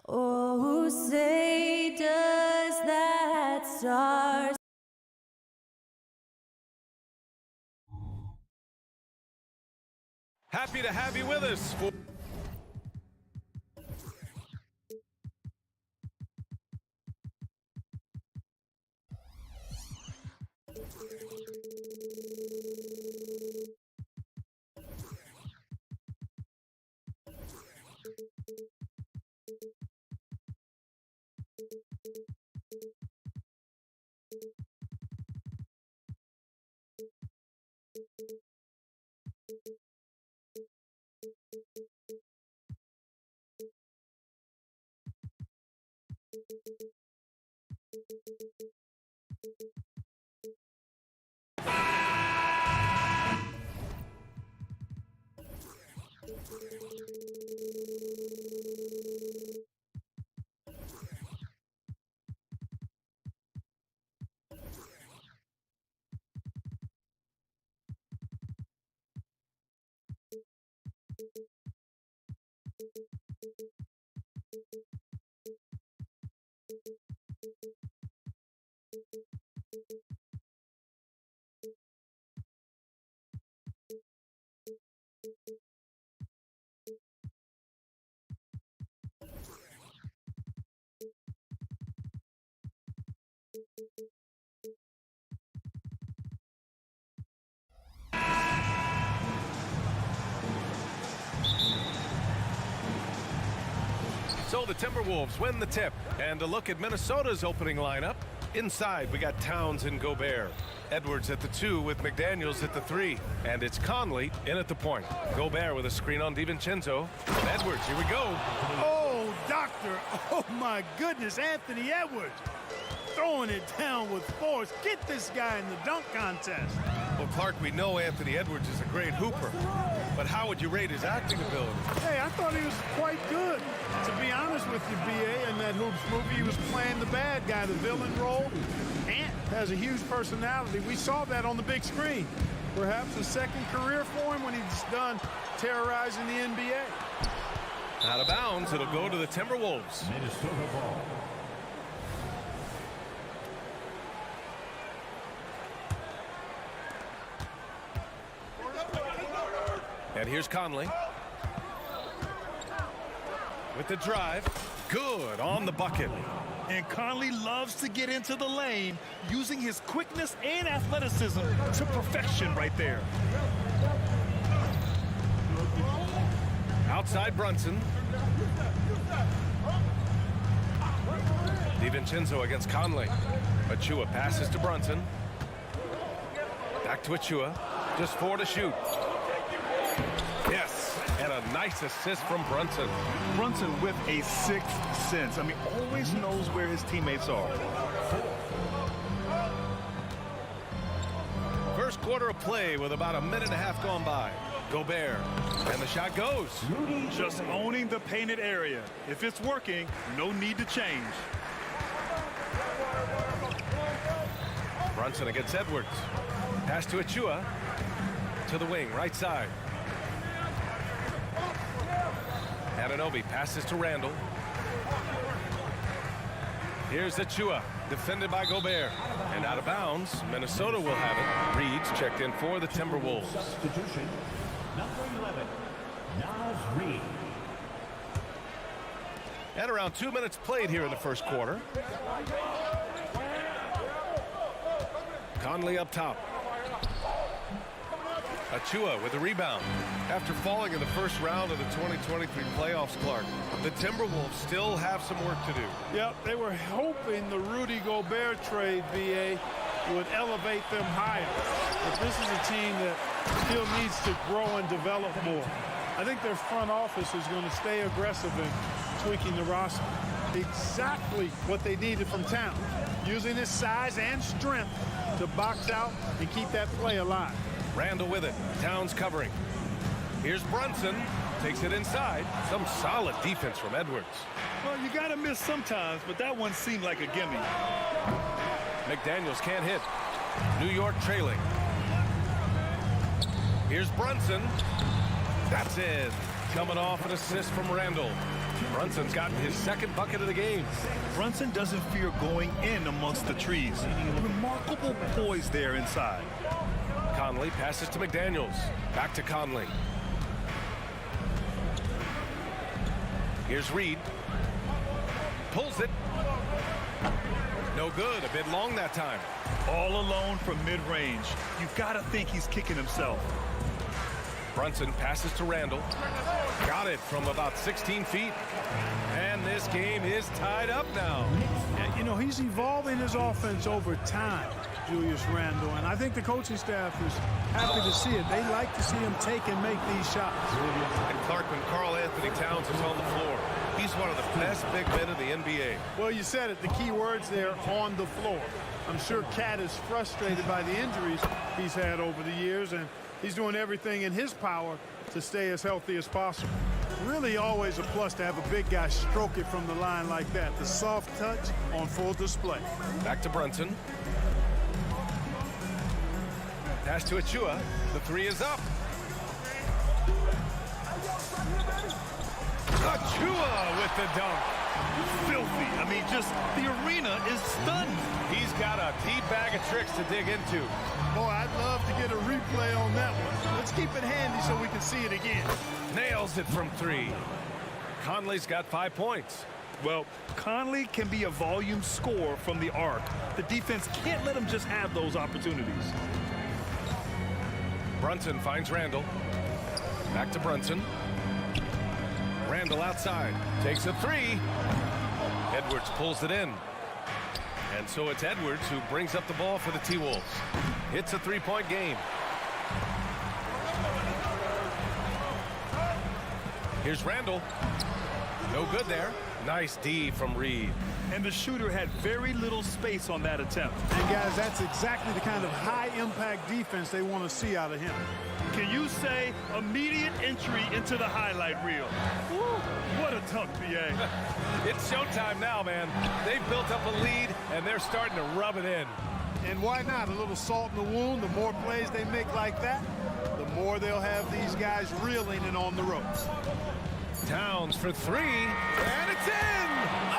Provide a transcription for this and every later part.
Oh, say does that star. Happy to have you with us. So the Timberwolves win the tip. And a look at Minnesota's opening lineup. Inside, we got Towns and Gobert. Edwards at the 2 with McDaniels at the 3. And it's Conley in at the point. Gobert with a screen on DiVincenzo. And Edwards, here we go. Oh, doctor. Oh, my goodness. Anthony Edwards throwing it down with force. Get this guy in the dunk contest. Well, Clark, we know Anthony Edwards is a great hooper. But how would you rate his acting ability? Hey, I thought he was quite good. To be honest with you, B.A., in that Hoops movie, he was playing the bad guy, the villain role. Ant has a huge personality. We saw that on the big screen. Perhaps a second career for him when he's done terrorizing the NBA. Out of bounds, it'll go to the Timberwolves. Minnesota ball. And here's Conley. With the drive. Good on the bucket. And Conley loves to get into the lane, using his quickness and athleticism to perfection right there. Outside Brunson. DiVincenzo against Conley. Achua passes to Brunson. Back to Achua. Just 4 to shoot. Yes, and a nice assist from Brunson. Brunson with a sixth sense. I mean, always knows where his teammates are. First quarter of play with about a minute and a half gone by. Gobert, and the shot goes. Just owning the painted area. If it's working, no need to change. Brunson against Edwards. Pass to Achua. To the wing, right side. Anunoby passes to Randall. Here's Achua, defended by Gobert. And out of bounds, Minnesota will have it. Reed's checked in for the Timberwolves. Substitution. Number 11, Naz Reid. And around 2 minutes played here in the first quarter. Conley up top. Achua with a rebound. After falling in the first round of the 2023 playoffs, Clark, the Timberwolves still have some work to do. Yep, they were hoping the Rudy Gobert trade, B.A., would elevate them higher. But this is a team that still needs to grow and develop more. I think their front office is going to stay aggressive in tweaking the roster. Exactly what they needed from Towns, using his size and strength to box out and keep that play alive. Randall with it. Towns covering. Here's Brunson. Takes it inside. Some solid defense from Edwards. Well, you got to miss sometimes, but that one seemed like a gimme. McDaniels can't hit. New York trailing. Here's Brunson. That's in. Coming off an assist from Randall. Brunson's gotten his second bucket of the game. Brunson doesn't fear going in amongst the trees. Remarkable poise there inside. Conley passes to McDaniels. Back to Conley. Here's Reed. Pulls it. No good. A bit long that time. All alone from mid-range. You've got to think he's kicking himself. Brunson passes to Randall. Got it from about 16 feet. And this game is tied up now. And, you know, he's evolving his offense over time, Julius Randle. And I think the coaching staff is happy to see it. They like to see him take and make these shots. And Clark, when Karl Anthony Towns is on the floor, he's one of the best big men in the NBA. Well, you said it. The key words there, on the floor. I'm sure Cat is frustrated by the injuries he's had over the years, and he's doing everything in his power to stay as healthy as possible. Really always a plus to have a big guy stroke it from the line like that. The soft touch on full display. Back to Brunson. Pass to Achua. The three is up. Achua with the dunk. Filthy. I mean, just the arena is stunned. He's got a deep bag of tricks to dig into. Boy, I'd love to get a replay on that one. Let's keep it handy so we can see it again. Nails it from three. Conley's got 5 points. Well, Conley can be a volume scorer from the arc. The defense can't let him just have those opportunities. Brunson finds Randall. Back to Brunson. Randall outside. Takes a three. Edwards pulls it in. And so it's Edwards who brings up the ball for the T-Wolves. It's a three-point game. Here's Randall. No good there. Nice D from Reed. And the shooter had very little space on that attempt. And guys, that's exactly the kind of high-impact defense they want to see out of him. Can you say immediate entry into the highlight reel? Woo, what a dunk, BA. It's showtime now, man. They've built up a lead, and they're starting to rub it in. And why not? A little salt in the wound. The more plays they make like that, the more they'll have these guys reeling and on the ropes. Towns for three, and it's in!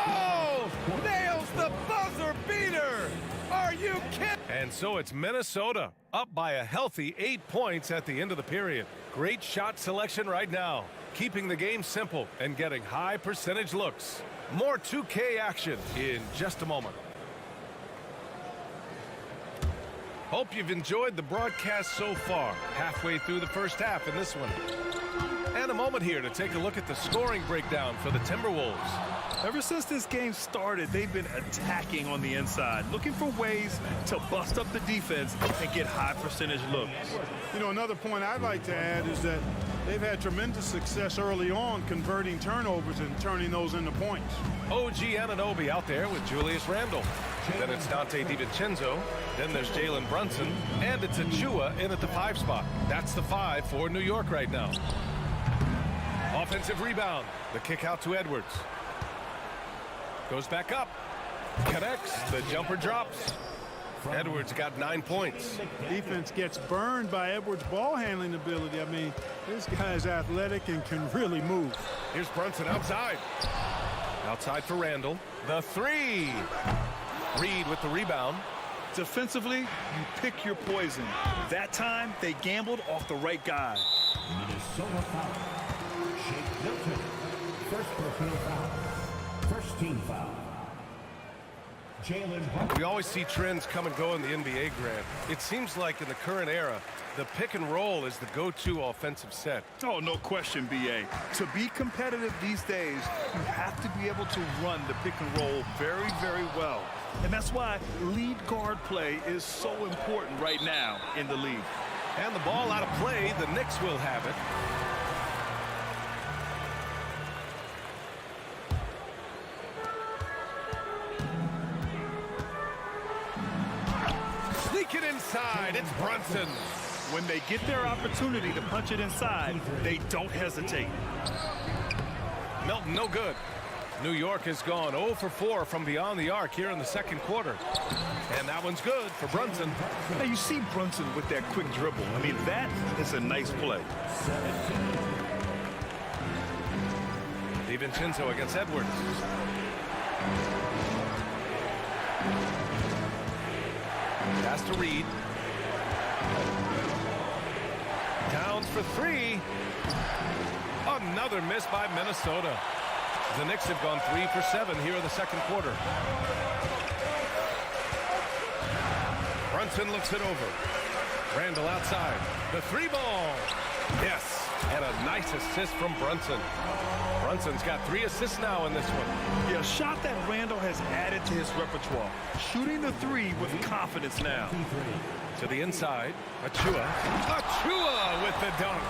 Oh! Nails the buzzer beater! Are you kidding? And so it's Minnesota, up by a healthy 8 points at the end of the period. Great shot selection right now, keeping the game simple and getting high percentage looks. More 2K action in just a moment. Hope you've enjoyed the broadcast so far. Halfway through the first half in this one. And a moment here to take a look at the scoring breakdown for the Timberwolves. Ever since this game started, they've been attacking on the inside, looking for ways to bust up the defense and get high percentage looks. You know, another point I'd like to add is that they've had tremendous success early on converting turnovers and turning those into points. OG Anunoby out there with Julius Randle. Then it's Dante DiVincenzo. Then there's Jalen Brunson. And it's Achua in at the 5 spot. That's the 5 for New York right now. Offensive rebound. The kick out to Edwards. Goes back up. Connects. The jumper drops. Edwards got 9 points. Defense gets burned by Edwards' ball handling ability. I mean, this guy's athletic and can really move. Here's Brunson outside. Outside for Randall. The 3. Reed with the rebound. Defensively, you pick your poison. That time, they gambled off the right guy. Minnesota foul. Shake Milton. First personal foul. First team foul. Jalen Brunson. We always see trends come and go in the NBA, Grant. It seems like in the current era, the pick and roll is the go-to offensive set. Oh, no question, BA. To be competitive these days, you have to be able to run the pick and roll very, very well. And that's why lead guard play is so important right now in the league. And the ball out of play, the Knicks will have it. Sneak it inside, it's Brunson. When they get their opportunity to punch it inside, they don't hesitate. Melton, no good. New York has gone 0 for 4 from beyond the arc here in the second quarter. And that one's good for Brunson. Now you see Brunson with that quick dribble. I mean, that is a nice play. DiVincenzo against Edwards. Pass to Reed. Towns for three. Another miss by Minnesota. The Knicks have gone 3 for 7 here in the second quarter. Brunson looks it over. Randall outside. The three ball. Yes. And a nice assist from Brunson. Brunson's got 3 assists now in this one. Yeah, a shot that Randall has added to his repertoire. Shooting the three with confidence now. To the inside. Achua. Achua with the dunk.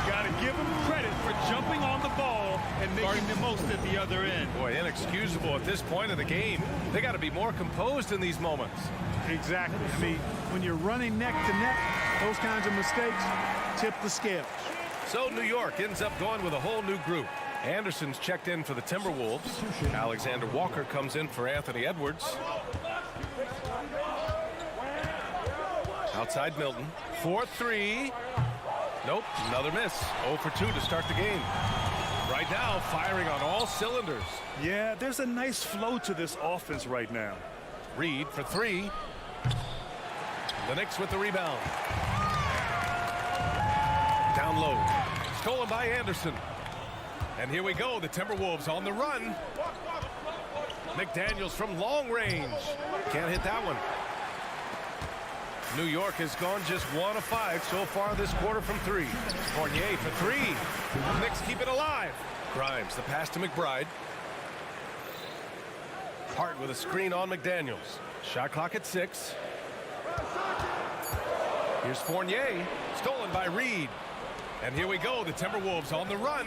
Got to give him credit for jumping on the ball and making the most at the other end. Boy, inexcusable at this point of the game. They got to be more composed in these moments. Exactly. I mean, when you're running neck to neck, those kinds of mistakes tip the scales. So New York ends up going with a whole new group. Anderson's checked in for the Timberwolves. Alexander Walker comes in for Anthony Edwards. Outside Milton. 4-3. Nope, another miss. 0 for 2 to start the game. Right now, firing on all cylinders. Yeah, there's a nice flow to this offense right now. Reed for 3. The Knicks with the rebound. Down low. Stolen by Anderson. And here we go. The Timberwolves on the run. McDaniels from long range. Can't hit that one. New York has gone just 1 of 5 so far this quarter from 3. Fournier for 3. The Knicks keep it alive. Grimes, the pass to McBride. Hart with a screen on McDaniels. Shot clock at 6. Here's Fournier. Stolen by Reed. And here we go. The Timberwolves on the run.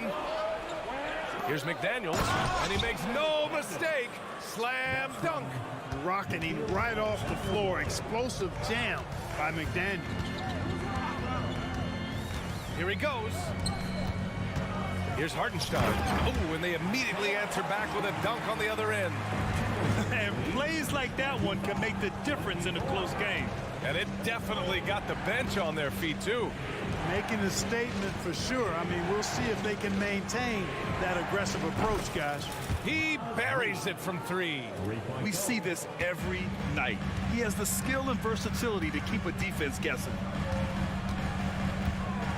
Here's McDaniels. And he makes no mistake. Slam dunk. Rocketing right off the floor. Explosive jam by McDaniels. Here he goes. Here's Hartenstein. Oh, and they immediately answer back with a dunk on the other end. And plays like that one can make the difference in a close game. And it definitely got the bench on their feet, too. Making a statement for sure. I mean, we'll see if they can maintain that aggressive approach, guys. He buries it from 3. We see this every night. He has the skill and versatility to keep a defense guessing.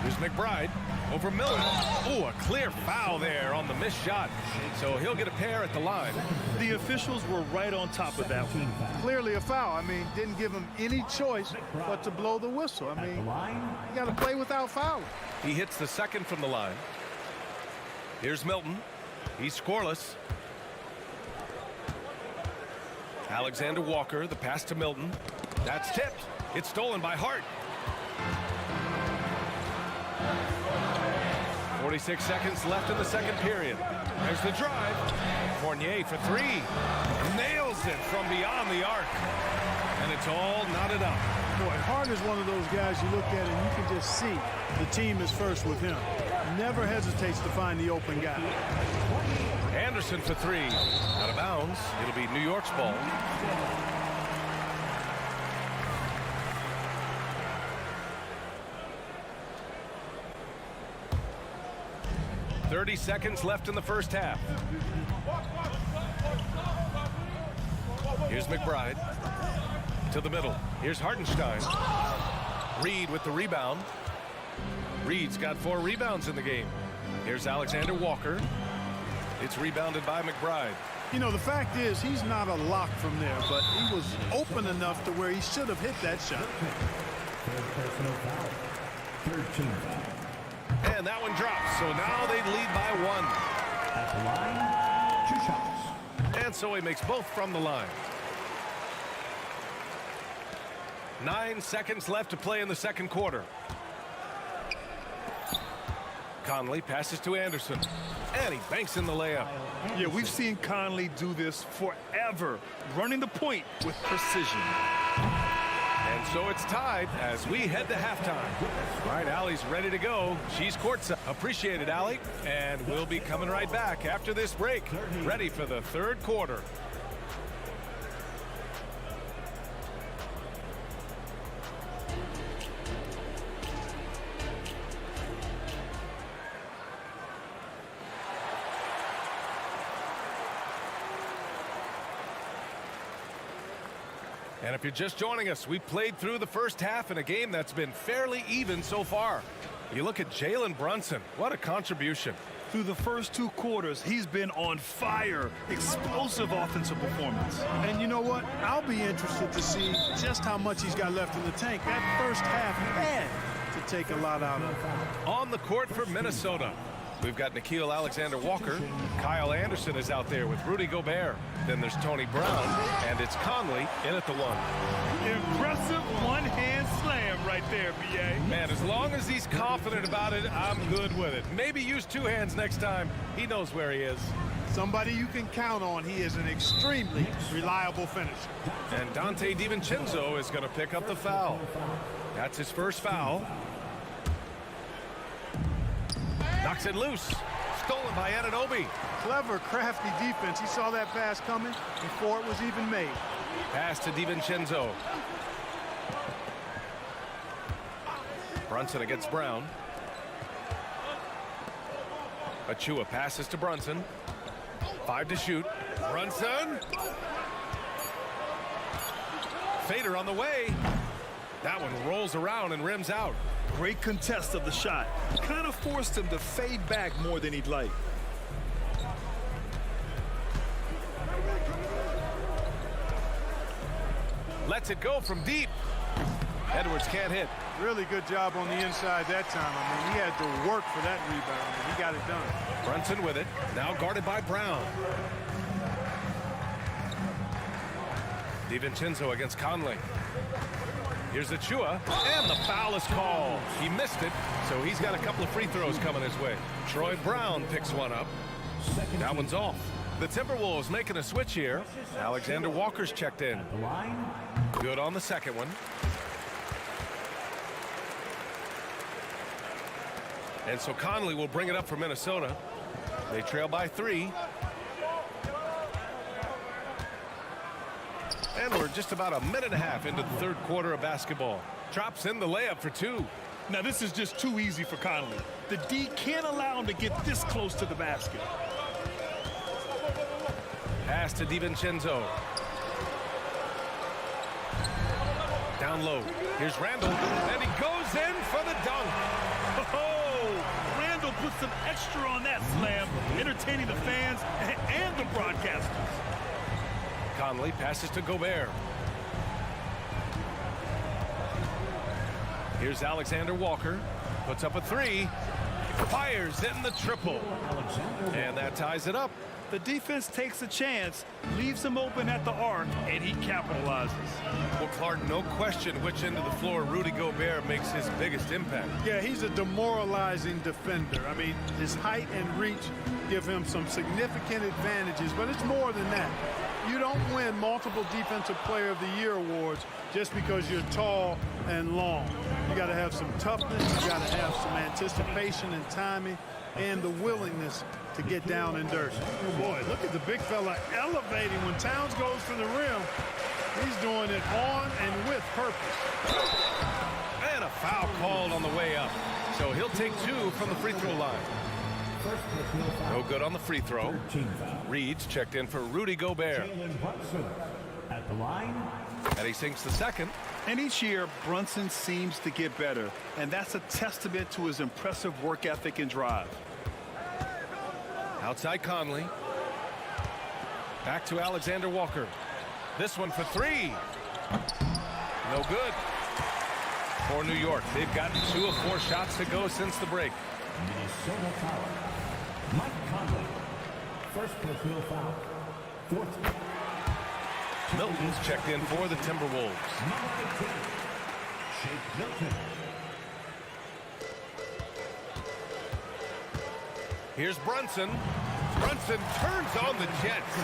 Here's McBride over Miller. Oh, a clear foul there on the missed shot. So he'll get a pair at the line. The officials were right on top of that one. Clearly a foul. I mean, didn't give him any choice but to blow the whistle. I mean, you got to play without fouling. He hits the second from the line. Here's Milton. He's scoreless. Alexander Walker, the pass to Milton. That's tipped. It's stolen by Hart. 46 seconds left in the second period. There's the drive. Fournier for 3. Nails it from beyond the arc. And it's all knotted up. Boy, Hart is one of those guys you look at and you can just see the team is first with him. Never hesitates to find the open guy. Anderson for 3. Out of bounds. It'll be New York's ball. .30 seconds left in the first half. Here's McBride to the middle. Here's Hartenstein. Reed with the rebound. Reed's got 4 rebounds in the game. Here's Alexander Walker. It's rebounded by McBride. You know, the fact is he's not a lock from there, but he was open enough to where he should have hit that shot. And that one drops, so now they lead by 1. At the line, 2 shots. And so he makes both from the line. 9 seconds left to play in the second quarter. Conley passes to Anderson. And he banks in the layup. Yeah, we've seen Conley do this forever, running the point with precision. And so it's tied as we head to halftime. All right, Allie's ready to go. She's courtside. Appreciate it, Allie. And we'll be coming right back after this break, ready for the third quarter. And if you're just joining us, we played through the first half in a game that's been fairly even so far. You look at Jalen Brunson. What a contribution. Through the first 2 quarters, he's been on fire. Explosive offensive performance. And you know what? I'll be interested to see just how much he's got left in the tank. That first half had to take a lot out of it. On the court for Minnesota, we've got Nickeil Alexander-Walker. Kyle Anderson is out there with Rudy Gobert. Then there's Tony Brown, and it's Conley in at the 1. Impressive one-hand slam right there, B.A. Man, as long as he's confident about it, I'm good with it. Maybe use 2 hands next time. He knows where he is. Somebody you can count on. He is an extremely reliable finisher. And Dante DiVincenzo is going to pick up the foul. That's his first foul. Knocks it loose. Stolen by Anunoby. Clever, crafty defense. He saw that pass coming before it was even made. Pass to DiVincenzo. Brunson against Brown. Achua passes to Brunson. 5 to shoot. Brunson. Fader on the way. That one rolls around and rims out. Great contest of the shot. Kind of forced him to fade back more than he'd like. Lets it go from deep. Edwards can't hit. Really good job on the inside that time. I mean, he had to work for that rebound, and he got it done. Brunson with it. Now guarded by Brown. DiVincenzo against Conley. Here's Achua, and the foul is called. He missed it, so he's got a couple of free throws coming his way. Troy Brown picks one up. That one's off. The Timberwolves making a switch here. Alexander Walker's checked in. Good on the second one. And so Conley will bring it up for Minnesota. They trail by 3. And we're just about a minute and a half into the third quarter of basketball. Drops in the layup for 2. Now this is just too easy for Conley. The D can't allow him to get this close to the basket. Pass to DiVincenzo. Down low. Here's Randall. And he goes in for the dunk. Oh, Randall put some extra on that slam, entertaining the fans and the broadcasters. Conley passes to Gobert. Here's Alexander Walker. Puts up a 3. Fires in the triple. And that ties it up. The defense takes a chance, leaves him open at the arc, and he capitalizes. Well, Clark, no question which end of the floor Rudy Gobert makes his biggest impact. Yeah, he's a demoralizing defender. I mean, his height and reach give him some significant advantages, but it's more than that. You don't win multiple Defensive Player of the Year awards just because you're tall and long. You got to have some toughness, you got to have some anticipation and timing, and the willingness to get down and dirty. Boy, look at the big fella elevating when Towns goes for the rim. He's doing it on and with purpose. And a foul called on the way up. So he'll take 2 from the free throw line. No good on the free throw. Reed's checked in for Rudy Gobert. At the line. And he sinks the second. And each year, Brunson seems to get better, and that's a testament to his impressive work ethic and drive. Outside Conley. Back to Alexander Walker. This one for 3. No good. For New York, they've gotten 2 of 4 shots to go since the break. Minnesota foul. Mike Conley. First personal foul. 14. Milton's checked in for the Timberwolves. Number 18. Shake Milton. Here's Brunson. Brunson turns on the Jets.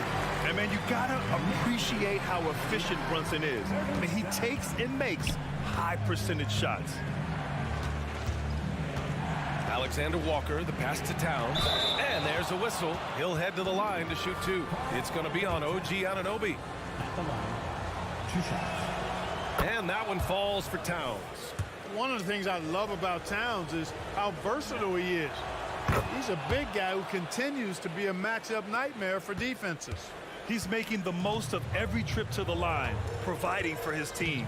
And, man, you got to appreciate how efficient Brunson is. I mean, he takes and makes high-percentage shots. Alexander Walker, the pass to Towns. And there's a whistle. He'll head to the line to shoot two. It's going to be on OG Anunoby. At the line, 2 shots. And that one falls for Towns. One of the things I love about Towns is how versatile he is. He's a big guy who continues to be a matchup nightmare for defenses. He's making the most of every trip to the line, providing for his team.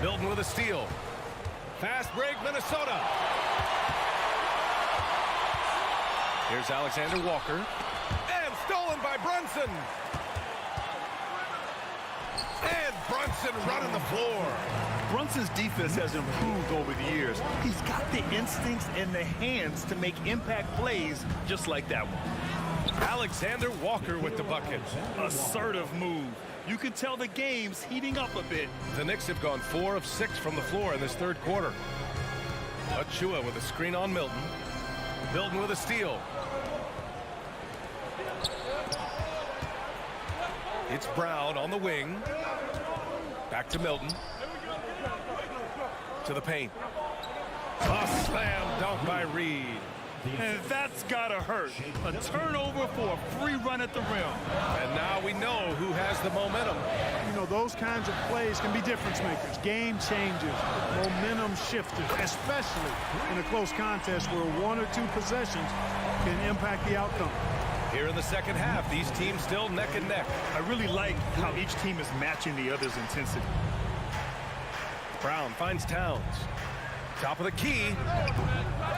Milton with a steal. Fast break, Minnesota. Here's Alexander Walker. And stolen by Brunson. And Brunson running the floor. Brunson's defense has improved over the years. He's got the instincts and the hands to make impact plays just like that one. Alexander Walker with the bucket. Assertive move. You can tell the game's heating up a bit. The Knicks have gone 4 of 6 from the floor in this third quarter. Achua with a screen on Milton. Milton with a steal. It's Brown on the wing. Back to Milton. To the paint. A slam dunk by Reed. And that's gotta hurt. A turnover for a free run at the rim. And now we know who has the momentum. You know, those kinds of plays can be difference makers, game changers, momentum shifters, especially in a close contest where 1 or 2 possessions can impact the outcome. Here in the second half, these teams still neck and neck. I really like how each team is matching the other's intensity. Brown finds Towns. Top of the key.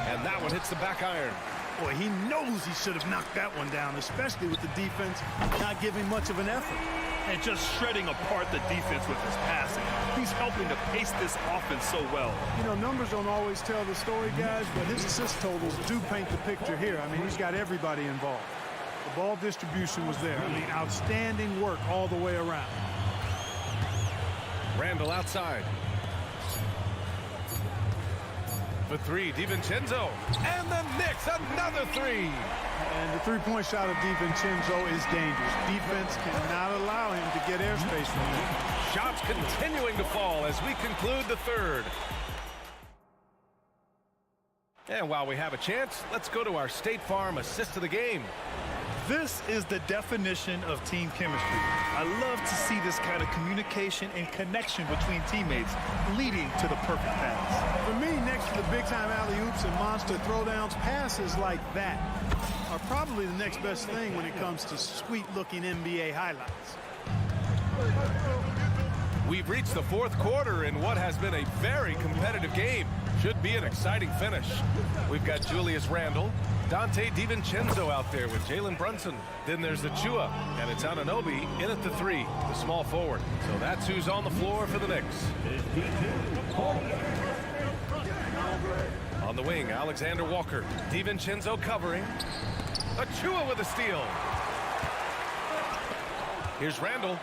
And that one hits the back iron. Boy, he knows he should have knocked that one down, especially with the defense not giving much of an effort. And just shredding apart the defense with his passing. He's helping to pace this offense so well. You know, numbers don't always tell the story, guys, but his assist totals do paint the picture here. I mean, he's got everybody involved. The ball distribution was there. I mean, outstanding work all the way around. Randall outside. For 3, DiVincenzo. And the Knicks, another 3. And the three-point shot of DiVincenzo is dangerous. Defense cannot allow him to get airspace from him. Shots continuing to fall as we conclude the third. And while we have a chance, let's go to our State Farm assist of the game. This is the definition of team chemistry. I love to see this kind of communication and connection between teammates leading to the perfect pass. For me, next to the big-time alley-oops and monster throwdowns, passes like that are probably the next best thing when it comes to sweet-looking NBA highlights. We've reached the fourth quarter in what has been a very competitive game. Should be an exciting finish. We've got Julius Randle, Dante DiVincenzo out there with Jalen Brunson. Then there's Achua, and it's Anunoby in at the 3, the small forward. So that's who's on the floor for the Knicks. On the wing, Alexander Walker. DiVincenzo covering. Achua with a steal. Here's Randle.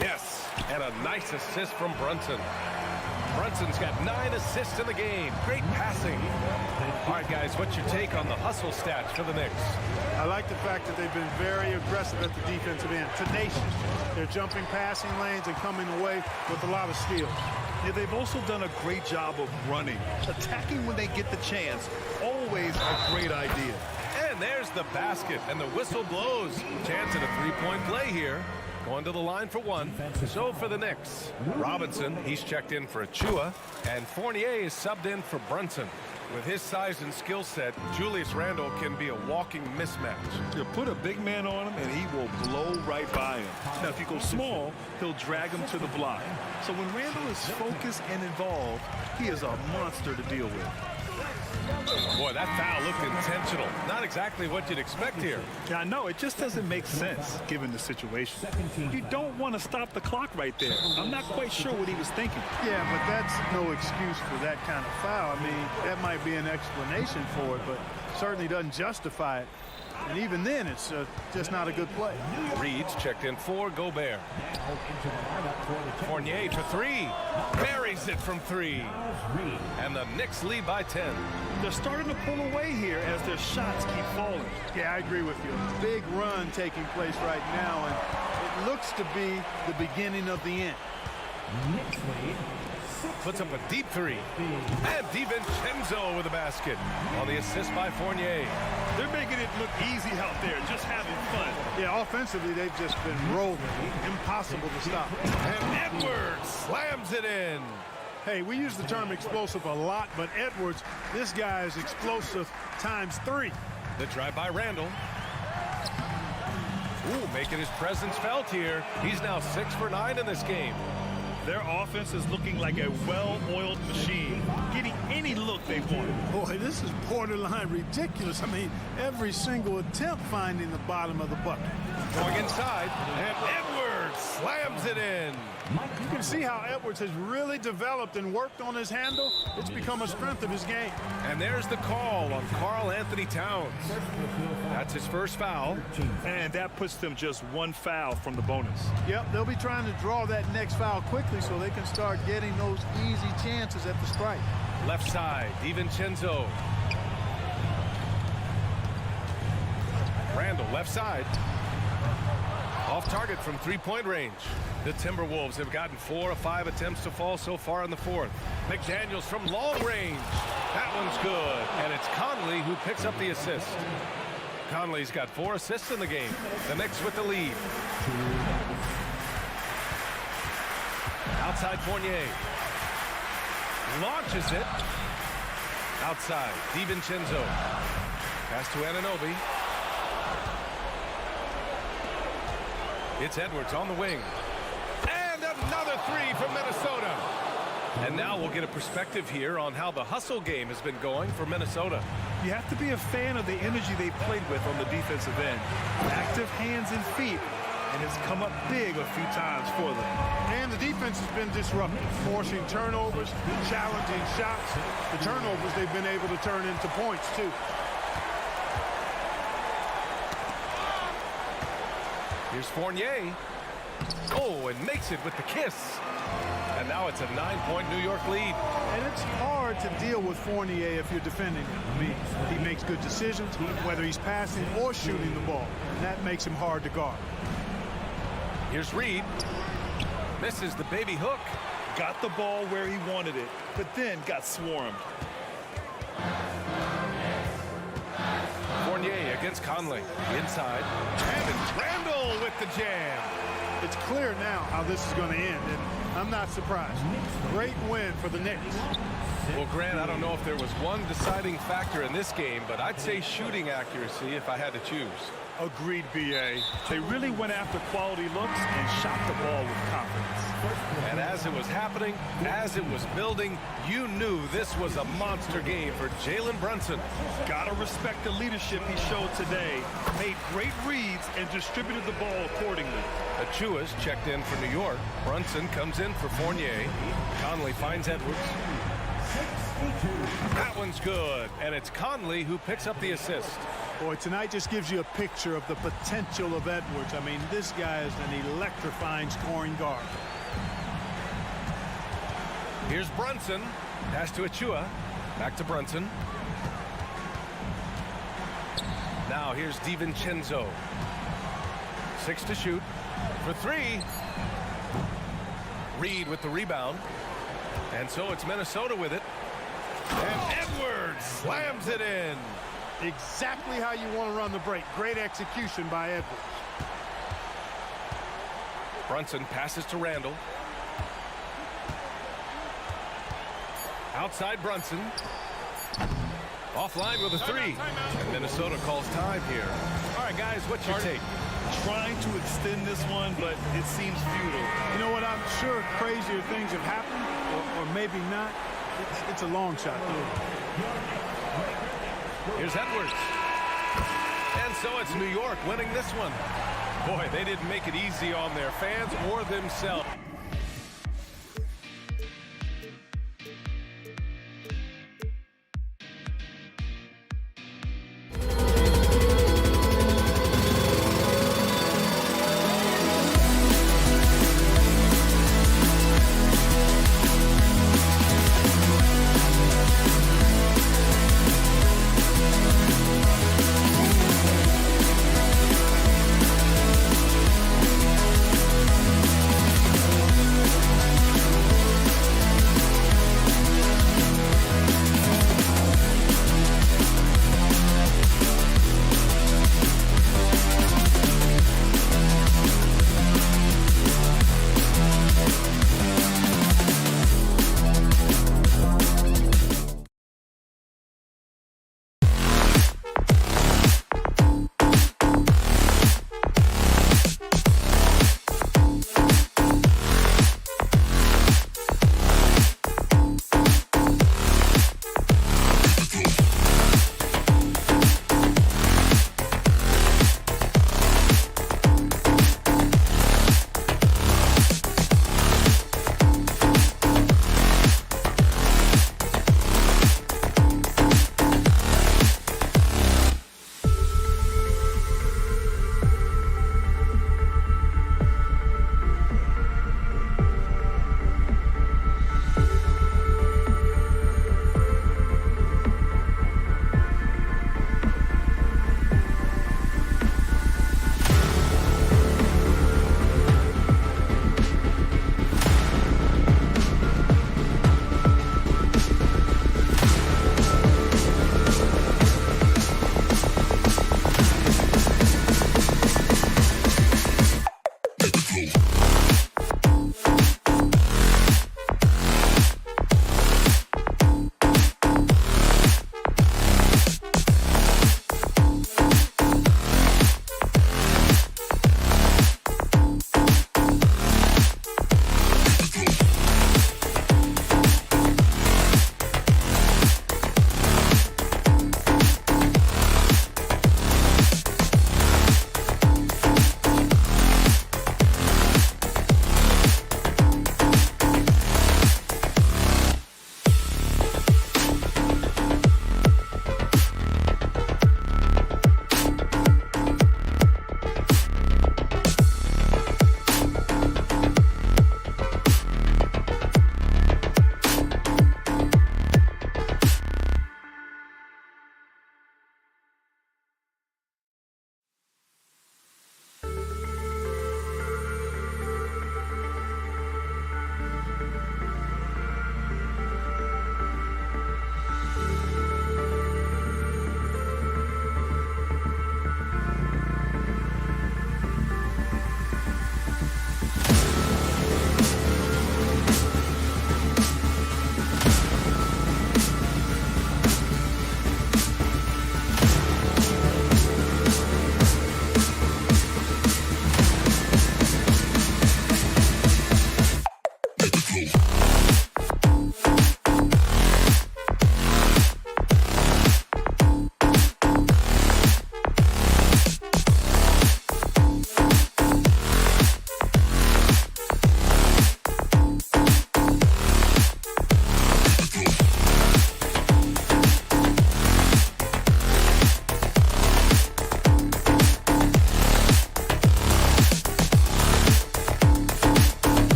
Yes, and a nice assist from Brunson. Brunson's got 9 assists in the game. Great passing. All right, guys, what's your take on the hustle stats for the Knicks? I like the fact that they've been very aggressive at the defensive end, tenacious. They're jumping passing lanes and coming away with a lot of steals. Yeah, they've also done a great job of running, attacking when they get the chance. Always a great idea. And there's the basket, and the whistle blows. Chance at a three-point play here. Going to the line for 1. So for the Knicks, Robinson, he's checked in for Achua, and Fournier is subbed in for Brunson. With his size and skill set, Julius Randle can be a walking mismatch. You put a big man on him, and he will blow right by him. Now, if you go small, he'll drag him to the block. So when Randle is focused and involved, he is a monster to deal with. Boy, that foul looked intentional. Not exactly what you'd expect here. Yeah, I know. It just doesn't make sense, given the situation. You don't want to stop the clock right there. I'm not quite sure what he was thinking. Yeah, but that's no excuse for that kind of foul. I mean, that might be an explanation for it, but certainly doesn't justify it. And even then, it's just not a good play. Reed's checked in for Gobert. Fournier for three. Buries it from three. And the Knicks lead by 10. They're starting to pull away here as their shots keep falling. Yeah, I agree with you. Big run taking place right now, and it looks to be the beginning of the end. Puts up a deep three. And DiVincenzo with a basket on the assist by Fournier. They're making it look easy out there, just having fun. Yeah, offensively, they've just been rolling. Impossible to stop. And Edwards slams it in. Hey, we use the term explosive a lot, but Edwards, this guy is explosive times 3. The drive by Randall. Ooh, making his presence felt here. He's now 6 for 9 in this game. Their offense is looking like a well-oiled machine, getting any look they want. Boy, this is borderline ridiculous. I mean, every single attempt finding the bottom of the bucket. Going inside, and Edwards slams it in. You can see how Edwards has really developed and worked on his handle. It's become a strength of his game. And there's the call on Karl Anthony Towns. That's his first foul. And that puts them just one foul from the bonus. Yep, they'll be trying to draw that next foul quickly so they can start getting those easy chances at the stripe. Left side, DiVincenzo. Randall, left side. Off target from three-point range. The Timberwolves have gotten 4 of 5 attempts to fall so far in the fourth. McDaniels from long range. That one's good. And it's Conley who picks up the assist. Conley's got 4 assists in the game. The Knicks with the lead. Outside Fournier. Launches it. Outside, DiVincenzo. Pass to Anunoby. It's Edwards on the wing. And another three from Minnesota. And now we'll get a perspective here on how the hustle game has been going for Minnesota. You have to be a fan of the energy they played with on the defensive end. Active hands and feet, and it's come up big a few times for them. And the defense has been disruptive, forcing turnovers, challenging shots. The turnovers they've been able to turn into points, too. Here's Fournier. Oh, and makes it with the kiss. And now it's a 9-point New York lead. And it's hard to deal with Fournier if you're defending him. I mean, he makes good decisions, whether he's passing or shooting the ball. And that makes him hard to guard. Here's Reed. Misses the baby hook. Got the ball where he wanted it, but then got swarmed. Fournier against Conley. Inside. And it's Randall with the jam. It's clear now how this is going to end, and I'm not surprised. Great win for the Knicks. Well, Grant, I don't know if there was one deciding factor in this game, but I'd say shooting accuracy if I had to choose. Agreed, B.A. They really went after quality looks and shot the ball with confidence. And as it was happening, as it was building, you knew this was a monster game for Jalen Brunson. Gotta respect the leadership he showed today. Made great reads and distributed the ball accordingly. Achua's checked in for New York. Brunson comes in for Fournier. Conley finds Edwards. That one's good, and it's Conley who picks up the assist. Boy, tonight just gives you a picture of the potential of Edwards. I mean, this guy is an electrifying scoring guard. Here's Brunson. Pass to Achua. Back to Brunson. Now here's DiVincenzo. 6 to shoot. For 3. Reed with the rebound. And so it's Minnesota with it. And Edwards slams it in. Exactly how you want to run the break. Great execution by Edwards. Brunson passes to Randall. Outside Brunson. Offline with a 3. And Minnesota calls time here. All right, guys, what's your take? Trying to extend this one, but it seems futile. You know what? I'm sure crazier things have happened, or maybe not. It's a long shot. Here's Edwards. And so it's New York winning this one. Boy, they didn't make it easy on their fans or themselves.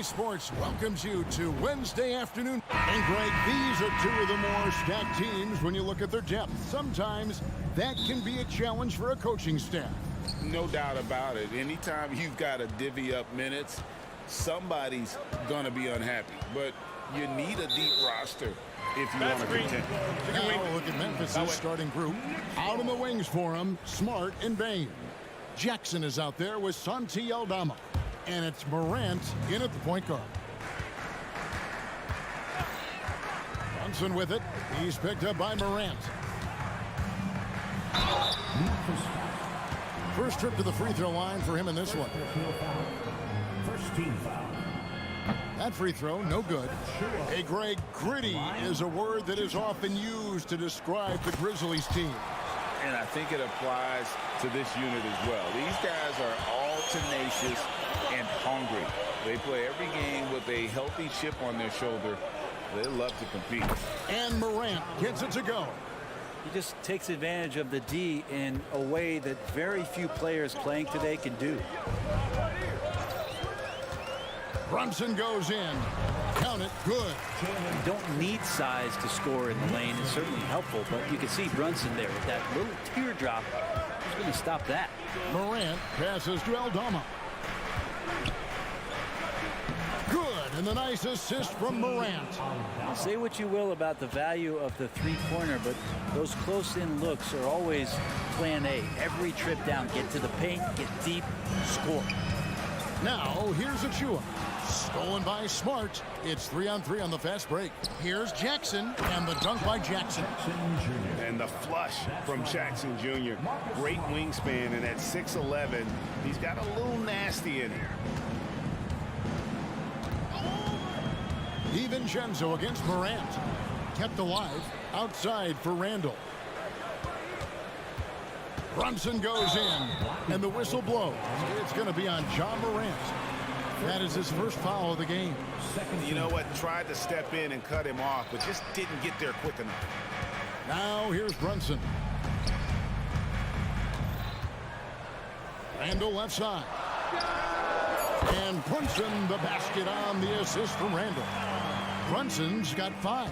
Sports welcomes you to Wednesday afternoon. And Greg, these are two of the more stacked teams when you look at their depth. Sometimes that can be a challenge for a coaching staff. No doubt about it. Anytime you've got to divvy up minutes, somebody's going to be unhappy. But you need a deep roster if you want to contend. Now look at Memphis' starting group. Out in the wings for him, Smart and Bain. Jackson is out there with Santi Aldama. And it's Morant in at the point guard. Brunson with it. He's picked up by Morant. First trip to the free throw line for him in this one. First team foul. That free throw, no good. Hey, Greg, gritty is a word that is often used to describe the Grizzlies team. And I think it applies to this unit as well. These guys are all tenacious and hungry. They play every game with a healthy chip on their shoulder. They love to compete. And Morant gets it to go. He just takes advantage of the D in a way that very few players playing today can do. Brunson goes in. Count it, good. You don't need size to score in the lane. It's certainly helpful, but you can see Brunson there with that little teardrop. Who's going to stop that? Morant passes to Aldama. Good, and the nice assist from Morant. Say what you will about the value of the three-pointer, but those close-in looks are always plan A. Every trip down, get to the paint, get deep, score. Now, here's Achua. Stolen by Smart. It's 3-on-3 on the fast break. Here's Jackson, and the dunk by Jackson. And the flush from Jackson Jr. Great wingspan, and at 6'11", he's got a little nasty in here. DiVincenzo against Morant. Kept alive outside for Randall. Brunson goes in, and the whistle blows. It's going to be on John Morant. That is his first foul of the game. You know what? Tried to step in and cut him off, but just didn't get there quick enough. Now here's Brunson. Randall left side. And Brunson the basket on the assist from Randall. Brunson's got 5.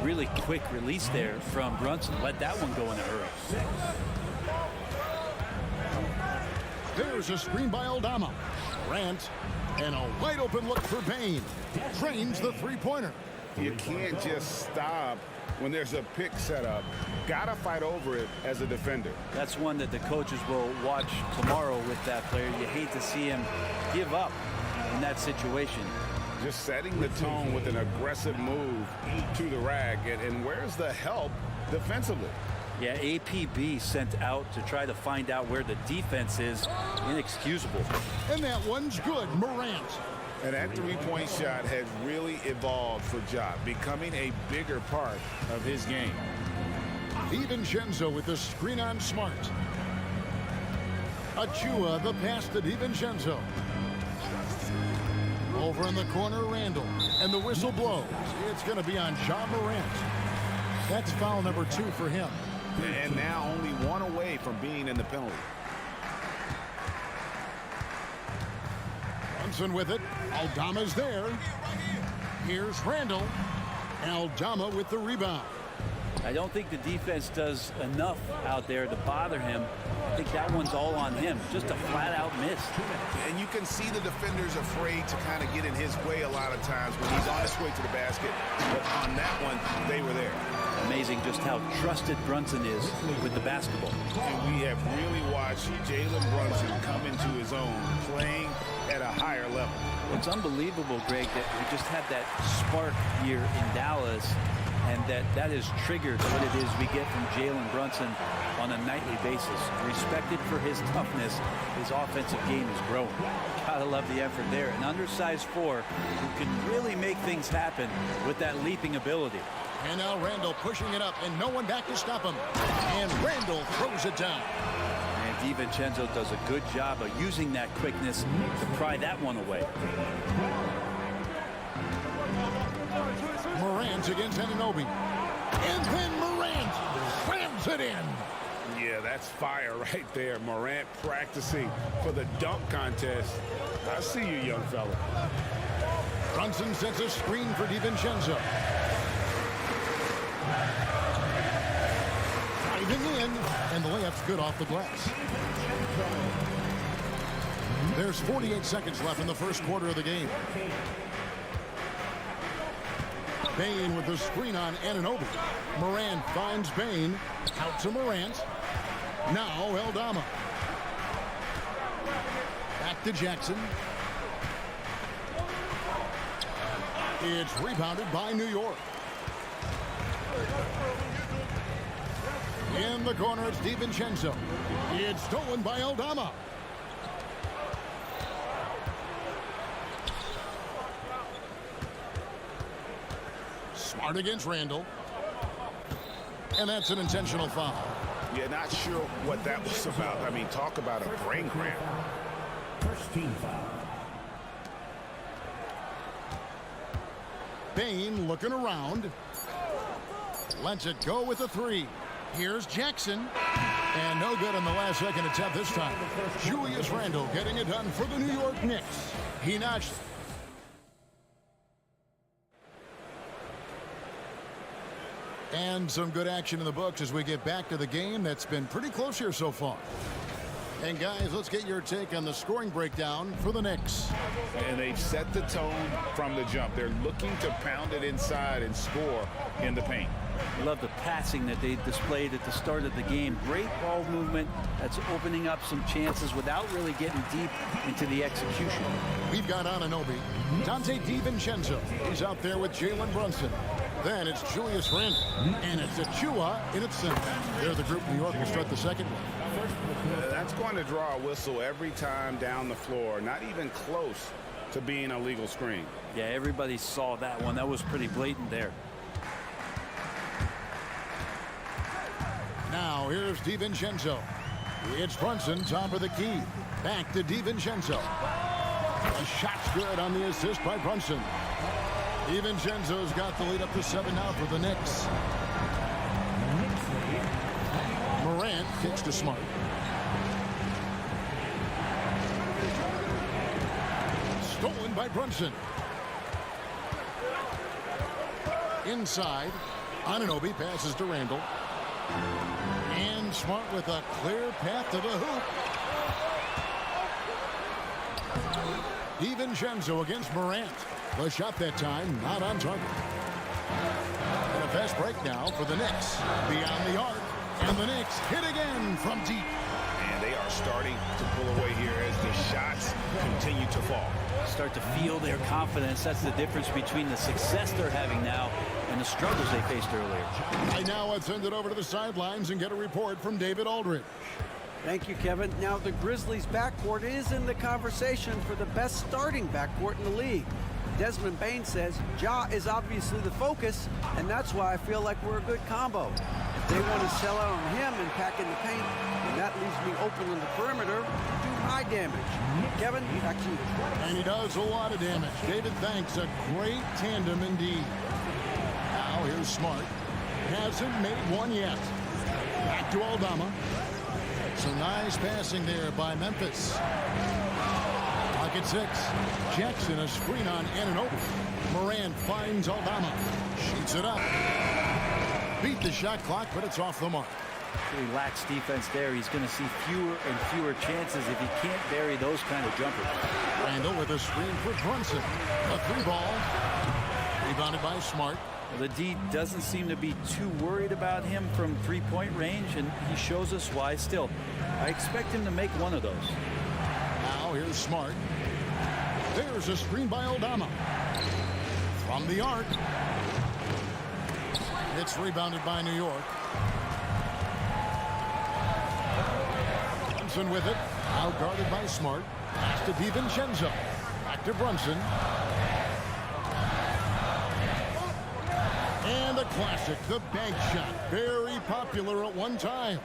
Really quick release there from Brunson. Let that one go in a hurry. There's a screen by Aldama. Grant, and a wide open look for Bain. Trains the three-pointer. You can't just stop when there's a pick set up. Gotta fight over it as a defender. That's one that the coaches will watch tomorrow with that player. You hate to see him give up in that situation. Just setting the tone with an aggressive move to the rack. And where's the help defensively? Yeah, APB sent out to try to find out where the defense is. Inexcusable. And that one's good. Morant. And that three-point shot has really evolved for Ja, becoming a bigger part of his game. DiVincenzo with the screen on Smart. Achua, the pass to DiVincenzo. Over in the corner, Randall. And the whistle blows. It's going to be on Ja Morant. That's foul number 2 for him. And now only 1 away from being in the penalty. Brunson with it. Aldama's there. Here's Randall. Aldama with the rebound. I don't think the defense does enough out there to bother him. I think that one's all on him. Just a flat-out miss. And you can see the defenders afraid to kind of get in his way a lot of times when he's on his way to the basket. But on that one, they were there. Amazing just how trusted Brunson is with the basketball. And we have really watched Jalen Brunson come into his own, playing at a higher level. It's unbelievable, Greg, that we just had that spark here in Dallas, and that has triggered what it is we get from Jalen Brunson on a nightly basis. Respected for his toughness, his offensive game is growing. Gotta love the effort there. An undersized 4 who can really make things happen with that leaping ability. And now Randall pushing it up, and no one back to stop him. And Randall throws it down. And DiVincenzo does a good job of using that quickness to pry that one away. Morant against Anunoby. And then Morant slams it in. Yeah, that's fire right there. Morant practicing for the dunk contest. I see you, young fella. Brunson sets a screen for DiVincenzo. Driving in, and the layup's good off the glass. There's 48 seconds left in the first quarter of the game. Bane with the screen on Anunoby. Morant finds Bane. Out to Morant. Now Eldama. Back to Jackson. It's rebounded by New York. In the corner, it's DiVincenzo. It's stolen by Eldama. Smart against Randall. And that's an intentional foul. Yeah, not sure what that was about. I mean, talk about a brain cramp. First team foul. Bane looking around. Lets it go with a 3. Here's Jackson. And no good on the last second attempt this time. Julius Randle getting it done for the New York Knicks. He notched. And some good action in the books as we get back to the game that's been pretty close here so far. And guys, let's get your take on the scoring breakdown for the Knicks. And they've set the tone from the jump. They're looking to pound it inside and score in the paint. I love the passing that they displayed at the start of the game. Great ball movement that's opening up some chances without really getting deep into the execution. We've got Anunoby. Dante DiVincenzo. He's out there with Jalen Brunson. Then it's Julius Randle. And it's Achua in its center. They're the group New York will start the second one. That's going to draw a whistle every time down the floor. Not even close to being a legal screen. Yeah, everybody saw that one. That was pretty blatant there. Now here's DiVincenzo. It's Brunson, top of the key. Back to DiVincenzo. The shot's good on the assist by Brunson. DiVincenzo's got the lead up to 7 now for the Knicks. Morant kicks to Smart. Stolen by Brunson. Inside, Anunoby passes to Randall. And Smart with a clear path to the hoop. DiVincenzo against Morant. The shot that time, not on target. And a fast break now for the Knicks. Beyond the arc, and the Knicks hit again from deep. And they are starting to pull away here as the shots continue to fall. Start to feel their confidence. That's the difference between the success they're having now and the struggles they faced earlier. Right now, let's send it over to the sidelines and get a report from David Aldridge. Thank you, Kevin. Now, the Grizzlies' backcourt is in the conversation for the best starting backcourt in the league. Desmond Bane says Ja is obviously the focus, and that's why I feel like we're a good combo. If they want to sell out on him and pack in the paint, then that leaves me open on the perimeter to do my damage. Kevin, back to you. And he does a lot of damage. David, thanks. A great tandem indeed. Now here's Smart. Hasn't made one yet. Back to Aldama. Some nice passing there by Memphis. Clock at 6. Jackson a screen on Anunoby. Morant finds Aldama. Shoots it up. Beat the shot clock, but it's off the mark. He lacks defense there. He's going to see fewer and fewer chances if he can't bury those kind of jumpers. Randall with a screen for Brunson. A 3-ball. Rebounded by Smart. Well, the D doesn't seem to be too worried about him from three-point range, and he shows us why still. I expect him to make one of those. Now here's Smart. There's a screen by Aldama. From the arc. It's rebounded by New York. Robinson with it. Out guarded by Smart. Pass to DiVincenzo. Back to Brunson. And the classic, the bank shot. Very popular at one time.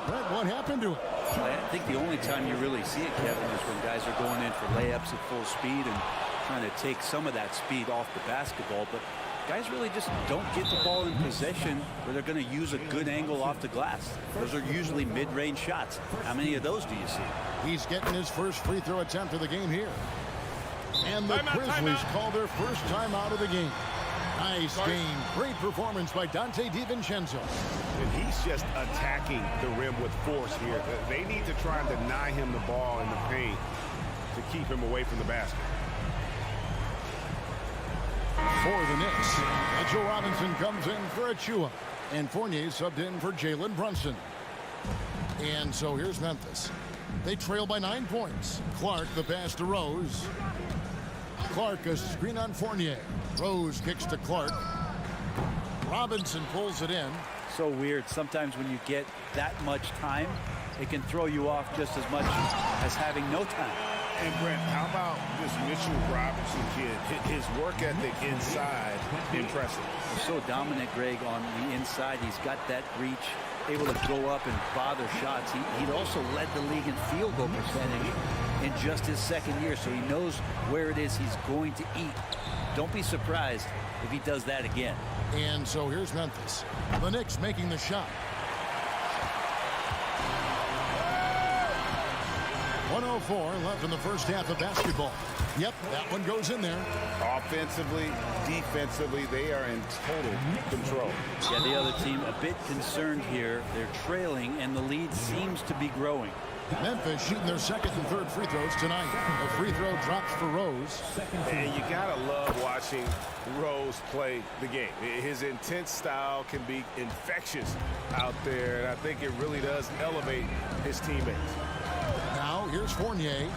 Brett, what happened to it? I think the only time you really see it, Kevin, is when guys are going in for layups at full speed and trying to take some of that speed off the basketball. But guys really just don't get the ball in possession where they're going to use a good angle off the glass. Those are usually mid-range shots. How many of those do you see? He's getting his first free throw attempt of the game here. And the Grizzlies call their first time out of the game. Nice game. Great performance by Dante DiVincenzo. And he's just attacking the rim with force here. They need to try and deny him the ball in the paint to keep him away from the basket. For the Knicks, Mitchell Robinson comes in for Achua. And Fournier subbed in for Jalen Brunson. And so here's Memphis. They trail by 9 points. Clark, the pass to Rose. Clark, a screen on Fournier. Rose kicks to Clark. Robinson pulls it in. So weird. Sometimes when you get that much time, it can throw you off just as much as having no time. And Brent, how about this Mitchell Robinson kid? His work ethic inside, impressive. He's so dominant, Greg, on the inside. He's got that reach, able to go up and bother shots. He'd also led the league in field goal percentage in just his second year, so he knows where it is he's going to eat. Don't be surprised if he does that again. And so here's Memphis. The Knicks making the shot. 104 left in the first half of basketball. Yep, that one goes in there. Offensively, defensively, they are in total control. Yeah, the other team a bit concerned here. They're trailing, and the lead seems to be growing. Memphis shooting their second and third free throws tonight. A free throw drops for Rose. And you gotta love watching Rose play the game. His intense style can be infectious out there, and I think it really does elevate his teammates. Now here's Fournier.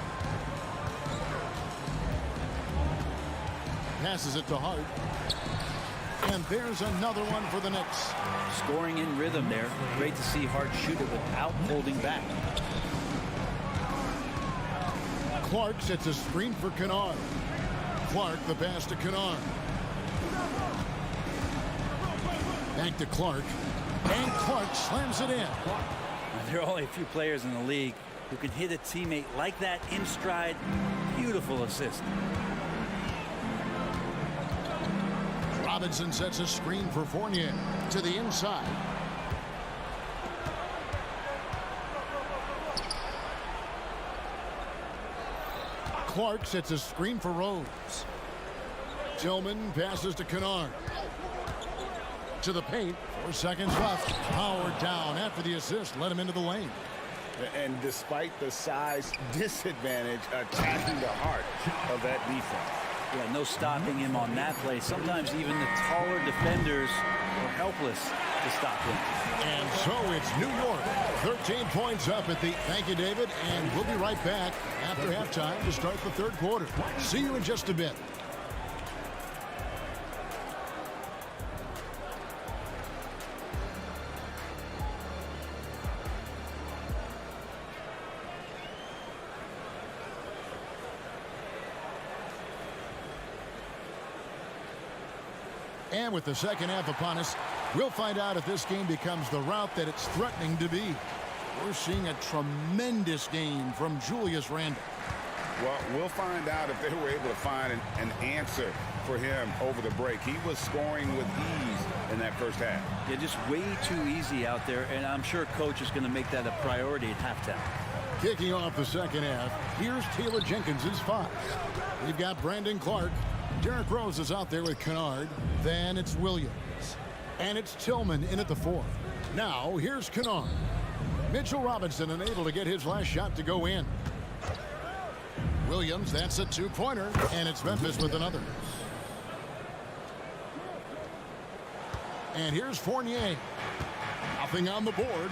Passes it to Hart. And there's another one for the Knicks. Scoring in rhythm there. Great to see Hart shoot it without holding back. Clark sets a screen for Kennard. Clark, the pass to Kennard. Back to Clark. And Clark slams it in. There are only a few players in the league who can hit a teammate like that in stride. Beautiful assist. Robinson sets a screen for Fournier to the inside. Clark sets a screen for Rose. Tillman passes to Kennard. To the paint. 4 seconds left. Howard down after the assist. Let him into the lane. And despite the size disadvantage, attacking the heart of that defense. Yeah, no stopping him on that play. Sometimes even the taller defenders are helpless to stop him. And so it's New York. 13 points up at the... Thank you, David. And we'll be right back after halftime to start the third quarter. See you in just a bit. And with the second half upon us, we'll find out if this game becomes the route that it's threatening to be. We're seeing a tremendous game from Julius Randle. Well, we'll find out if they were able to find an answer for him over the break. He was scoring with ease in that first half. Yeah, just way too easy out there, and I'm sure coach is going to make that a priority at halftime. Kicking off the second half, here's Taylor Jenkins' 5. We've got Brandon Clark. Derrick Rose is out there with Kennard. Then it's Williams. And it's Tillman in at the 4. Now, here's Kennard. Mitchell Robinson unable to get his last shot to go in. Williams, that's a 2-pointer. And it's Memphis with another. And here's Fournier. Nothing on the board.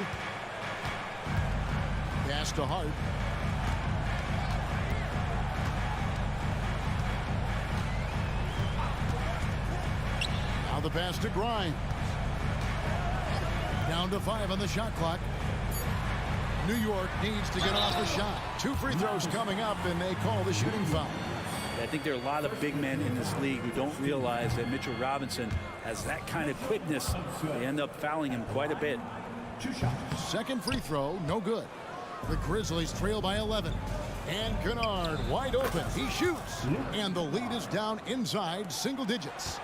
Pass to Hart. Now the pass to Grimes. Down to 5 on the shot clock. New York needs to get off a shot. 2 free throws coming up, and they call the shooting foul. I think there are a lot of big men in this league who don't realize that Mitchell Robinson has that kind of quickness. They end up fouling him quite a bit. 2 shots. Second free throw, no good. The Grizzlies trail by 11. And Kennard wide open. He shoots. And the lead is down inside single digits.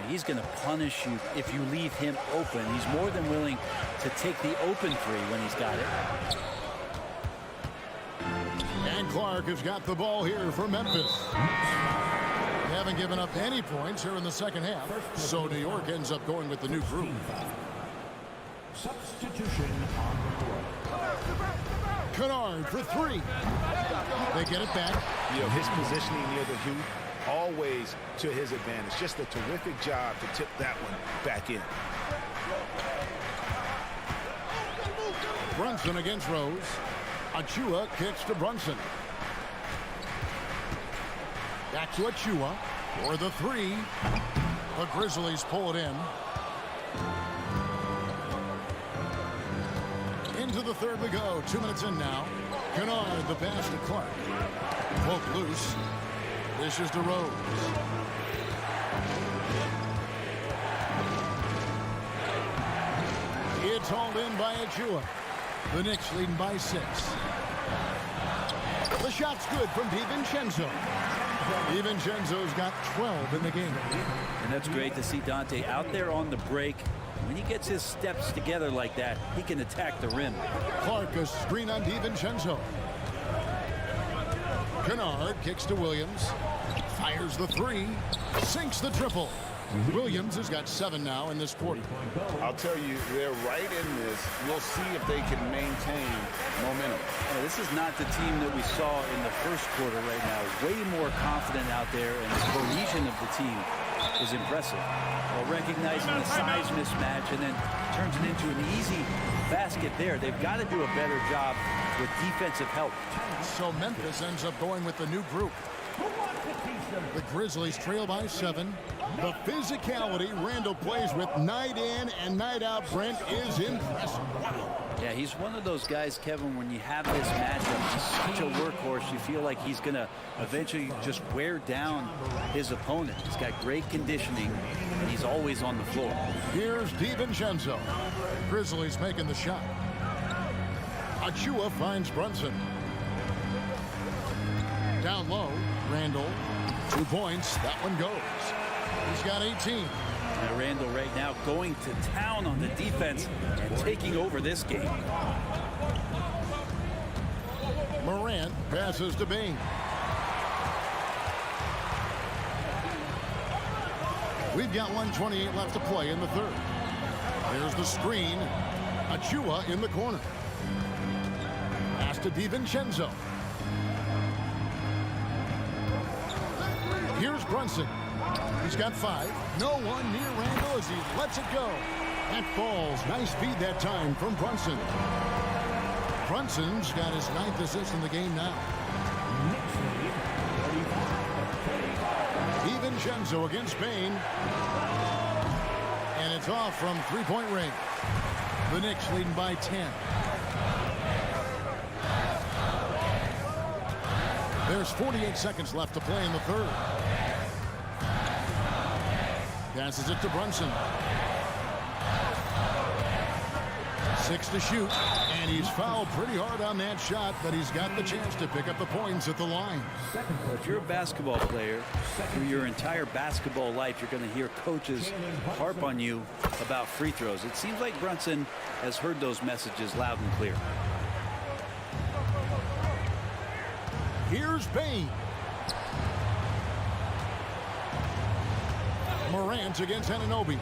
He's going to punish you if you leave him open. He's more than willing to take the open three when he's got it. And Clark has got the ball here for Memphis. They haven't given up any points here in the second half. So New York ends up going with the new group. Substitution on the court. Kennard for 3. They get it back. You know, his positioning near the hoop, always to his advantage. Just a terrific job to tip that one back in. Brunson against Rose. Achua kicks to Brunson. Back to Achua for the 3. The Grizzlies pull it in. Into the third we go. 2 minutes in now. Kennard, the pass to Clark. Poke loose. This is to Rose. It's hauled in by Achua. The Knicks leading by 6. The shot's good from DiVincenzo. DiVincenzo's got 12 in the game. And that's great to see Dante out there on the break. When he gets his steps together like that, he can attack the rim. Clark a screen on DiVincenzo. Kennard kicks to Williams. Fires the 3. Sinks the triple. Williams has got 7 now in this quarter. I'll tell you, they're right in this. We'll see if they can maintain momentum. Yeah, this is not the team that we saw in the first quarter right now. Way more confident out there, and the cohesion of the team is impressive. Well, recognizing the size mismatch and then turns it into an easy basket there. They've got to do a better job with defensive help. So Memphis ends up going with the new group. The Grizzlies trail by 7. The physicality Randall plays with night in and night out, Brent, is impressive. Yeah, he's one of those guys, Kevin, when you have this matchup, he's such a workhorse, you feel like he's going to eventually just wear down his opponent. He's got great conditioning, and he's always on the floor. Here's DiVincenzo. Grizzlies making the shot. Achua finds Brunson. Down low, Randall. 2 points. That one goes. He's got 18. Now Randall right now going to town on the defense and taking over this game. Morant passes to Bain. We've got 1:28 left to play in the third. There's the screen. Achua in the corner. Pass to DiVincenzo. Here's Brunson. He's got 5. No one near Randall as he lets it go. That falls. Nice feed that time from Brunson. Brunson's got his 9th assist in the game now. DiVincenzo against Bain. And it's off from 3-point range. The Knicks leading by 10. There's 48 seconds left to play in the third. Passes it to Brunson. 6 to shoot. And he's fouled pretty hard on that shot, but he's got the chance to pick up the points at the line. If you're a basketball player, through your entire basketball life, you're going to hear coaches harp on you about free throws. It seems like Brunson has heard those messages loud and clear. Here's Bain. Morant against Anunoby.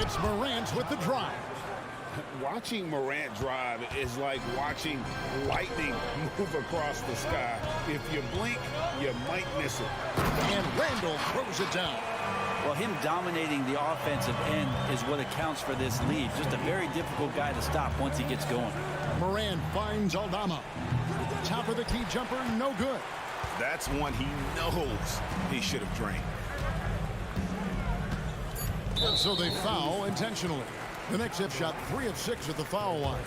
It's Morant with the drive. Watching Morant drive is like watching lightning move across the sky. If you blink, you might miss it. And Randall throws it down. Well, him dominating the offensive end is what accounts for this lead. Just a very difficult guy to stop once he gets going. Morant finds Aldama. Top of the key jumper, no good. That's one he knows he should have drained. And so they foul intentionally. The Knicks have shot 3 of 6 at the foul line.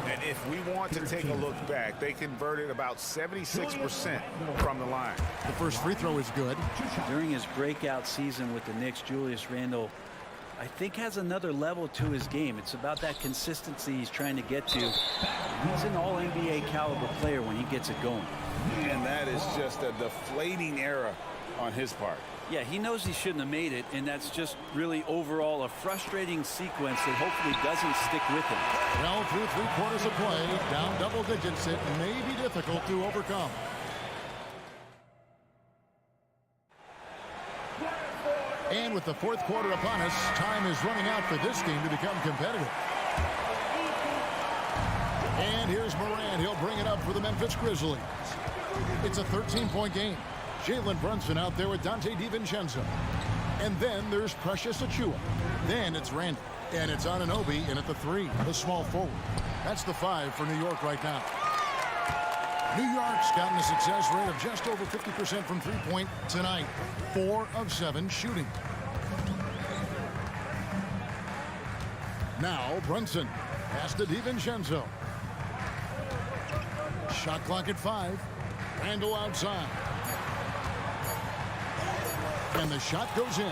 And if we want to take a look back, they converted about 76% from the line. The first free throw is good. During his breakout season with the Knicks, Julius Randle, I think, has another level to his game. It's about that consistency he's trying to get to. He's an all-NBA caliber player when he gets it going. And that is just a deflating era on his part. Yeah, he knows he shouldn't have made it, and that's just really overall a frustrating sequence that hopefully doesn't stick with him. Well, through 3 quarters of play, down double digits, it may be difficult to overcome. And with the 4th quarter upon us, time is running out for this game to become competitive. And here's Morant. He'll bring it up for the Memphis Grizzlies. It's a 13-point game. Jalen Brunson out there with Dante DiVincenzo. And then there's Precious Achiuwa. Then it's Randle. And it's Anunoby in at the 3, the small forward. That's the 5 for New York right now. New York's gotten a success rate of just over 50% from three-point tonight. 4 of 7 shooting. Now Brunson. Pass to DiVincenzo. Shot clock at 5. Randle outside. And the shot goes in.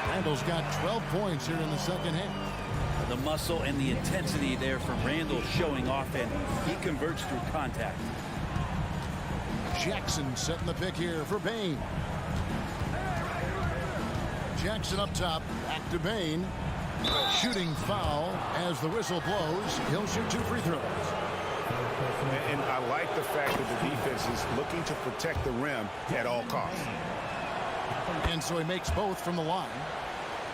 Randle's got 12 points here in the second half. The muscle and the intensity there from Randle showing off, and he converts through contact. Jackson setting the pick here for Bane. Jackson up top. Back to Bane. Shooting foul as the whistle blows. He'll shoot 2 free throws. And I like the fact that the defense is looking to protect the rim at all costs. And so he makes both from the line.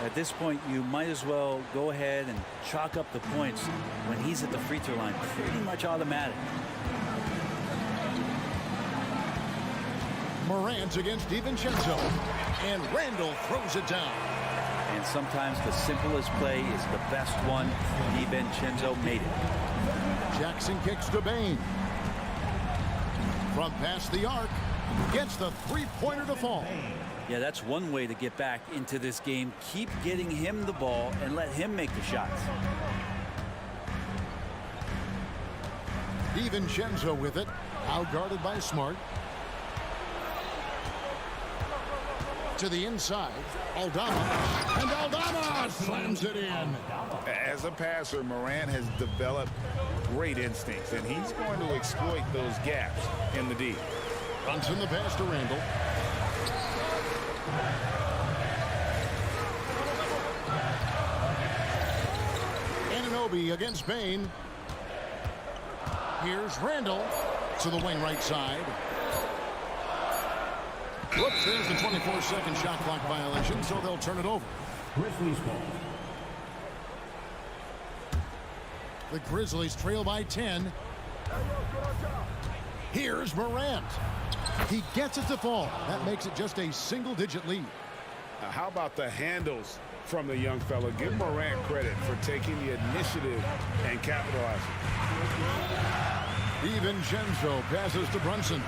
At this point, you might as well go ahead and chalk up the points when he's at the free throw line. Pretty much automatic. Morant against DiVincenzo. And Randle throws it down. And sometimes the simplest play is the best one. DiVincenzo made it. Jackson kicks to Bane. From past the arc. Gets the three-pointer to fall. Yeah, that's one way to get back into this game. Keep getting him the ball and let him make the shots. DiVincenzo with it. Out guarded by Smart. To the inside. Aldama. And Aldama slams it in. As a passer, Morant has developed great instincts, and he's going to exploit those gaps in the D. Brunson the pass to Randle. Anunoby against Bane. Here's Randle to the wing right side. Whoops, there's the 24-second shot clock violation, so they'll turn it over. Grizzlies ball. The Grizzlies trail by 10. Here's Morant. He gets it to fall. That makes it just a single-digit lead. How about the handles from the young fella? Give Morant credit for taking the initiative and capitalizing. DiVincenzo passes to Brunson.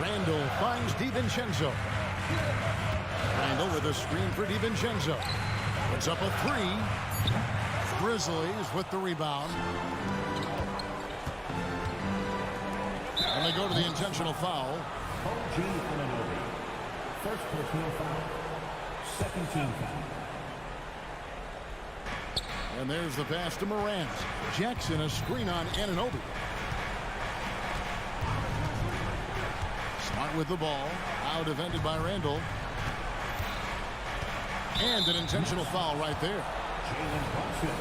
Randle finds DiVincenzo. Randle with a screen for DiVincenzo. Puts up a 3. Grizzlies with the rebound. And they go to the intentional foul. OG Anunoby. First personal foul. Second team foul. And there's the pass to Morant. Jackson a screen on Anunoby. Smart with the ball. Out defended by Randle. And an intentional foul right there. Jalen Brunson.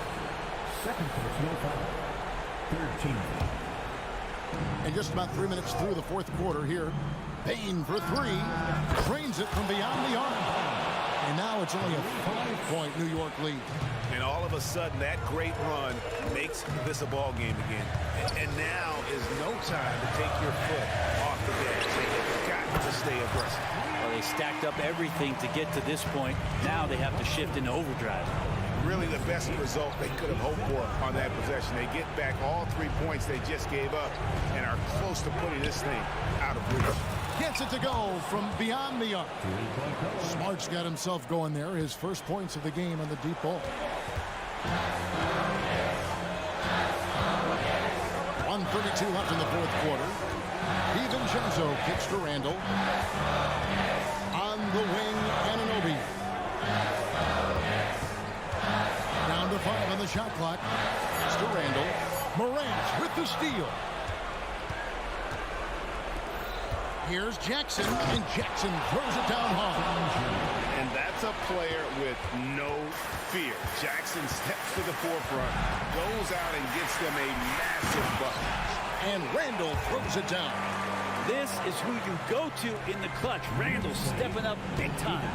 Second personal foul. Third team foul. And just about 3 minutes through the 4th quarter here. Bane for 3. Drains it from beyond the arc. And now it's only a 5-point New York lead. And all of a sudden, that great run makes this a ball game again. And now is no time to take your foot off the gas. They've got to stay aggressive. Well, they stacked up everything to get to this point. Now they have to shift into overdrive. Really the best result they could have hoped for on that possession. They get back all 3 points they just gave up and are close to putting this thing out of reach. Gets it to go from beyond the arc. Smart's got himself going there. His first points of the game on the deep ball. 1:32 left in the fourth quarter. DiVincenzo kicks to Randall. On the wing, Anunoby. Down to 5 on the shot clock. It's to Randall. Morant with the steal. Here's Jackson, and Jackson throws it down hard. And that's a player with no fear. Jackson steps to the forefront, goes out and gets them a massive bucket. And Randall throws it down. This is who you go to in the clutch. Randall stepping up big time.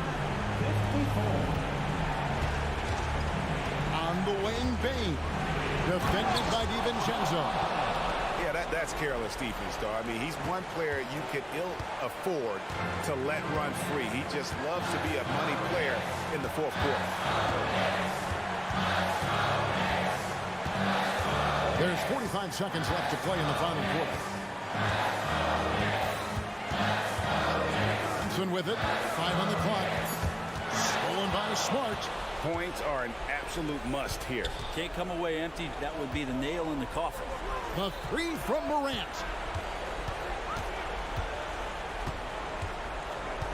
On the wing, Bane. Defended by DiVincenzo. Yeah, that's careless defense, though. I mean, he's one player you could ill afford to let run free. He just loves to be a money player in the fourth quarter. There's 45 seconds left to play in the final quarter. Thompson with it. 5 on the clock. Stolen by Smart. Points are an absolute must here. Can't come away empty. That would be the nail in the coffin. The 3 from Morant.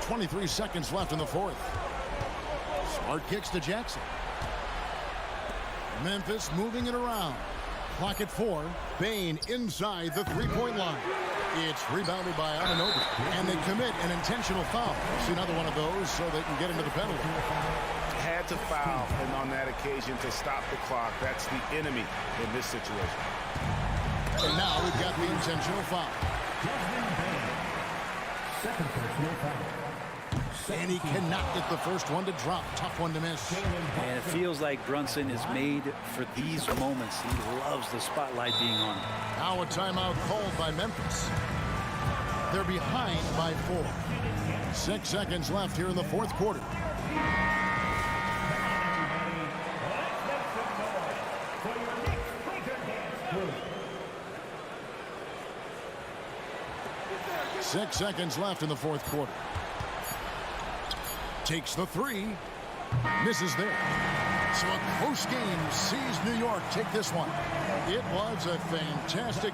23 seconds left in the fourth. Smart kicks to Jackson. Memphis moving it around. Clock at 4. Bane inside the three-point line. It's rebounded by Anunoby. And they commit an intentional foul. See another one of those so they can get into the penalty. Had to foul, and on that occasion to stop the clock. That's the enemy in this situation. And now we've got the intentional foul. Second personal foul. And he cannot get the first one to drop. Tough one to miss. And it feels like Brunson is made for these moments. He loves the spotlight being on him. Now a timeout called by Memphis. They're behind by 4. 6 seconds left here in the fourth quarter. Six seconds left in the fourth quarter. Takes the 3. Misses there. So a close game sees New York take this one. It was a fantastic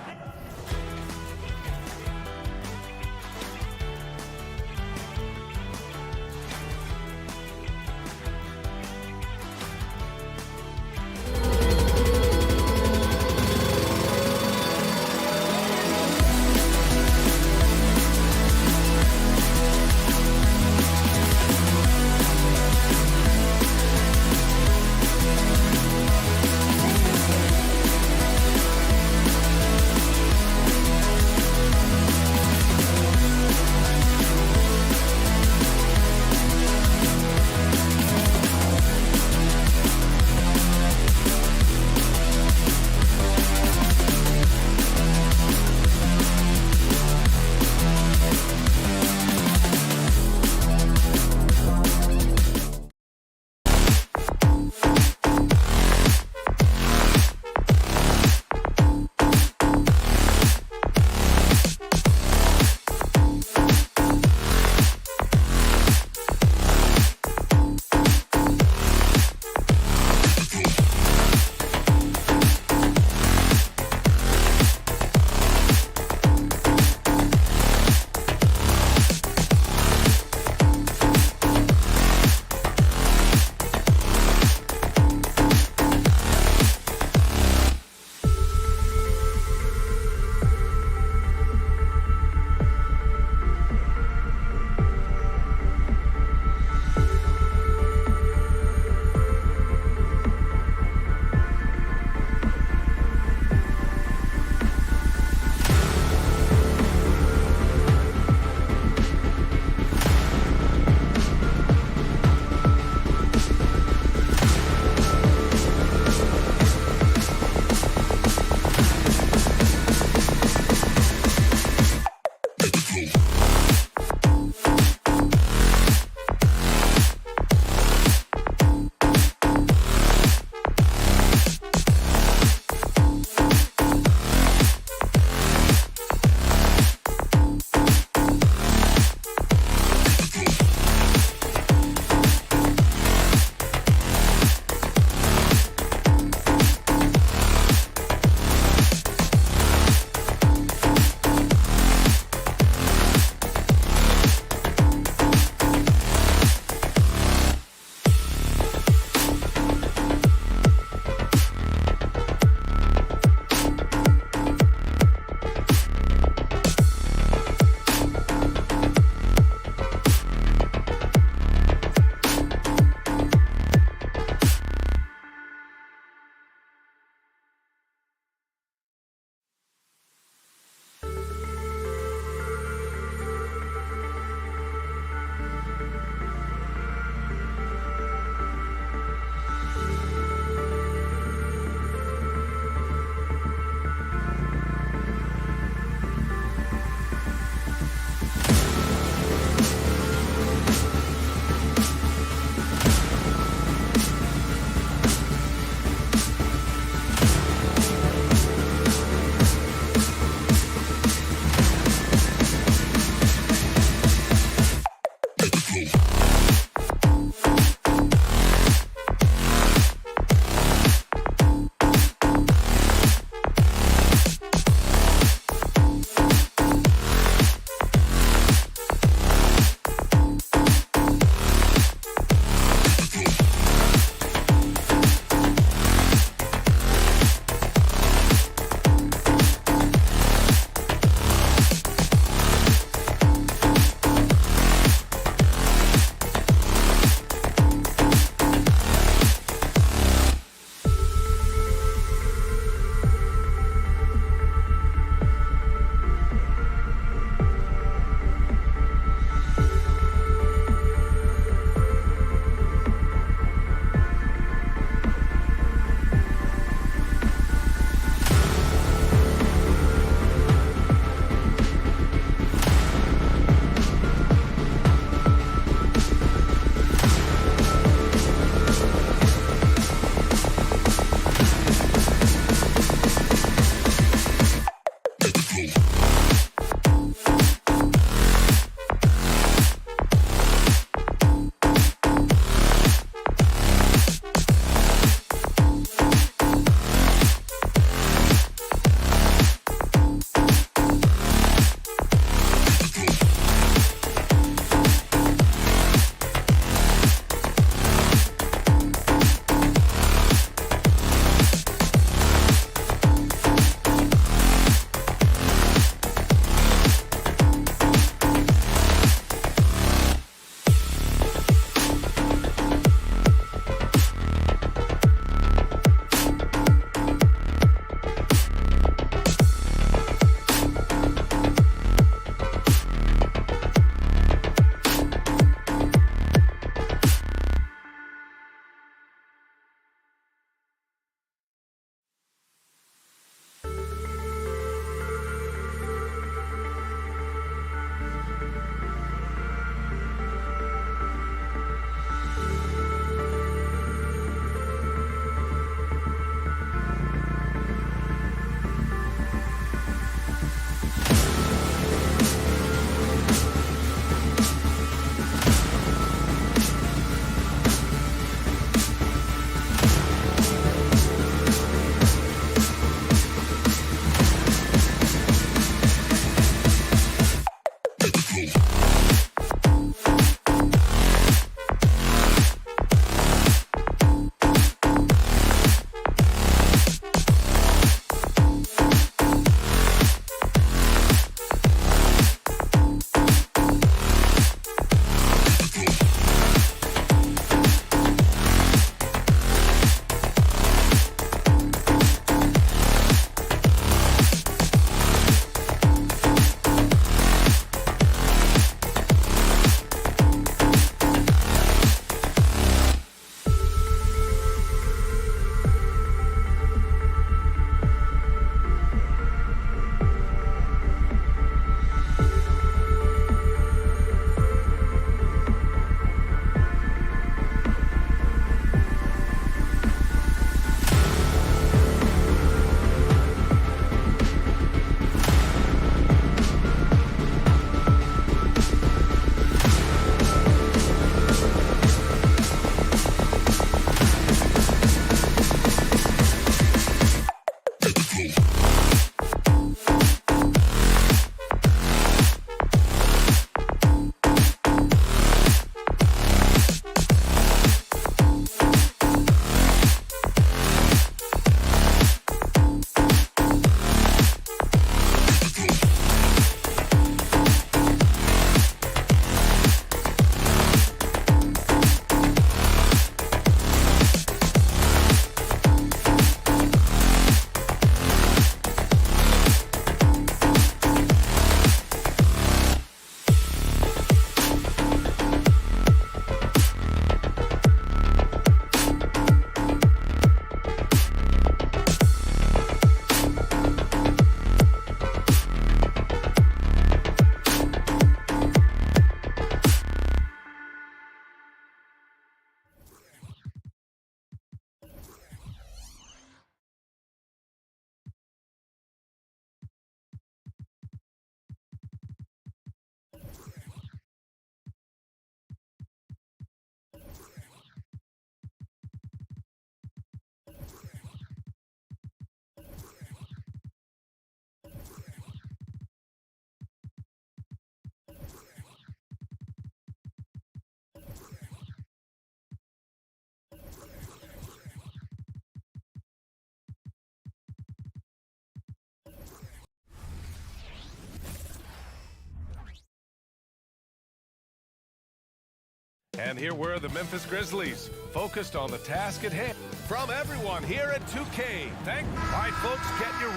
And here were the Memphis Grizzlies, focused on the task at hand. From everyone here at 2K, all right, folks, get your...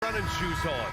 running shoes on.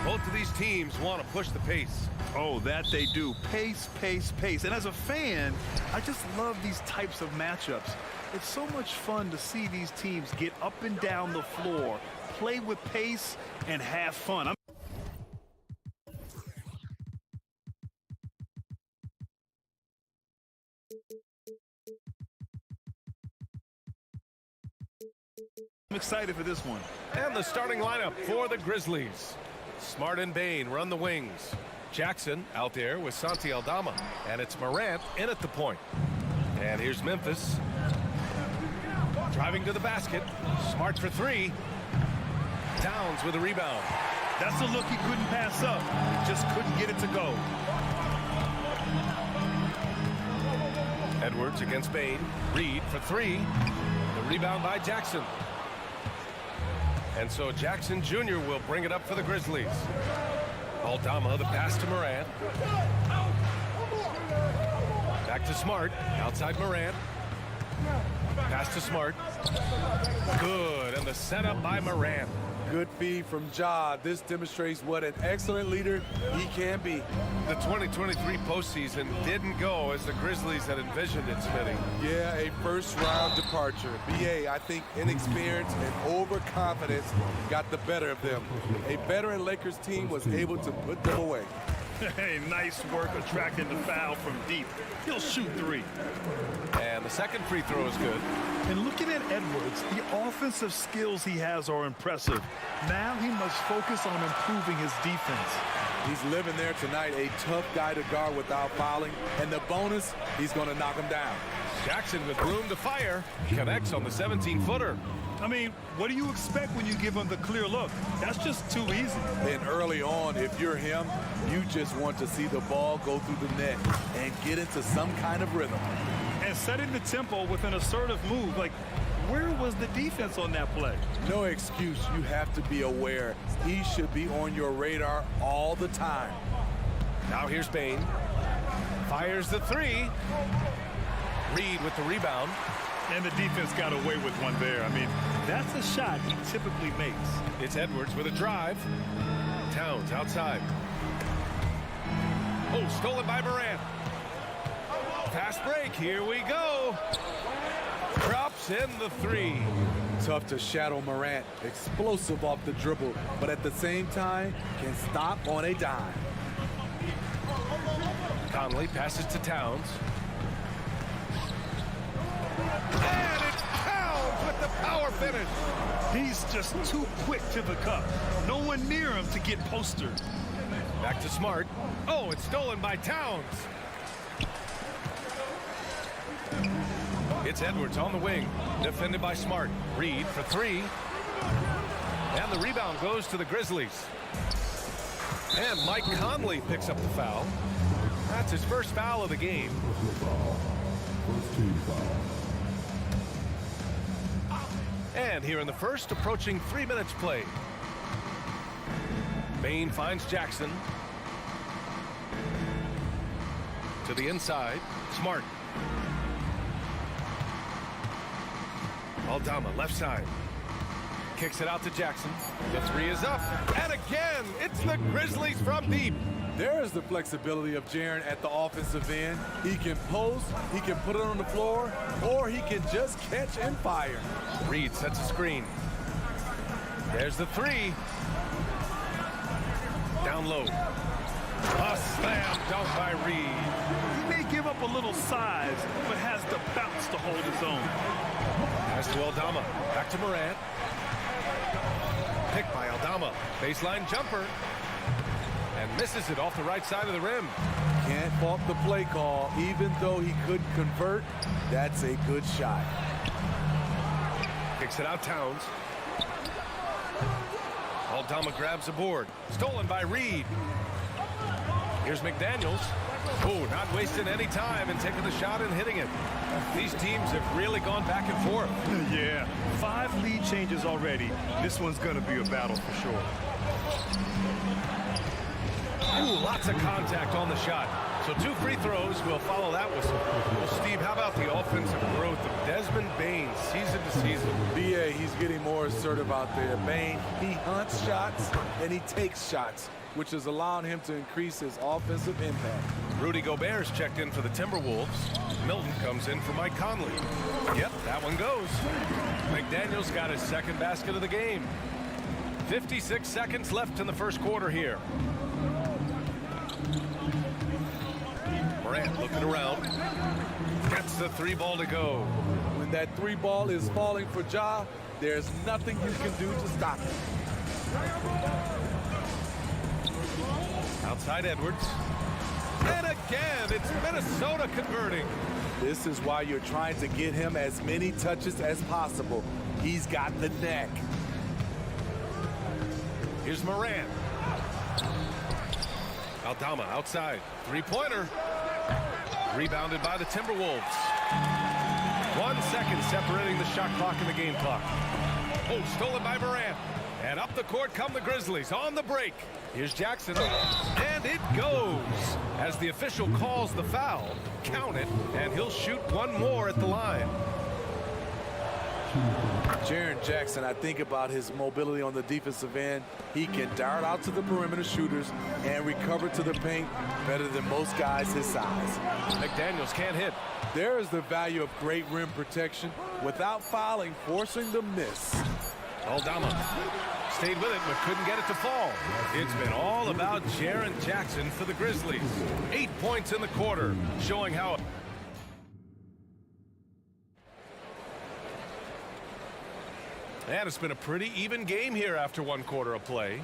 Both of these teams want to push the pace. Oh, that they do. Pace, pace, pace. And as a fan, I just love these types of matchups. It's so much fun to see these teams get up and down the floor, play with pace, and have fun. I'm excited for this one. And the starting lineup for the Grizzlies. Smart and Bain run the wings. Jackson out there with Santi Aldama. And it's Morant in at the point. And here's Memphis. Driving to the basket. Smart for three. Towns with a rebound. That's a look he couldn't pass up. He just couldn't get it to go. Edwards against Bain. Reed for three. The rebound by Jackson. And so Jackson Jr. will bring it up for the Grizzlies. Aldama, the pass to Morant. Back to Smart. Outside Morant. Pass to Smart. Good. And the setup by Morant. Good feed from Ja. This demonstrates what an excellent leader he can be. The 2023 postseason didn't go as the Grizzlies had envisioned it, Smitty. Yeah, a first-round departure. BA, I think inexperience and overconfidence got the better of them. A veteran Lakers team was able to put them away. Hey, nice work attracting the foul from deep. He'll shoot three. And the second free throw is good. And looking at Edwards, the offensive skills he has are impressive. Now he must focus on improving his defense. He's living there tonight, a tough guy to guard without fouling. And the bonus, he's going to knock him down. Jackson with room to fire. Connects on the 17-footer. I mean, what do you expect when you give him the clear look? That's just too easy. And early on, if you're him, you just want to see the ball go through the net and get into some kind of rhythm. And setting the tempo with an assertive move. Like, where was the defense on that play? No excuse. You have to be aware. He should be on your radar all the time. Now here's Bain. Fires the three. Reed with the rebound. And the defense got away with one there. I mean, that's a shot he typically makes. It's Edwards with a drive. Towns outside. Oh, stolen by Morant. Fast break. Here we go. Drops in the three. Tough to shadow Morant. Explosive off the dribble, but at the same time, can stop on a dime. Conley passes to Towns. And it's Towns with the power finish. He's just too quick to the cup. No one near him to get postered. Back to Smart. Oh, it's stolen by Towns. It's Edwards on the wing. Defended by Smart. Reed for three. And the rebound goes to the Grizzlies. And Mike Conley picks up the foul. That's his first foul of the game. And here in the first, approaching 3 minutes played. Bain finds Jackson. To the inside. Smart. Aldama, left side. Kicks it out to Jackson. The three is up. And again, it's the Grizzlies from deep. There's the flexibility of Jaren at the offensive end. He can post, he can put it on the floor, or he can just catch and fire. Reed sets a screen. There's the three. Down low. A slam dunk by Reed. He may give up a little size, but has the bounce to hold his own. Pass to Aldama. Back to Morant. Picked by Aldama. Baseline jumper. And misses it off the right side of the rim. Can't fault the play call. Even though he couldn't convert, that's a good shot. Kicks it out Towns. Aldama grabs the board. Stolen by Reed. Here's McDaniels. Oh, not wasting any time and taking the shot and hitting it. These teams have really gone back and forth. Yeah, 5 lead changes already. This one's going to be a battle for sure. Ooh, lots of contact on the shot. So 2 free throws will follow that whistle. Well, Steve, how about the offensive growth of Desmond Bain season to season? BA, he's getting more assertive out there. Bain, he hunts shots and he takes shots, which is allowing him to increase his offensive impact. Rudy Gobert's checked in for the Timberwolves. Milton comes in for Mike Conley. Yep, that one goes. McDaniels got his second basket of the game. 56 seconds left in the first quarter here. Morant looking around. Gets the 3 ball to go. When that 3 ball is falling for Ja, there's nothing you can do to stop it. Outside Edwards. And again, it's Minnesota converting. This is why you're trying to get him as many touches as possible. He's got the neck. Here's Morant. Aldama outside. 3-pointer. Rebounded by the Timberwolves. 1 second separating the shot clock and the game clock. Oh, stolen by Morant. And up the court come the Grizzlies on the break. Here's Jackson. And it goes. As the official calls the foul, count it, and he'll shoot 1 more at the line. Jaren Jackson, I think about his mobility on the defensive end. He can dart out to the perimeter shooters and recover to the paint better than most guys his size. McDaniels can't hit. There is the value of great rim protection without fouling, forcing the miss. Aldama stayed with it but couldn't get it to fall. It's been all about Jaren Jackson for the Grizzlies. 8 points in the quarter, showing how... And it's been a pretty even game here after 1 quarter of play.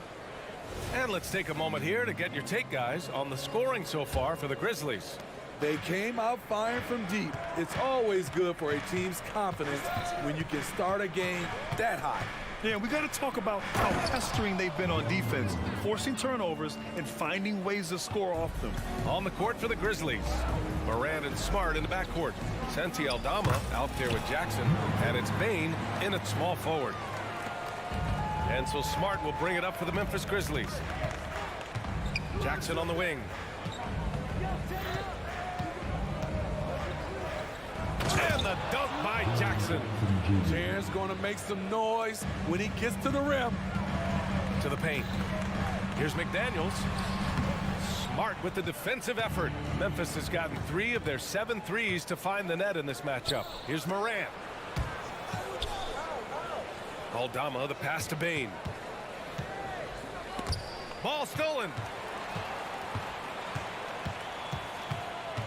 And let's take a moment here to get your take, guys, on the scoring so far for the Grizzlies. They came out firing from deep. It's always good for a team's confidence when you can start a game that high. Yeah, we got to talk about how pestering they've been on defense, forcing turnovers and finding ways to score off them. On the court for the Grizzlies, Morant and Smart in the backcourt. Santi Aldama out there with Jackson, and it's Bain in at small forward. And so Smart will bring it up for the Memphis Grizzlies. Jackson on the wing. And the dunk by Jackson. Jaren's going to make some noise when he gets to the rim. To the paint. Here's McDaniels. Smart with the defensive effort. Memphis has gotten 3 of their 7 threes to find the net in this matchup. Here's Morant. Aldama, the pass to Bain. Ball stolen.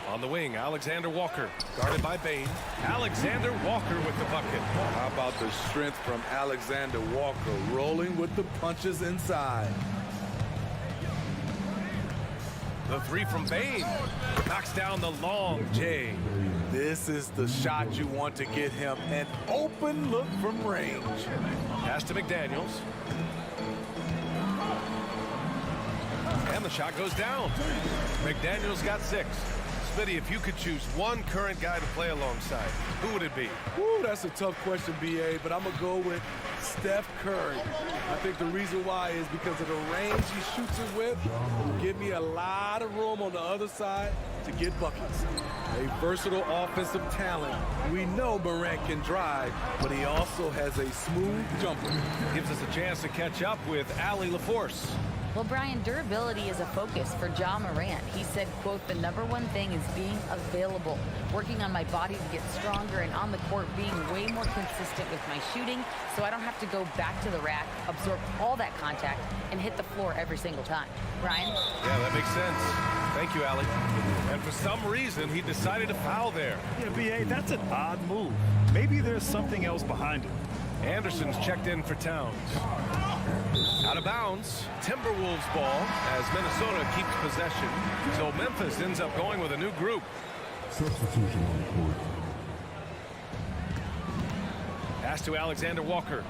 On the wing, Alexander Walker, guarded by Bain. Alexander Walker with the bucket. How about the strength from Alexander Walker, rolling with the punches inside. The 3 from Bain. Knocks down the long J. This is the shot you want to get him, an open look from range. Pass to McDaniels. And the shot goes down. McDaniels got 6. Smitty, if you could choose one current guy to play alongside, who would it be? Ooh, that's a tough question, B.A., but I'm going to go with Steph Curry. I think the reason why is because of the range he shoots it with. Give me a lot of room on the other side to get buckets. A versatile offensive talent. We know Morant can drive, but he also has a smooth jumper. Gives us a chance to catch up with Allie LaForce. Well, Brian, durability is a focus for Ja Morant. He said, quote, "The #1 thing is being available, working on my body to get stronger, and on the court being way more consistent with my shooting so I don't have to go back to the rack, absorb all that contact, and hit the floor every single time." Brian? Yeah, that makes sense. Thank you, Allie. And for some reason, he decided to foul there. Yeah, B.A., that's an odd move. Maybe there's something else behind it. Anderson's checked in for Towns. Out of bounds, Timberwolves ball as Minnesota keeps possession. So Memphis ends up going with a new group. Substitution on the court. Pass to Alexander Walker.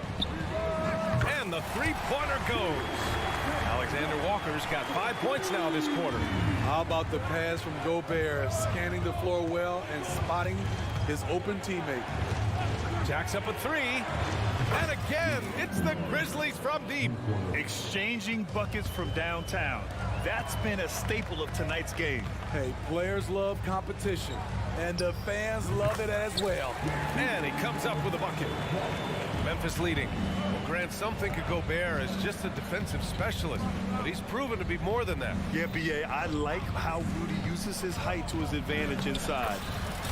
And the three-pointer goes. Alexander Walker's got 5 points now this quarter. How about the pass from Gobert, scanning the floor well and spotting his open teammate. Jacks up a three. And again, it's the Grizzlies from deep. Exchanging buckets from downtown. That's been a staple of tonight's game. Hey, players love competition, and the fans love it as well. And he comes up with a bucket. Memphis leading. Well, Grant, some think of Gobert as just a defensive specialist, but he's proven to be more than that. Yeah, B.A., I like how Rudy uses his height to his advantage inside.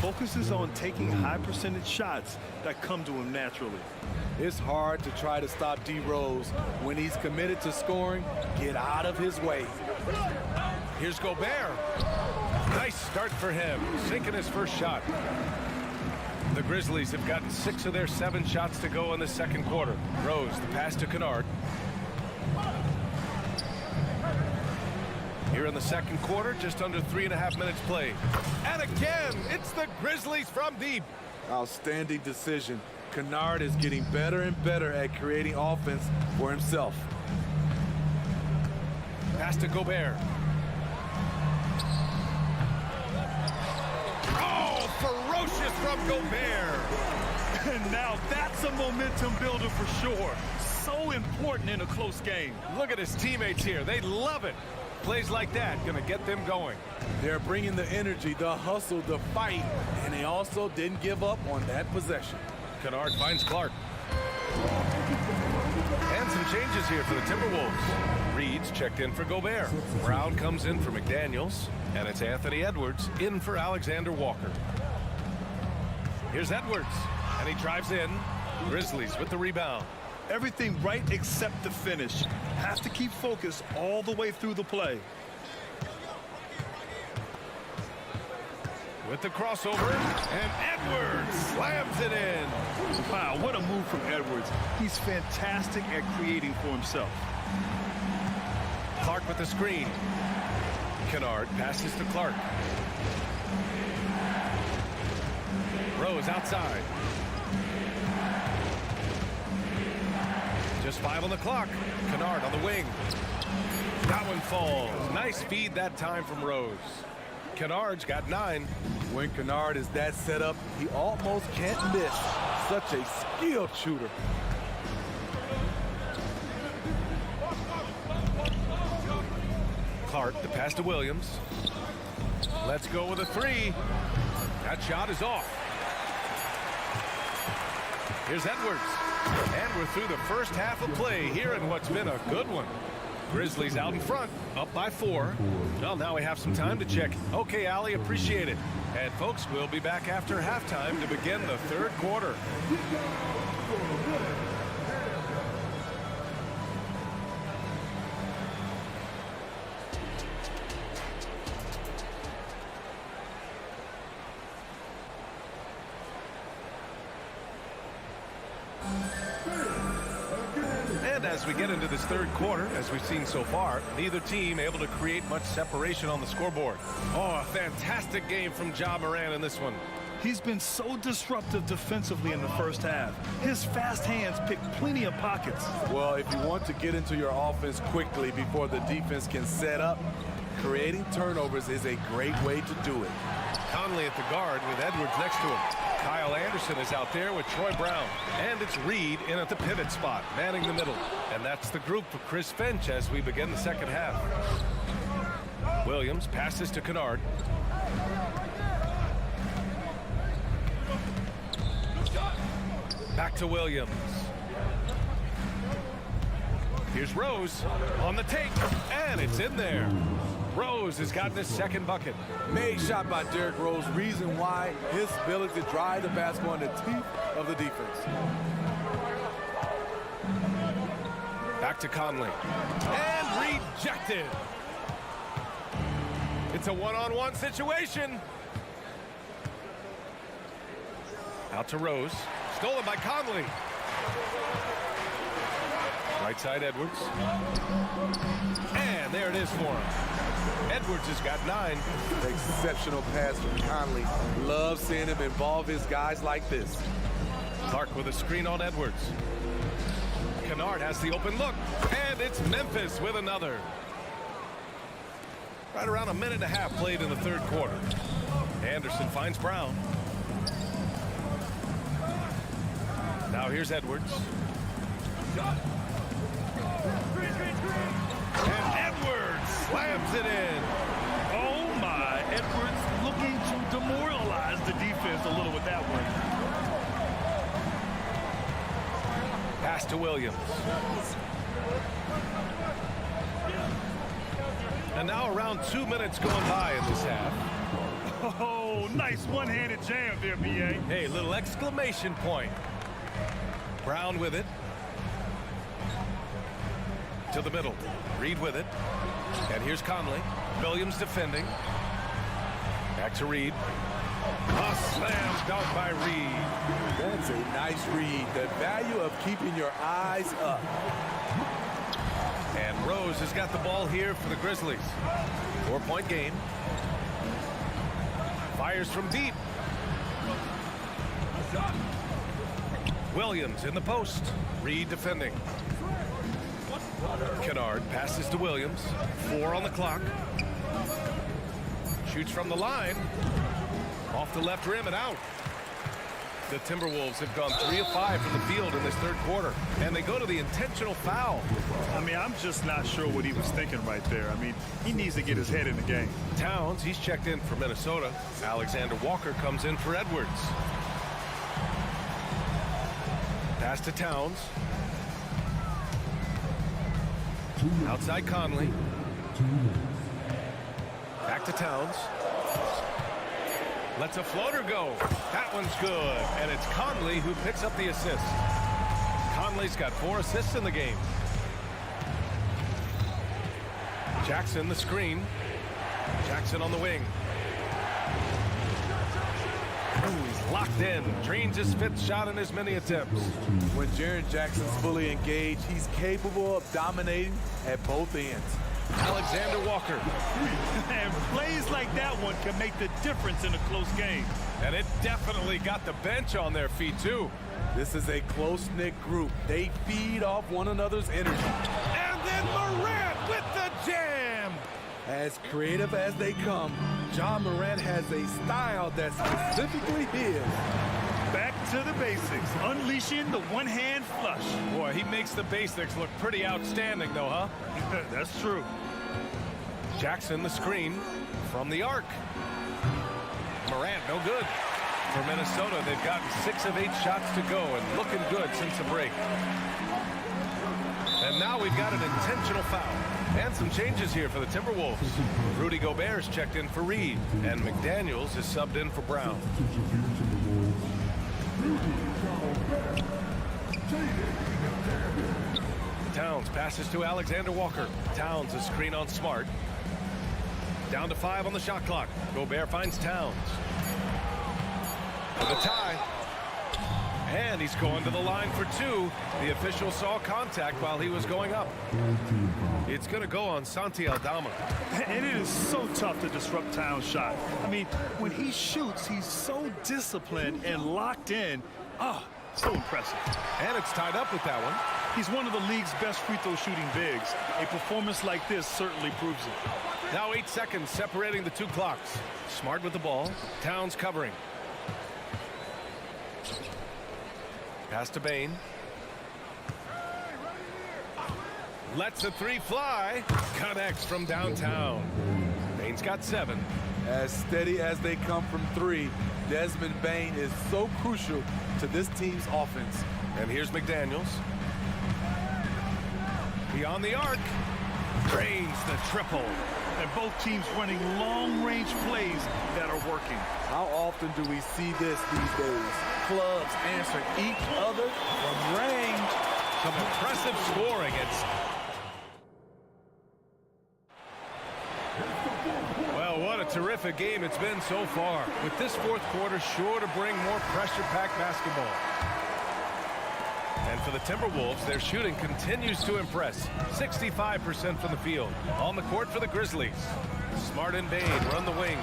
Focuses on taking high percentage shots that come to him naturally. It's hard to try to stop D Rose when he's committed to scoring. Get out of his way. Here's Gobert. Nice start for him, sinking his first shot. The Grizzlies have gotten 6 of their 7 shots to go in the second quarter. Rose, the pass to Kennard. Here in the second quarter, just under 3.5 minutes played. And again, it's the Grizzlies from deep. Outstanding decision. Kennard is getting better and better at creating offense for himself. Pass to Gobert. Oh, ferocious from Gobert. And now that's a momentum builder for sure. So important in a close game. Look at his teammates here. They love it. Plays like that gonna get them going. They're bringing the energy, the hustle, the fight, and they also didn't give up on that possession. Kennard finds Clark. And some changes here for the Timberwolves. Reed's checked in for Gobert. Brown comes in for McDaniels. And it's Anthony Edwards in for Alexander Walker. Here's Edwards. And he drives in. Grizzlies with the rebound. Everything right except the finish. Have to keep focus all the way through the play. With the crossover, and Edwards slams it in. Wow, what a move from Edwards. He's fantastic at creating for himself. Clark with the screen. Kennard passes to Clark. Rose outside. Just 5 on the clock. Kennard on the wing. That one falls. Nice feed that time from Rose. Kennard's got 9. When Kennard is that set up, he almost can't miss. Such a skilled shooter. Clark, the pass to Williams. Let's go with a 3. That shot is off. Here's Edwards. And we're through the first half of play here in what's been a good one. Grizzlies out in front, up by 4. Well, now we have some time to check. Okay, Allie, appreciate it. And folks, we'll be back after halftime to begin the third quarter. And as we get into this third quarter, as we've seen so far, neither team able to create much separation on the scoreboard. Oh, a fantastic game from Ja Morant in this one. He's been so disruptive defensively in the first half. His fast hands pick plenty of pockets. Well, if you want to get into your offense quickly before the defense can set up, creating turnovers is a great way to do it. Conley at the guard with Edwards next to him. Kyle Anderson is out there with Troy Brown. And it's Reed in at the pivot spot, manning the middle. And that's the group for Chris Finch as we begin the second half. Williams passes to Kennard. Back to Williams. Here's Rose on the take, and it's in there. Rose has gotten his second bucket. Made shot by Derrick Rose. Reason why his ability to drive the basketball in the teeth of the defense. Back to Conley. And rejected. It's a one-on-one situation. Out to Rose. Stolen by Conley. Right side Edwards. And there it is for him. Edwards has got 9. Exceptional pass from Conley. Love seeing him involve his guys like this. Clark with a screen on Edwards. Kennard has the open look. And it's Memphis with another. Right around a minute and a half played in the third quarter. Anderson finds Brown. Now here's Edwards. And Edwards slams it in. Oh my, Edwards looking to demoralize the defense a little with that one. Pass to Williams. And now around 2 minutes going by in this half. Oh, nice one-handed jam there, B.A. Hey, little exclamation point. Brown with it. To the middle. Reed with it. And here's Conley. Williams defending. Back to Reed. A slam dunk by Reed. That's a nice read. The value of keeping your eyes up. And Rose has got the ball here for the Grizzlies. 4-point game. Fires from deep. Williams in the post. Reed defending. Kennard passes to Williams. 4 on the clock. Shoots from the line. Off the left rim and out. The Timberwolves have gone 3 of 5 from the field in this third quarter. And they go to the intentional foul. I mean, I'm just not sure what he was thinking right there. I mean, he needs to get his head in the game. Towns, he's checked in for Minnesota. Alexander Walker comes in for Edwards. Pass to Towns. Outside Conley. Back to Towns. Lets a floater go. That one's good. And it's Conley who picks up the assist. Conley's got 4 assists in the game. Jackson the screen. Jackson on the wing. Ooh, he's locked in. Drains his 5th shot in his many attempts. When Jaren Jackson's fully engaged, he's capable of dominating at both ends. Alexander Walker. And plays like that one can make the difference in a close game. And it definitely got the bench on their feet, too. This is a close-knit group. They feed off one another's energy. And then Morant with the jam. As creative as they come, John Morant has a style that's specifically his. Back to the basics, unleashing the one-hand flush. Boy, he makes the basics look pretty outstanding, though, huh? That's true. Jackson the screen from the arc. Morant, no good. For Minnesota, they've gotten 6 of 8 shots to go and looking good since the break. And now we've got an intentional foul. And some changes here for the Timberwolves. Rudy Gobert's checked in for Reed. And McDaniels is subbed in for Brown. Towns passes to Alexander Walker. Towns a screen on Smart. Down to 5 on the shot clock. Gobert finds Towns. For the tie. And he's going to the line for 2. The official saw contact while he was going up. It's going to go on Santi Aldama. And it is so tough to disrupt Towns' shot. I mean, when he shoots, he's so disciplined and locked in. So impressive. And it's tied up with that one. He's one of the league's best free throw shooting bigs. A performance like this certainly proves it. Now 8 seconds separating the two clocks. Smart with the ball. Towns covering. Pass to Bane. Lets a three fly. Connects from downtown. Bane's got 7. As steady as they come from 3, Desmond Bane is so crucial to this team's offense. And here's McDaniels. Beyond the arc. Drains the triple. And both teams running long-range plays that are working. How often do we see this these days? Clubs answering each other from range. Some impressive scoring. Well, what a terrific game it's been so far. With this fourth quarter sure to bring more pressure-packed basketball. And for the Timberwolves, their shooting continues to impress. 65% from the field. On the court for the Grizzlies. Smart and Bane run the wings.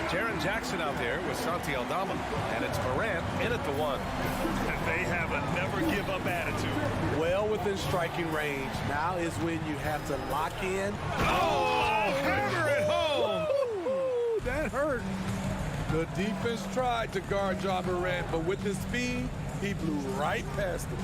Jaren Jackson out there with Santi Aldama. And it's Morant in at the 1. And they have a never-give-up attitude. Well within striking range. Now is when you have to lock in. Oh, hammer it home! Ooh, that hurt. The defense tried to guard Ja Morant, but with his speed, he blew right past him.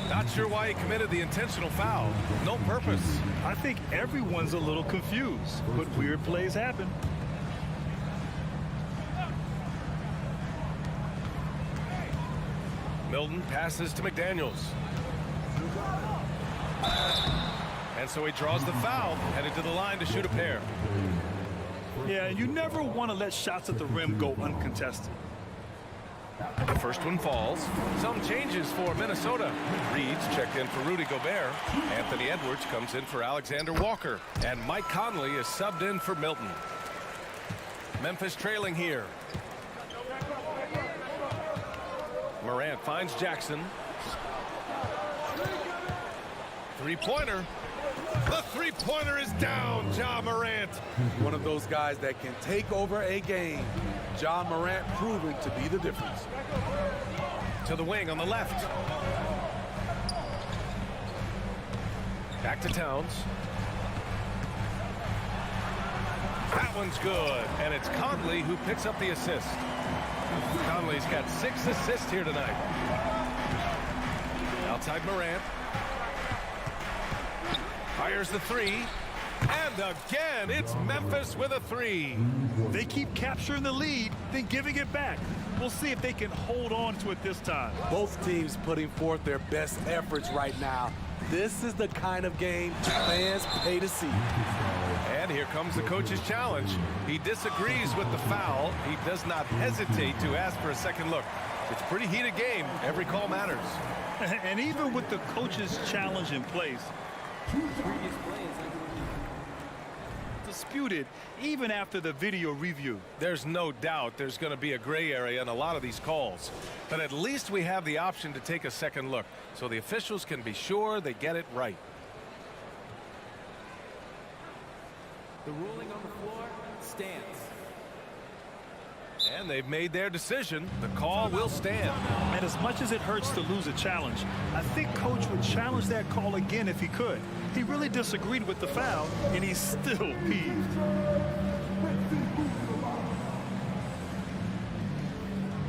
Not sure why he committed the intentional foul. No purpose. I think everyone's a little confused, but weird plays happen. Milton passes to McDaniels. And so he draws the foul, headed to the line to shoot a pair. Yeah, you never want to let shots at the rim go uncontested. The first one falls. Some changes for Minnesota. Reed's checked in for Rudy Gobert. Anthony Edwards comes in for Alexander Walker. And Mike Conley is subbed in for Milton. Memphis trailing here. Morant finds Jackson. Three-pointer. The three-pointer is down, Ja Morant. One of those guys that can take over a game. Ja Morant proven to be the difference. To the wing on the left. Back to Towns. That one's good, and it's Conley who picks up the assist. Conley's got 6 assists here tonight. Outside Morant. Fires the 3. And again, it's Memphis with a 3. They keep capturing the lead, then giving it back. We'll see if they can hold on to it this time. Both teams putting forth their best efforts right now. This is the kind of game fans pay to see. And here comes the coach's challenge. He disagrees with the foul. He does not hesitate to ask for a second look. It's a pretty heated game. Every call matters. And even with the coach's challenge in place, disputed even after the video review. There's no doubt there's going to be a gray area in a lot of these calls. But at least we have the option to take a second look, so the officials can be sure they get it right. The ruling on the floor stands. And they've made their decision. The call will stand. And as much as it hurts to lose a challenge, I think Coach would challenge that call again if he could. He really disagreed with the foul, and he's still peeved.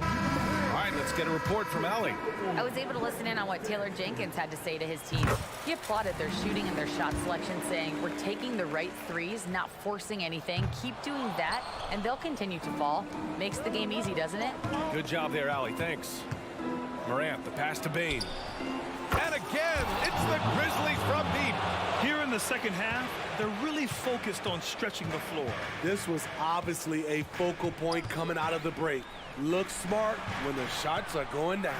All right, let's get a report from Allie. I was able to listen in on what Taylor Jenkins had to say to his team. He applauded their shooting and their shot selection, saying, "We're taking the right threes, not forcing anything. Keep doing that, and they'll continue to fall." Makes the game easy, doesn't it? Good job there, Allie. Thanks. Morant, the pass to Bane. And again, it's the Grizzlies from deep. Here in the second half, they're really focused on stretching the floor. This was obviously a focal point coming out of the break. Look smart when the shots are going down.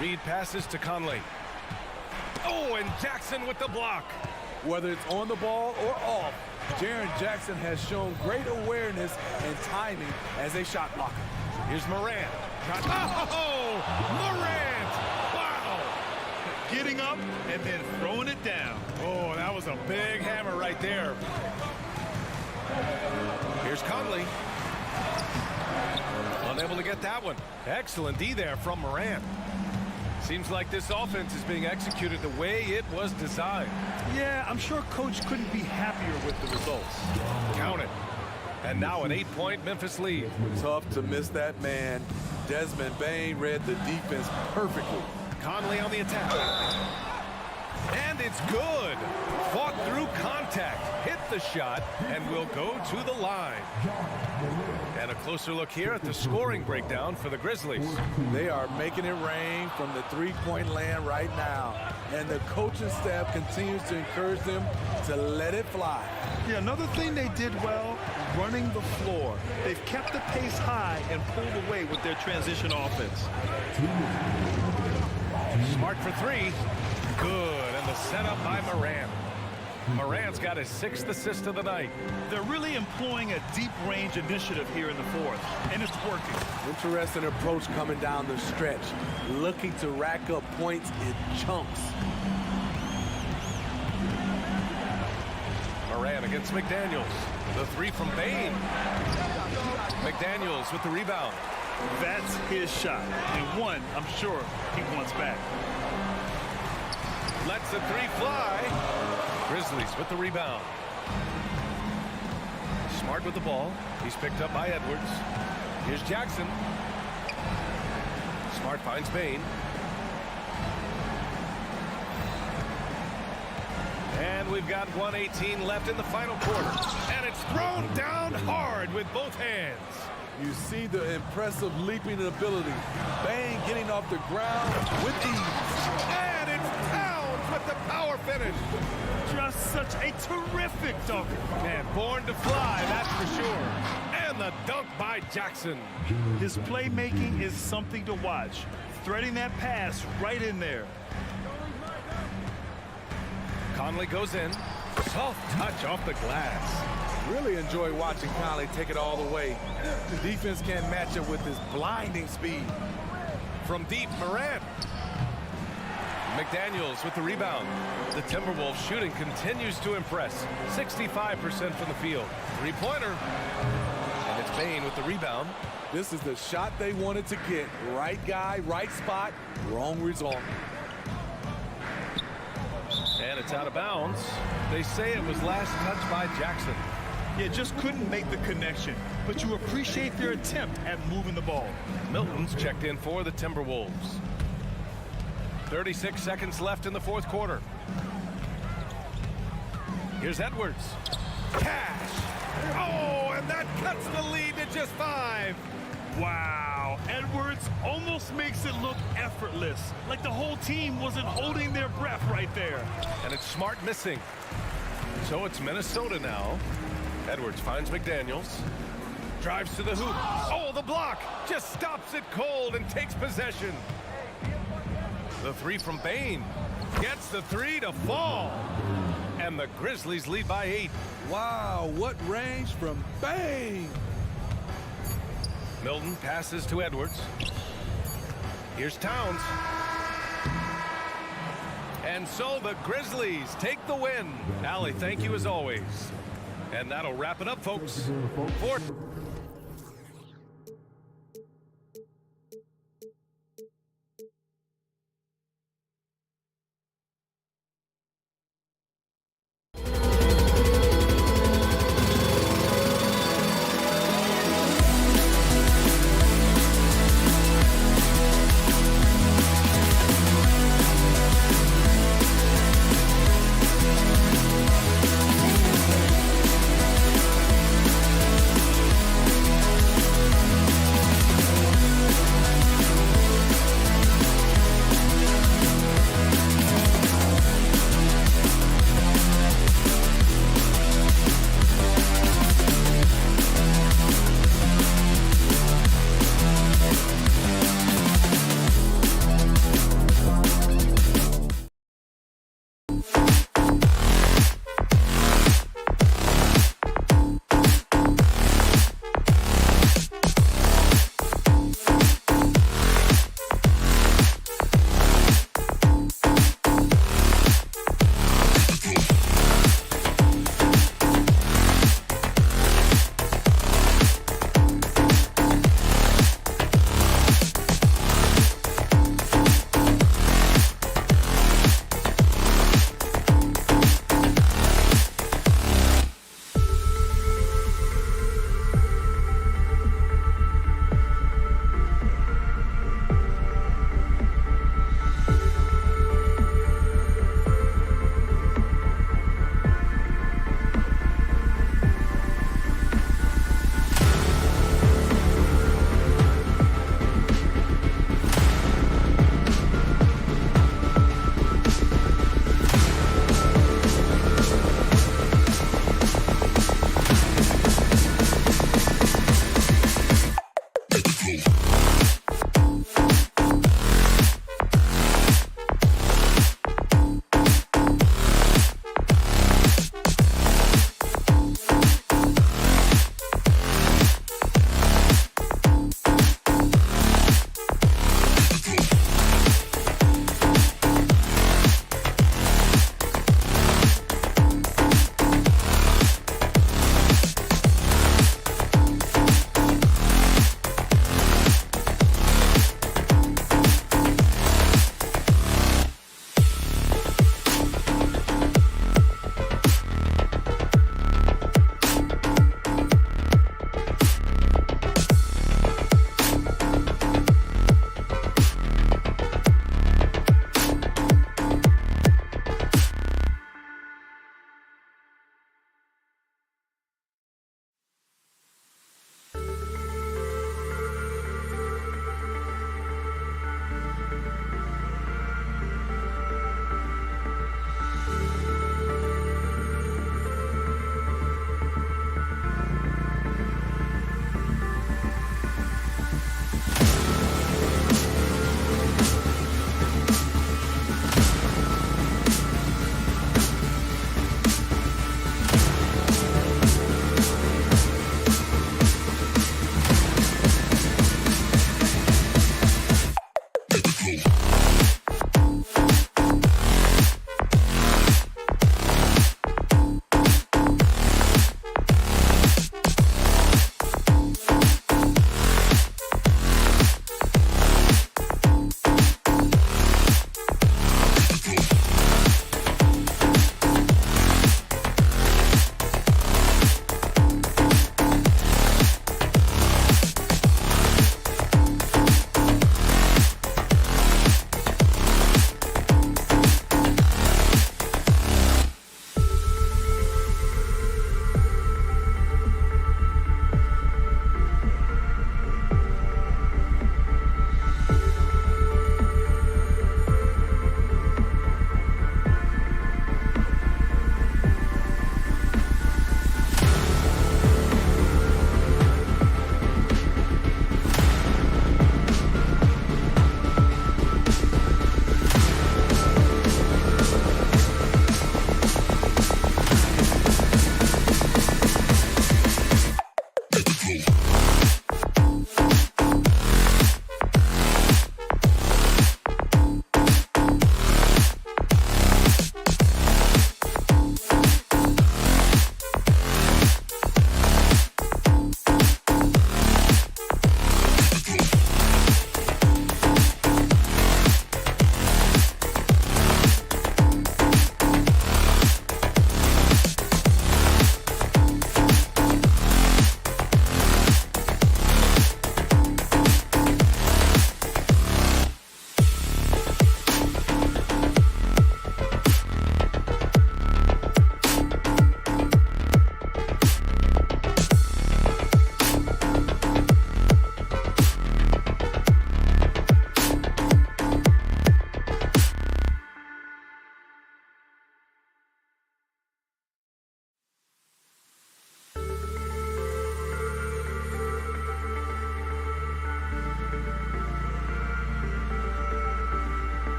Reed passes to Conley. Oh, and Jackson with the block. Whether it's on the ball or off, Jaren Jackson has shown great awareness and timing as a shot blocker. Here's Morant. Oh, Morant! Wow! Getting up and then throwing it down. Oh, that was a big hammer right there. Here's Conley. Unable to get that one. Excellent D there from Morant. Seems like this offense is being executed the way it was designed. Yeah, I'm sure Coach couldn't be happier with the results. Count it. And now an 8-point Memphis lead. Tough to miss that man. Desmond Bane read the defense perfectly. Conley on the attack. And it's good. Fought through contact, hit the shot, and will go to the line. And a closer look here at the scoring breakdown for the Grizzlies. They are making it rain from the three-point land right now. And the coaching staff continues to encourage them to let it fly. Yeah, another thing they did well, running the floor. They've kept the pace high and pulled away with their transition offense. Smart for three. Good, and the setup by Morant. Morant's got his 6th assist of the night. They're really employing a deep range initiative here in the 4th, and it's working. Interesting approach coming down the stretch, looking to rack up points in chunks. Morant against McDaniels. The 3 from Bane. McDaniels with the rebound. That's his shot, and one I'm sure he wants back. Lets the 3 fly. Grizzlies with the rebound. Smart with the ball. He's picked up by Edwards. Here's Jackson. Smart finds Bane. And we've got 1:18 left in the final quarter. And it's thrown down hard with both hands. You see the impressive leaping ability. Bane getting off the ground with ease. And it's Towns with the power finish. Just such a terrific dunk. Man, born to fly, that's for sure. And the dunk by Jackson. His playmaking is something to watch. Threading that pass right in there. Conley goes in. Soft touch off the glass. Really enjoy watching Conley take it all the way. The defense can't match up with his blinding speed. From deep, Morant. McDaniels with the rebound. The Timberwolves shooting continues to impress. 65% from the field. 3-pointer. And it's Bane with the rebound. This is the shot they wanted to get. Right guy, right spot, wrong result. And it's out of bounds. They say it was last touched by Jackson. Yeah, just couldn't make the connection. But you appreciate their attempt at moving the ball. Milton's checked in for the Timberwolves. 36 seconds left in the 4th quarter. Here's Edwards. Cash. Oh, and that cuts the lead to just 5. Wow. Edwards almost makes it look effortless. Like the whole team wasn't holding their breath right there. And it's Smart missing. So it's Minnesota now. Edwards finds McDaniels. Drives to the hoop. Oh, the block. Just stops it cold and takes possession. The 3 from Bane. Gets the 3 to fall. And the Grizzlies lead by 8. Wow, what range from Bane. Milton passes to Edwards. Here's Towns. And so the Grizzlies take the win. Allie, thank you as always. And that'll wrap it up, folks.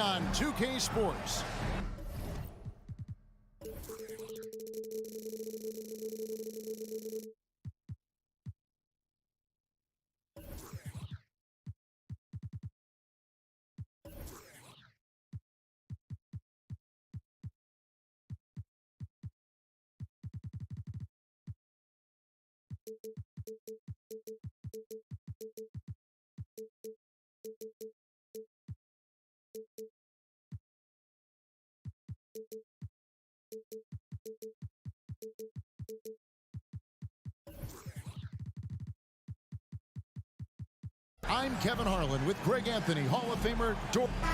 On 2K Sports. I'm Kevin Harlan with Greg Anthony, Hall of Famer.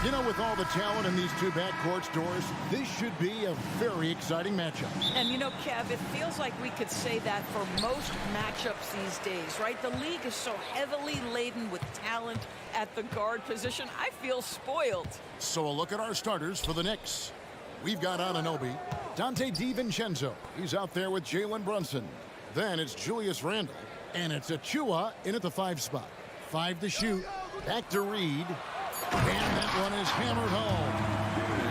You know, with all the talent in these two backcourts, Doris, this should be a very exciting matchup. And you know, Kev, it feels like we could say that for most matchups these days, right? The league is so heavily laden with talent at the guard position. I feel spoiled. So a look at our starters for the Knicks. We've got Anunoby, Dante DiVincenzo. He's out there with Jalen Brunson. Then it's Julius Randle. And it's Achua in at the 5 spot. 5 to shoot. Back to Reed. And that one is hammered home.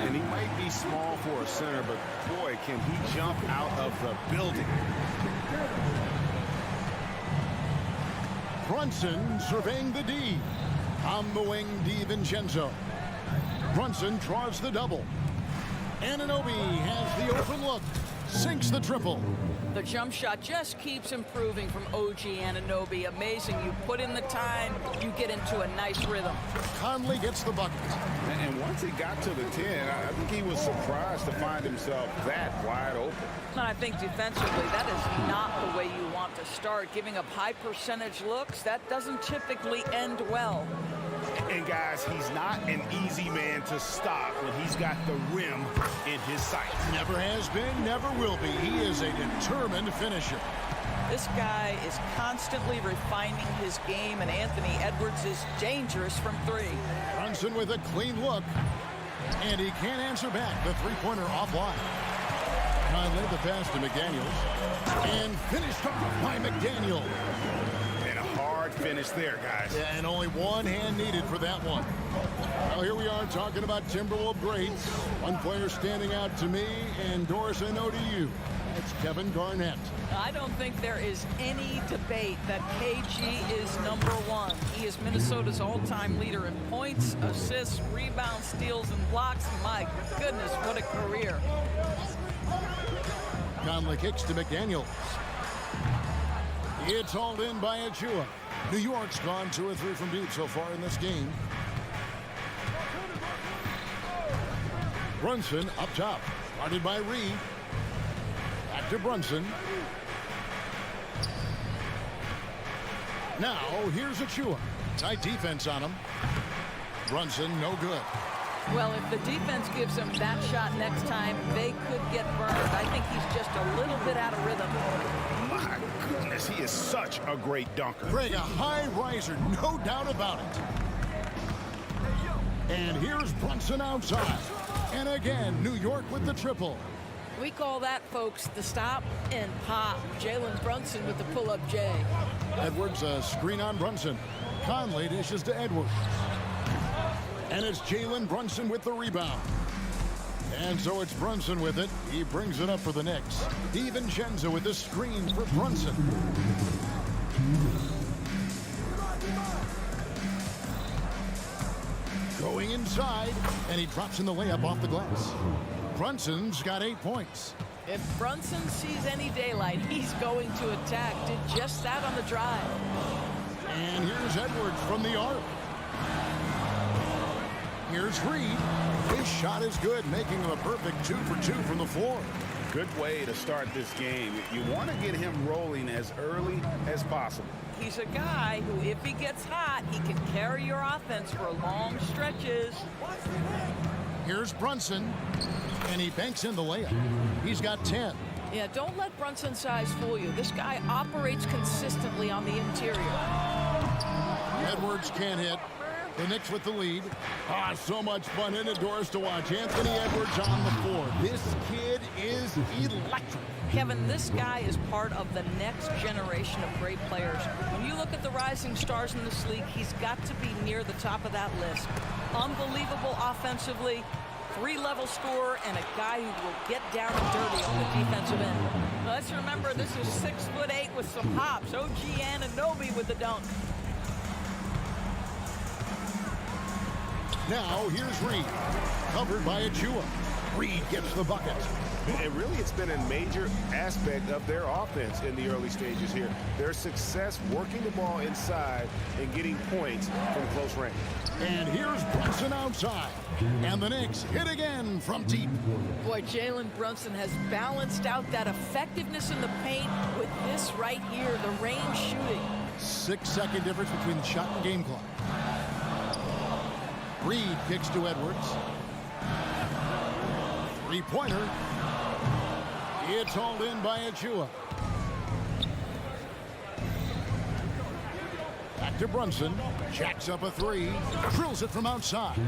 And he might be small for a center, but boy, can he jump out of the building. Brunson surveying the D. On the wing, DiVincenzo. Brunson draws the double. Anunoby has the open look. Sinks the triple. The jump shot just keeps improving from OG Anunoby. Amazing. You put in the time, you get into a nice rhythm. Conley gets the bucket. And once he got to the 10, I think he was surprised to find himself that wide open. And I think defensively, that is not the way you want to start. Giving up high percentage looks, that doesn't typically end well. And guys, he's not an easy man to stop when he's got the rim in his sights. Never has been, never will be. He is a determined finisher. This guy is constantly refining his game, and Anthony Edwards is dangerous from 3. Brunson with a clean look, and he can't answer back. The three-pointer offline. Conley the pass to McDaniels, and finished off by McDaniel. Finish there, guys. Yeah, and only one hand needed for that one. Well, here we are talking about Timberwolves greats. One player standing out to me, and Doris, I know to you. That's Kevin Garnett. I don't think there is any debate that KG is #1. He is Minnesota's all-time leader in points, assists, rebounds, steals, and blocks. My goodness, what a career. Conley kicks to McDaniels. It's hauled in by Achua. New York's gone 2 or 3 from deep so far in this game. Brunson up top. Guarded by Reed. Back to Brunson. Now, here's Achua. Tight defense on him. Brunson, no good. Well, if the defense gives him that shot next time, they could get burned. I think he's just a little bit out of rhythm. My goodness, he is such a great dunker. Greg, a high riser, no doubt about it. And here's Brunson outside. And again, New York with the triple. We call that, folks, the stop and pop. Jalen Brunson with the pull-up J. Edwards, a screen on Brunson. Conley dishes to Edwards. And it's Jalen Brunson with the rebound. And so it's Brunson with it. He brings it up for the Knicks. DiVincenzo with the screen for Brunson. Going inside, and he drops in the layup off the glass. Brunson's got 8 points. If Brunson sees any daylight, he's going to attack. Did just that on the drive. And here's Edwards from the arc. Here's Reed. His shot is good, making him a perfect 2 for 2 from the floor. Good way to start this game. You want to get him rolling as early as possible. He's a guy who, if he gets hot, he can carry your offense for long stretches. Here's Brunson, and he banks in the layup. He's got 10. Yeah, don't let Brunson's size fool you. This guy operates consistently on the interior. Edwards can't hit. The Knicks with the lead. So much fun indoors to watch. Anthony Edwards on the floor. This kid is electric. Kevin, this guy is part of the next generation of great players. When you look at the rising stars in this league, he's got to be near the top of that list. Unbelievable offensively, 3-level scorer, and a guy who will get down and dirty on the defensive end. Let's remember, this is 6'8" with some hops. OG Anunoby with the dunk. Now, here's Reed. Covered by Achua. Reed gets the bucket. And really, it's been a major aspect of their offense in the early stages here. Their success working the ball inside and getting points from close range. And here's Brunson outside. And the Knicks hit again from deep. Boy, Jalen Brunson has balanced out that effectiveness in the paint with this right here, the range shooting. 6-second difference between the shot and game clock. Reed kicks to Edwards. Three-pointer. It's hauled in by Achua. Back to Brunson. Jacks up a three. Drills it from outside.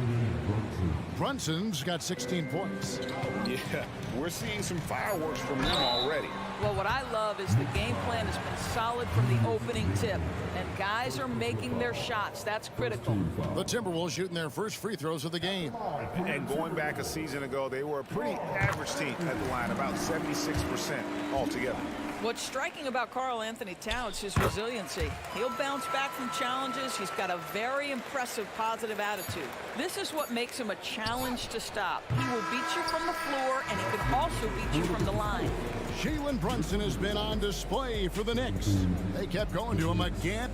Brunson's got 16 points. Yeah, we're seeing some fireworks from him already. Well, what I love is the game plan has been solid from the opening tip, and guys are making their shots. That's critical. The Timberwolves shooting their first free throws of the game. And going back a season ago, they were a pretty average team at the line, about 76% altogether. What's striking about Karl Anthony Towns is his resiliency. He'll bounce back from challenges. He's got a very impressive positive attitude. This is what makes him a challenge to stop. He will beat you from the floor, and he can also beat you from the line. Jalen Brunson has been on display for the Knicks. They kept going to him again.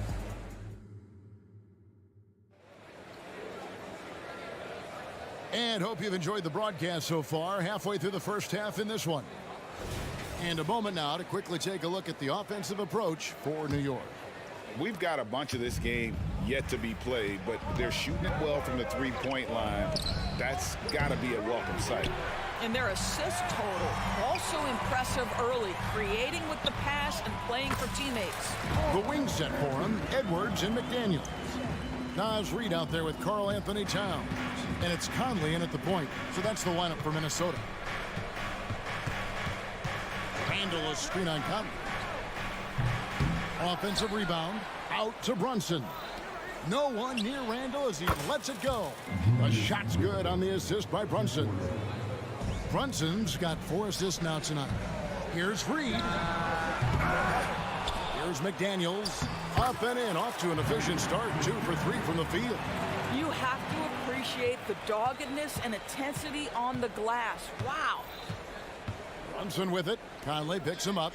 And hope you've enjoyed the broadcast so far. Halfway through the first half in this one. And a moment now to quickly take a look at the offensive approach for New York. We've got a bunch of this game yet to be played, but they're shooting it well from the three-point line. That's got to be a welcome sight. And their assist total, also impressive early, creating with the pass and playing for teammates. The wing set for him, Edwards and McDaniels. Nas Reed out there with Karl Anthony Towns. And it's Conley in at the point. So that's the lineup for Minnesota. Randall a screen on Conley. Offensive rebound out to Brunson. No one near Randall as he lets it go. The shot's good on the assist by Brunson. Brunson's got 4 assists now tonight. Here's Reed. Here's McDaniels. Up and in, off to an efficient start. 2 for 3 from the field. You have to appreciate the doggedness and intensity on the glass. Wow. Brunson with it. Conley picks him up.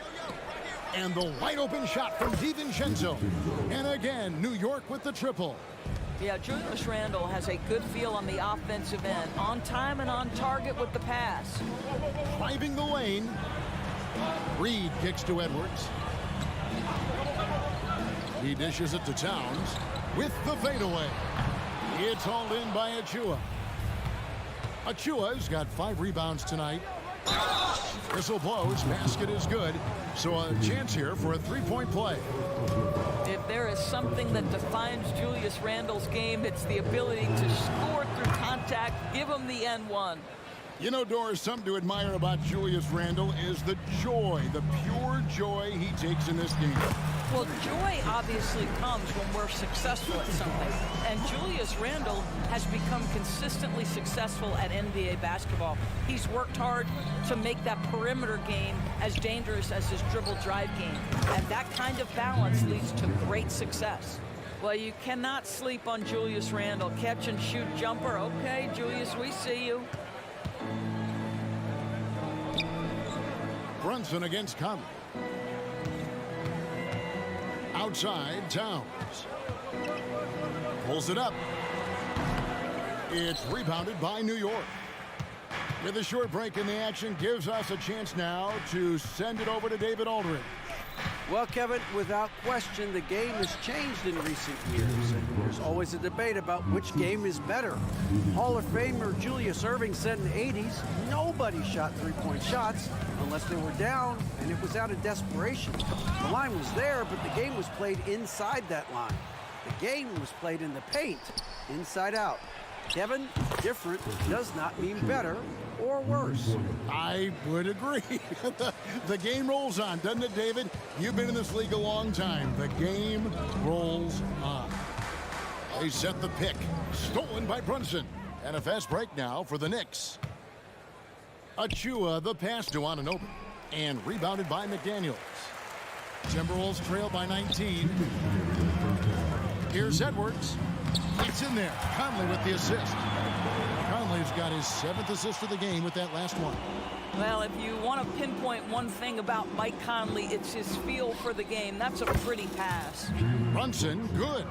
And the wide open shot from DiVincenzo. And again, New York with the triple. Yeah, Julius Randle has a good feel on the offensive end. On time and on target with the pass. Driving the lane. Reed kicks to Edwards. He dishes it to Towns with the fadeaway. It's hauled in by Achua. Achua's got 5 rebounds tonight. Whistle blows, basket is good. So a chance here for a 3-point play. If there is something that defines Julius Randle's game, it's the ability to score through contact. Give him the N1. You know, Doris, something to admire about Julius Randle is the joy, the pure joy he takes in this game. Well, joy obviously comes when we're successful at something. And Julius Randle has become consistently successful at NBA basketball. He's worked hard to make that perimeter game as dangerous as his dribble drive game. And that kind of balance leads to great success. Well, you cannot sleep on Julius Randle. Catch and shoot jumper. Okay, Julius, we see you. Brunson against Conley. Outside, Towns. Pulls it up. It's rebounded by New York. With a short break in the action, gives us a chance now to send it over to David Aldridge. Well, Kevin, without question, the game has changed in recent years. And there's always a debate about which game is better. Hall of Famer Julius Erving said in the 80s, nobody shot three-point shots unless they were down, and it was out of desperation. The line was there, but the game was played inside that line. The game was played in the paint, inside out. Kevin, different does not mean better or worse. I would agree. The game rolls on, doesn't it, David? You've been in this league a long time. The game rolls on. They set the pick. Stolen by Brunson. And a fast break now for the Knicks. Achua, the pass to Anunoby. And rebounded by McDaniels. Timberwolves trail by 19. Here's Edwards. It's in there. Conley with the assist. Conley's got his 7th assist of the game with that last one. Well, if you want to pinpoint one thing about Mike Conley, it's his feel for the game. That's a pretty pass. Brunson, good.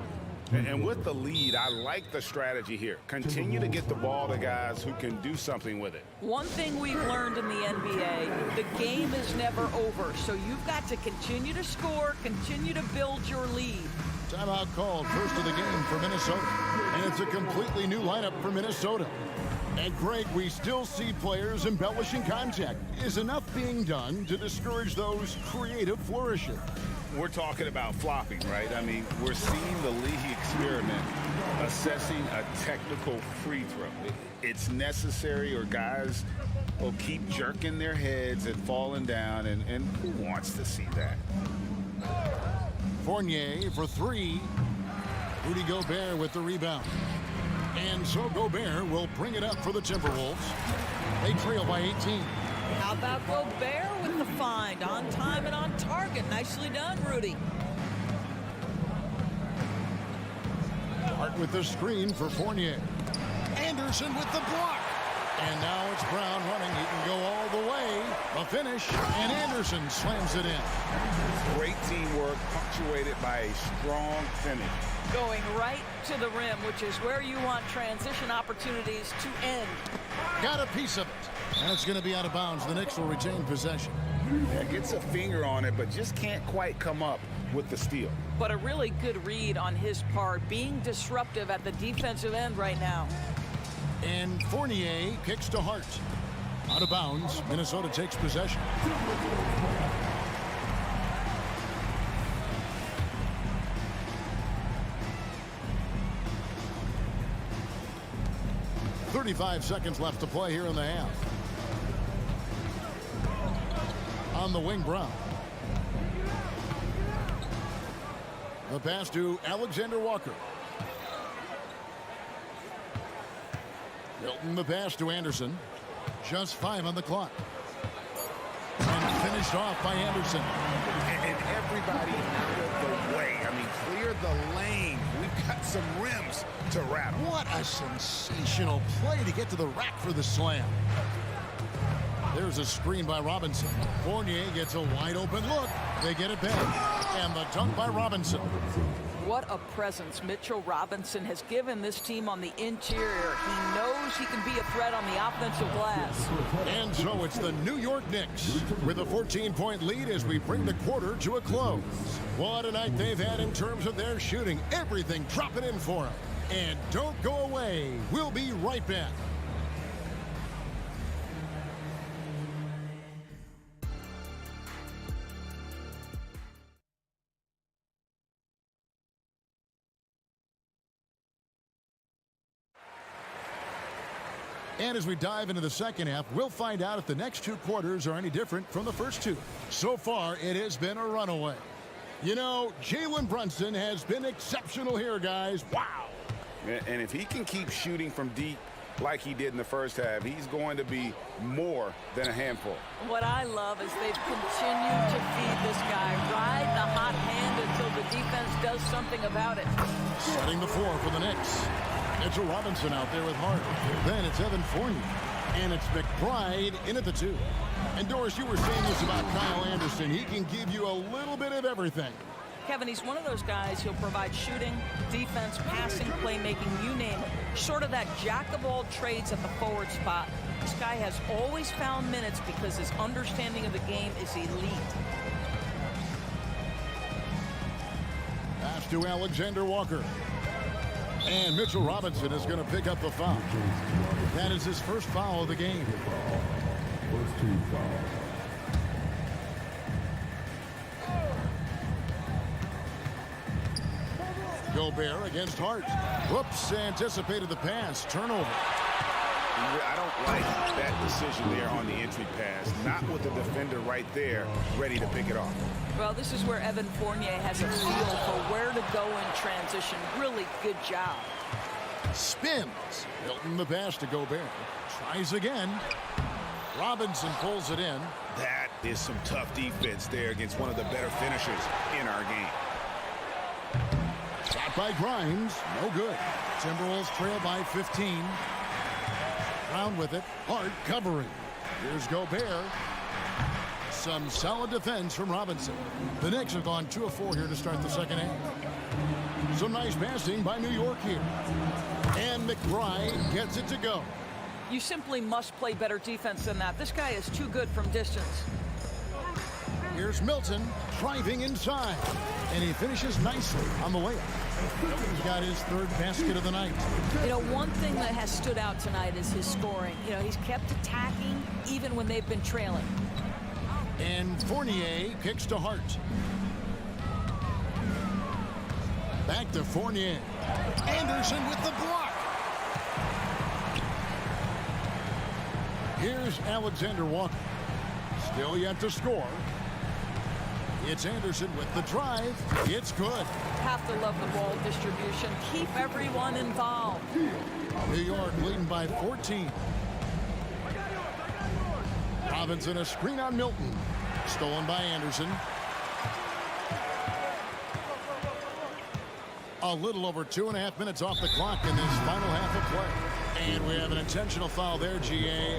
And with the lead, I like the strategy here. Continue to get the ball to guys who can do something with it. One thing we've learned in the NBA, the game is never over. So you've got to continue to score, continue to build your lead. Timeout called, first of the game for Minnesota. And it's a completely new lineup for Minnesota. And Greg, we still see players embellishing contact. Is enough being done to discourage those creative flourishes? We're talking about flopping, right? I mean, we're seeing the league experiment assessing a technical free throw. It's necessary, or guys will keep jerking their heads and falling down, and who wants to see that? Fournier for 3. Rudy Gobert with the rebound. And so Gobert will bring it up for the Timberwolves. They trail by 18. How about Gobert with the find? On time and on target. Nicely done, Rudy. Hart with the screen for Fournier. Anderson with the block. And now it's Brown running. He can go all the way. A finish, and Anderson slams it in. Great teamwork, punctuated by a strong finish. Going right to the rim, which is where you want transition opportunities to end. Got a piece of it. And it's going to be out of bounds. The Knicks will retain possession. Yeah, gets a finger on it, but just can't quite come up with the steal. But a really good read on his part, being disruptive at the defensive end right now. And Fournier kicks to Hart. Out of bounds. Minnesota takes possession. .35 seconds left to play here in the half. On the wing, Brown. The pass to Alexander Walker. Milton the pass to Anderson. Just 5 on the clock. And finished off by Anderson. And everybody out of the way. I mean, clear the lane. We've got some rims to rattle. What a sensational play to get to the rack for the slam. There's a screen by Robinson. Fournier gets a wide open look. They get it back. And the dunk by Robinson. What a presence Mitchell Robinson has given this team on the interior. He knows he can be a threat on the offensive glass. And so it's the New York Knicks with a 14-point lead as we bring the quarter to a close. What a night they've had in terms of their shooting. Everything dropping in for them. And don't go away. We'll be right back. And as we dive into the second half, we'll find out if the next 2 quarters are any different from the first 2. So far, it has been a runaway. You know, Jalen Brunson has been exceptional here, guys. Wow. And if he can keep shooting from deep like he did in the first half, he's going to be more than a handful. What I love is they've continued to feed this guy. Ride the hot hand until the defense does something about it. Setting the floor for the Knicks. Mitchell Robinson out there with Hart. Then it's Evan Fournier. And it's McBride in at the 2. And Doris, you were saying this about Kyle Anderson. He can give you a little bit of everything. Kevin, he's one of those guys who'll provide shooting, defense, passing, playmaking, you name it. Sort of that jack of all trades at the forward spot. This guy has always found minutes because his understanding of the game is elite. Pass to Alexander Walker. And Mitchell Robinson is going to pick up the foul. That is his first foul of the game. First 2 fouls. Gobert against Hart. Whoops, anticipated the pass. Turnover. I don't like that decision there on the entry pass. Not with the defender right there, ready to pick it off. Well, this is where Evan Fournier has a feel for where to go in transition. Really good job. Spins. Milton the pass to Gobert. Tries again. Robinson pulls it in. That is some tough defense there against one of the better finishers in our game. Shot by Grimes. No good. Timberwolves trail by 15. Brown with it. Hart covering. Here's Gobert. Some solid defense from Robinson. The Knicks have gone 2 of 4 here to start the second half. Some nice passing by New York here. And McBride gets it to go. You simply must play better defense than that. This guy is too good from distance. Here's Milton driving inside. And he finishes nicely on the layup. Milton's got his 3rd basket of the night. You know, one thing that has stood out tonight is his scoring. You know, he's kept attacking even when they've been trailing. And Fournier kicks to Hart. Back to Fournier. Anderson with the block. Here's Alexander Walker. Still yet to score. It's Anderson with the drive. It's good. Have to love the ball distribution. Keep everyone involved. New York leading by 14. Robinson a screen on Milton. Stolen by Anderson. A little over 2.5 minutes off the clock in this final half of play. And we have an intentional foul there, GA.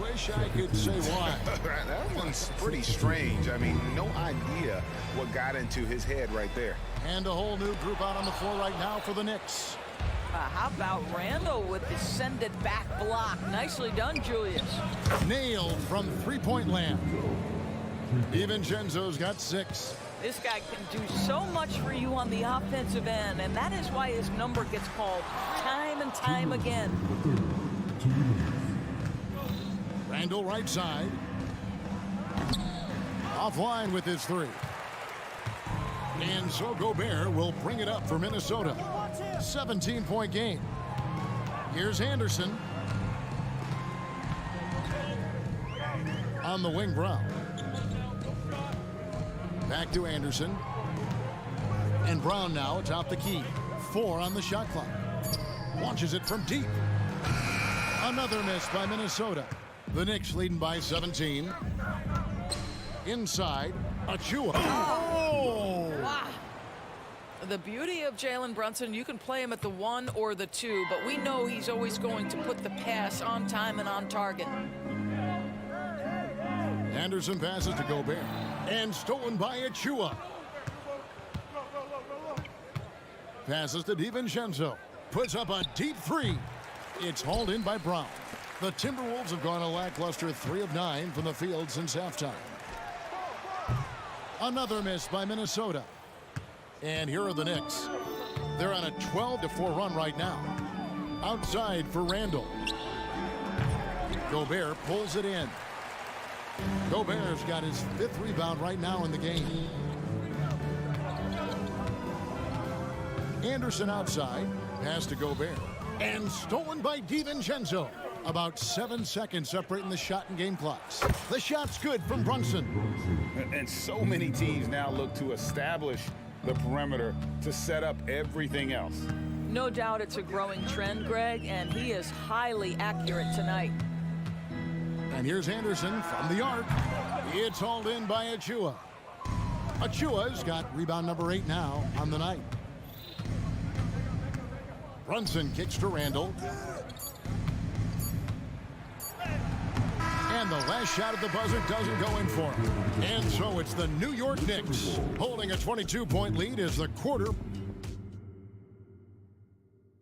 Wish I could say why. That one's pretty strange. I mean, no idea what got into his head right there. And a whole new group out on the floor right now for the Knicks. How about Randall with the send it back block? Nicely done, Julius. Nailed from three-point land. DiVincenzo's got 6. This guy can do so much for you on the offensive end, and that is why his number gets called time and time again. Randall right side. Offline with his 3. And so Gobert will bring it up for Minnesota. 17-point game. Here's Anderson. On the wing, Brown. Back to Anderson. And Brown now atop the key. 4 on the shot clock. Launches it from deep. Another miss by Minnesota. The Knicks leading by 17. Inside, Achua. Oh! Wow. The beauty of Jalen Brunson, you can play him at the 1 or the 2, but we know he's always going to put the pass on time and on target. Anderson passes to Gobert. And stolen by Achua. Passes to DiVincenzo. Puts up a deep 3. It's hauled in by Brown. The Timberwolves have gone a lackluster 3 of 9 from the field since halftime. Another miss by Minnesota. And here are the Knicks. They're on a 12-4 run right now. Outside for Randall. Gobert pulls it in. Gobert's got his 5th rebound right now in the game. Anderson outside. Pass to Gobert. And stolen by DiVincenzo. About 7 seconds separating the shot and game clocks. The shot's good from Brunson. And so many teams now look to establish the perimeter to set up everything else. No doubt it's a growing trend, Greg, and he is highly accurate tonight. And here's Anderson from the arc. It's hauled in by Achua. Achua's got rebound number 8 now on the night. Brunson kicks to Randall. And the last shot at the buzzer doesn't go in for him. And so it's the New York Knicks holding a 22-point lead as the quarter.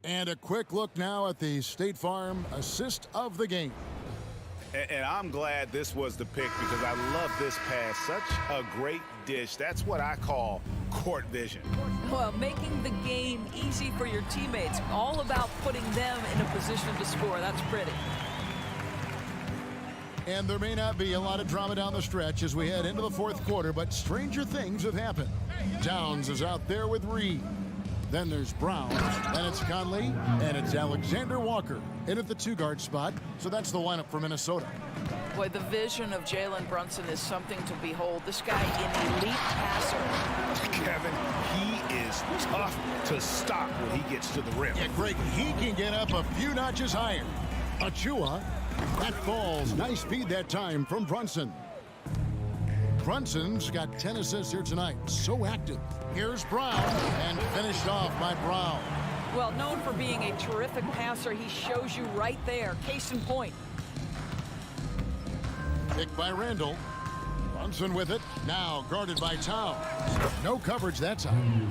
And a quick look now at the State Farm assist of the game. And I'm glad this was the pick because I love this pass. Such a great dish. That's what I call court vision. Well, making the game easy for your teammates. All about putting them in a position to score. That's pretty. And there may not be a lot of drama down the stretch as we head into the 4th quarter, but stranger things have happened. Towns is out there with Reed. Then there's Brown, then it's Conley, and it's Alexander Walker in at the 2-guard spot. So that's the lineup for Minnesota. Boy, the vision of Jalen Brunson is something to behold. This guy, an elite passer. Kevin, he is tough to stop when he gets to the rim. Yeah, Greg, he can get up a few notches higher. Achua, that falls. Nice speed that time from Brunson. Brunson's got 10 assists here tonight. So active. Here's Brown, and finished off by Brown. Well, known for being a terrific passer, he shows you right there. Case in point. Picked by Randall. Brunson with it. Now guarded by Towns. No coverage that time.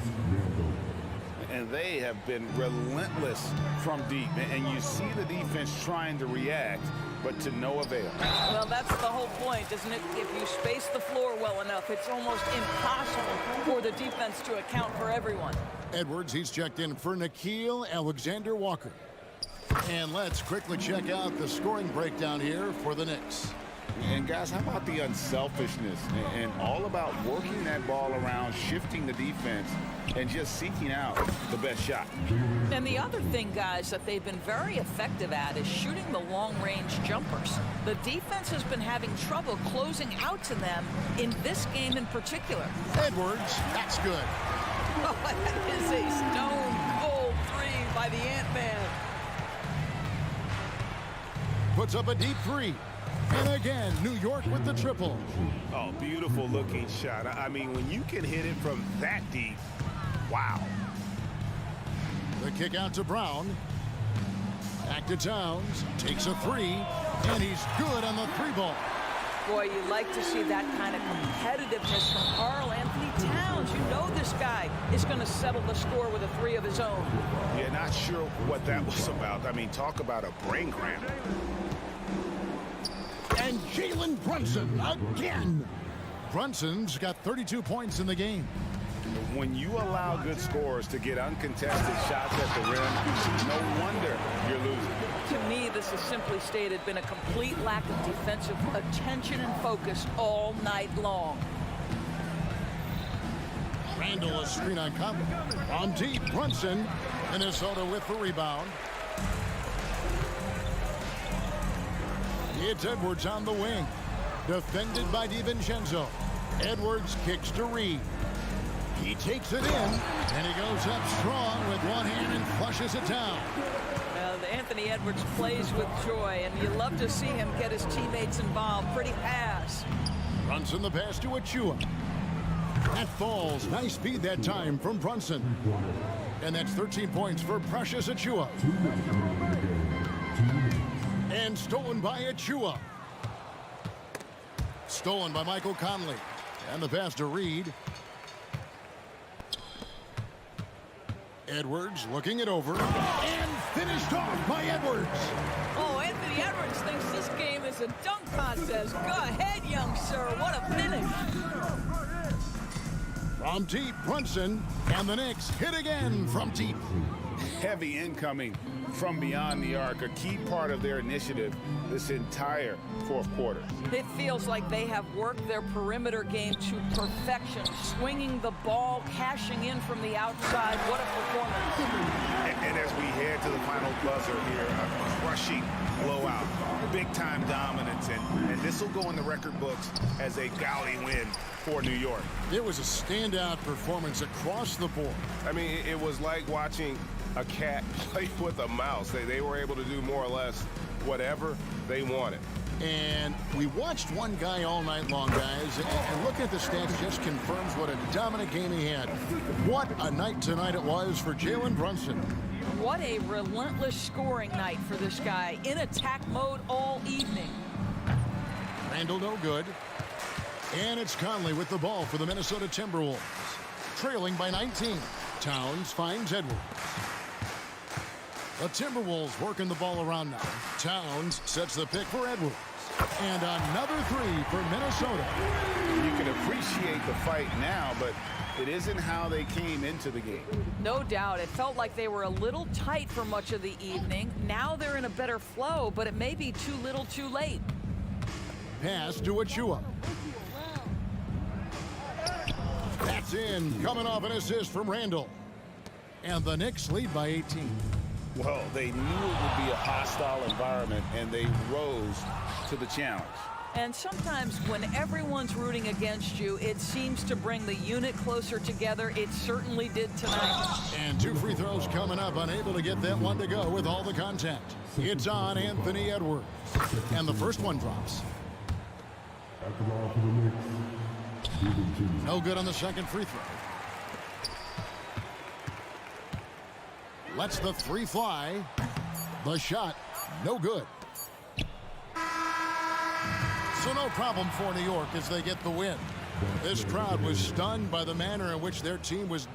And they have been relentless from deep. And you see the defense trying to react, but to no avail. Well, that's the whole point, isn't it? If you space the floor well enough, it's almost impossible for the defense to account for everyone. Edwards, he's checked in for Nickeil Alexander-Walker. And let's quickly check out the scoring breakdown here for the Knicks. And guys, how about the unselfishness and all about working that ball around, shifting the defense, and just seeking out the best shot. And the other thing, guys, that they've been very effective at is shooting the long-range jumpers. The defense has been having trouble closing out to them in this game in particular. Edwards, that's good. Oh, that is a stone-cold three by the Ant-Man. Puts up a deep three. And again, New York with the triple. Oh, beautiful looking shot. I mean, when you can hit it from that deep, wow. The kick out to Brown. Back to Towns. Takes a three. And he's good on the 3-ball. Boy, you like to see that kind of competitiveness from Karl Anthony Towns. You know this guy is going to settle the score with a three of his own. Yeah, not sure what that was about. I mean, talk about a brain cramp. And Jalen Brunson again. Brunson's got 32 points in the game. When you allow good scorers to get uncontested shots at the rim, no wonder you're losing. To me, this has simply stated been a complete lack of defensive attention and focus all night long. Randall, a screen on Conley. On deep, Brunson. Minnesota with the rebound. It's Edwards on the wing. Defended by DiVincenzo. Edwards kicks to Reed. He takes it in, and he goes up strong with one hand and flushes it down. Anthony Edwards plays with joy, and you love to see him get his teammates involved. Pretty pass. Brunson the pass to Achua. That falls. Nice speed that time from Brunson. And that's 13 points for Precious Achua. And stolen by Achua. Stolen by Michael Conley. And the pass to Reed. Edwards looking it over. And finished off by Edwards. Oh, Anthony Edwards thinks this game is a dunk contest. Go ahead, young sir. What a finish. From deep, Brunson. And the Knicks hit again from deep. Heavy incoming from beyond the arc, a key part of their initiative this entire fourth quarter. It feels like they have worked their perimeter game to perfection, swinging the ball, cashing in from the outside. What a performance. And as we head to the final buzzer here, a crushing blowout, big-time dominance, and this will go in the record books as a gaudy win for New York. It was a standout performance across the board. I mean, it was like watching a cat play with a mouse. They were able to do more or less whatever they wanted. And we watched one guy all night long, guys, and looking at the stats just confirms what a dominant game he had. What a night tonight it was for Jalen Brunson. What a relentless scoring night for this guy, in attack mode all evening. Randall no good. And it's Conley with the ball for the Minnesota Timberwolves. Trailing by 19. Towns finds Edwards. The Timberwolves working the ball around now. Towns sets the pick for Edwards. And another three for Minnesota. You can appreciate the fight now, but it isn't how they came into the game. No doubt. It felt like they were a little tight for much of the evening. Now they're in a better flow, but it may be too little too late. Pass to Achua. That's in. Coming off an assist from Randall. And the Knicks lead by 18. Well, they knew it would be a hostile environment, and they rose to the challenge. And sometimes when everyone's rooting against you, it seems to bring the unit closer together. It certainly did tonight. And 2 free throws coming up, unable to get that one to go with all the contact. It's on Anthony Edwards. And the first one drops. No good on the second free throw. Lets the 3 fly. The shot, no good. So no problem for New York as they get the win. This crowd was stunned by the manner in which their team was.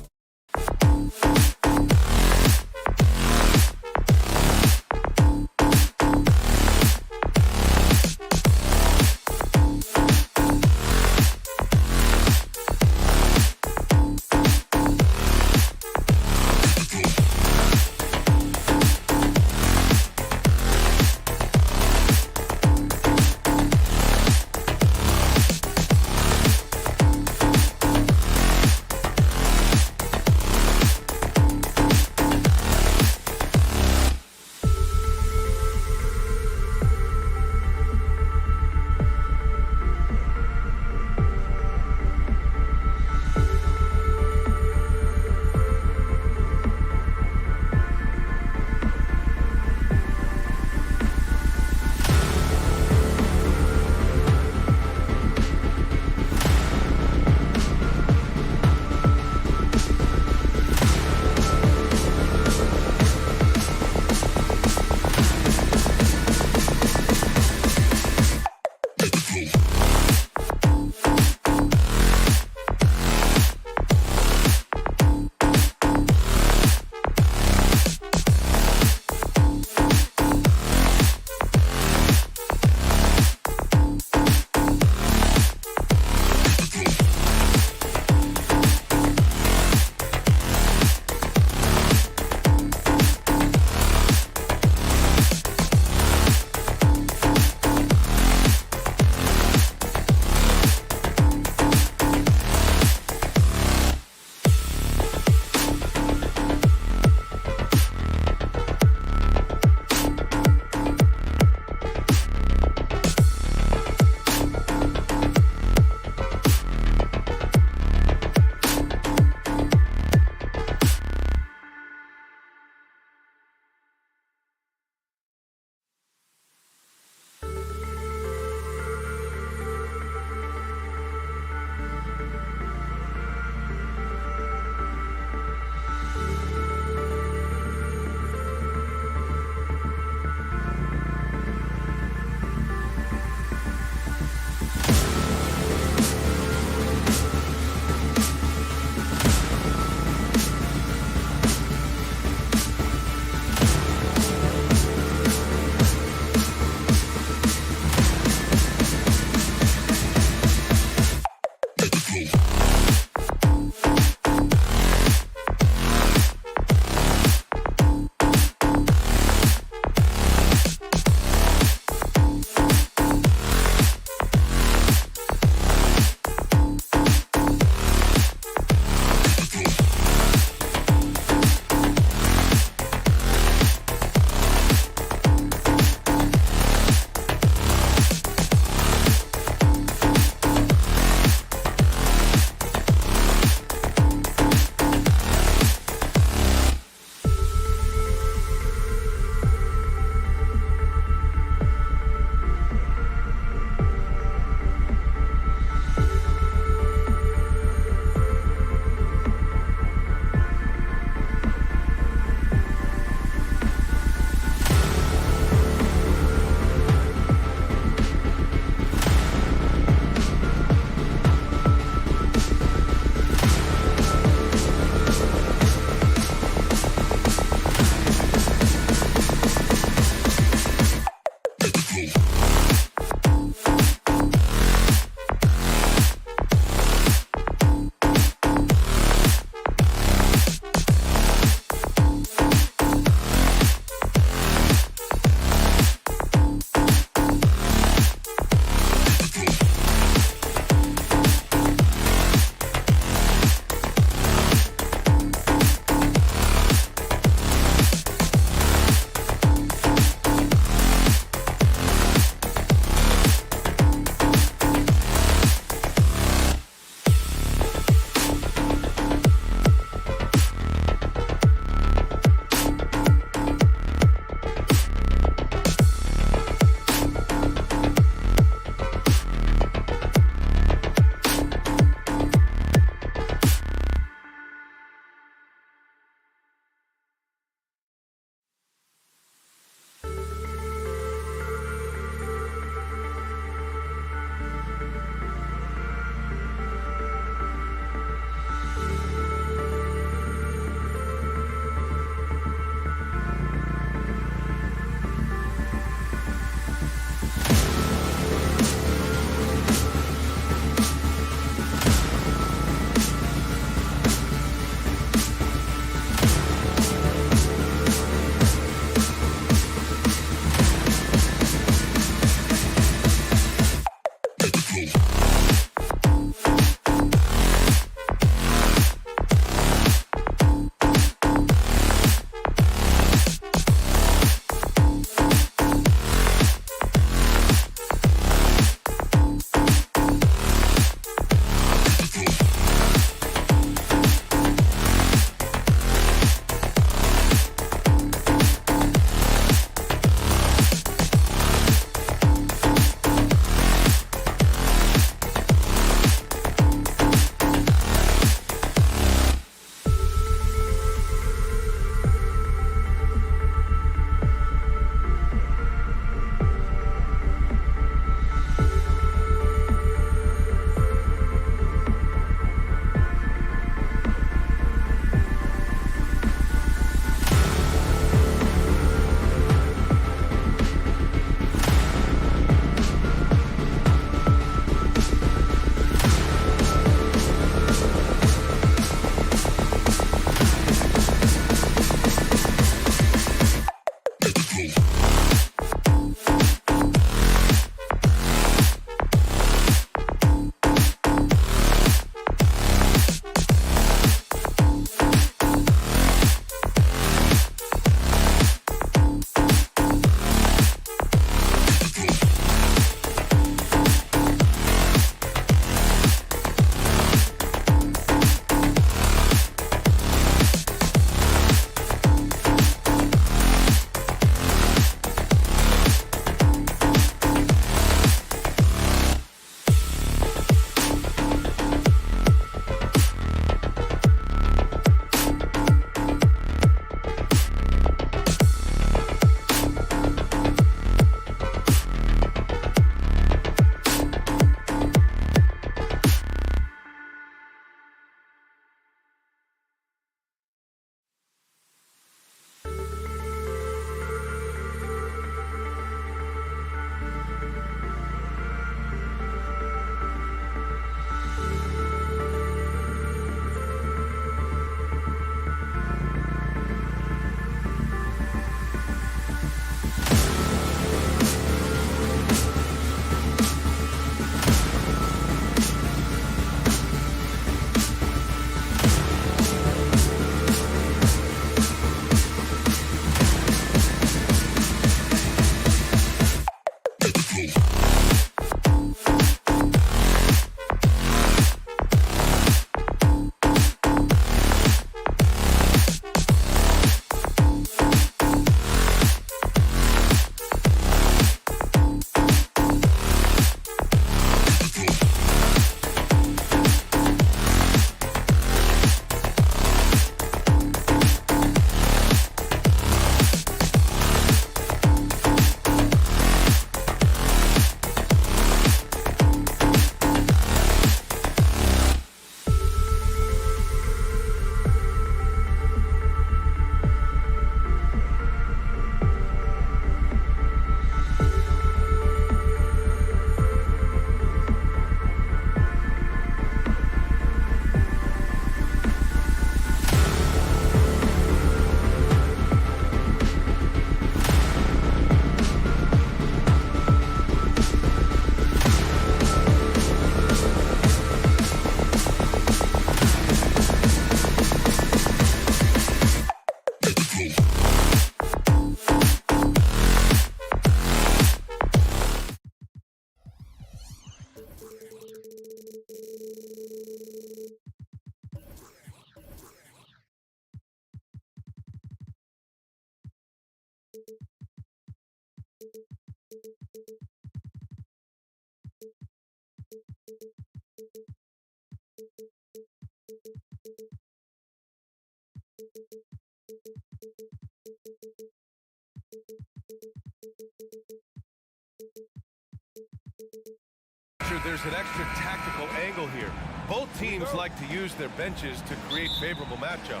There's an extra tactical angle here. Both teams like to use their benches to create favorable matchups.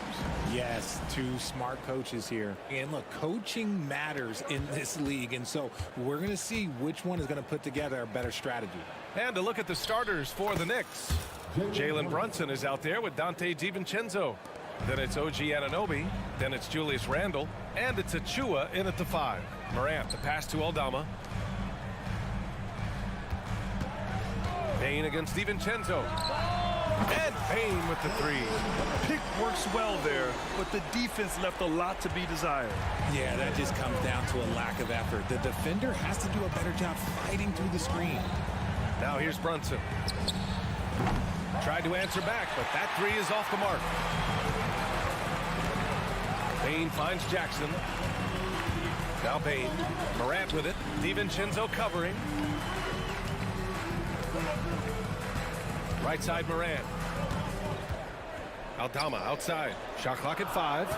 Yes, two smart coaches here. And look, coaching matters in this league, and so we're going to see which one is going to put together a better strategy. And to look at the starters for the Knicks. Jalen Brunson is out there with Dante DiVincenzo. Then it's OG Anunoby. Then it's Julius Randle. And it's Achua in at the 5. Morant, the pass to Aldama. Bane against DiVincenzo. And Bane with the 3. Pick works well there, but the defense left a lot to be desired. Yeah, that just comes down to a lack of effort. The defender has to do a better job fighting through the screen. Now here's Brunson. Tried to answer back, but that 3 is off the mark. Bane finds Jackson. Now Bane. Morant with it. DiVincenzo covering. Right side Morant. Aldama outside. Shot clock at 5.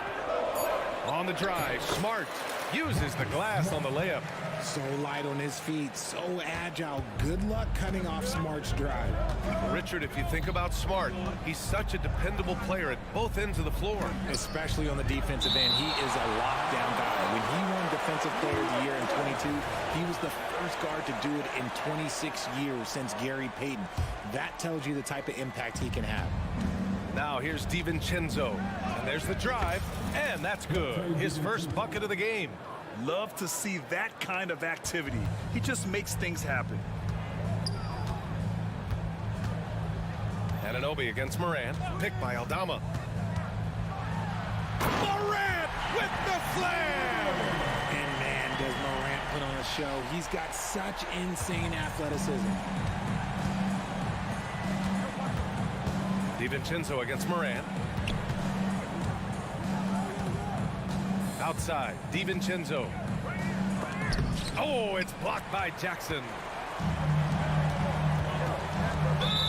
On the drive. Smart uses the glass on the layup. So light on his feet, so agile. Good luck cutting off Smart's drive. Richard, if you think about Smart, he's such a dependable player at both ends of the floor. Especially on the defensive end, he is a lockdown guy. When he won Defensive Player of the Year in 22, he was the first guard to do it in 26 years since Gary Payton. That tells you the type of impact he can have. Now here's DiVincenzo, and there's the drive, and that's good. His first bucket of the game. Love to see that kind of activity. He just makes things happen. Anunoby against Morant, picked by Aldama. Morant with the slam! And man, does Morant put on a show. He's got such insane athleticism. DiVincenzo against Morant. Outside, DiVincenzo. Oh, it's blocked by Jackson.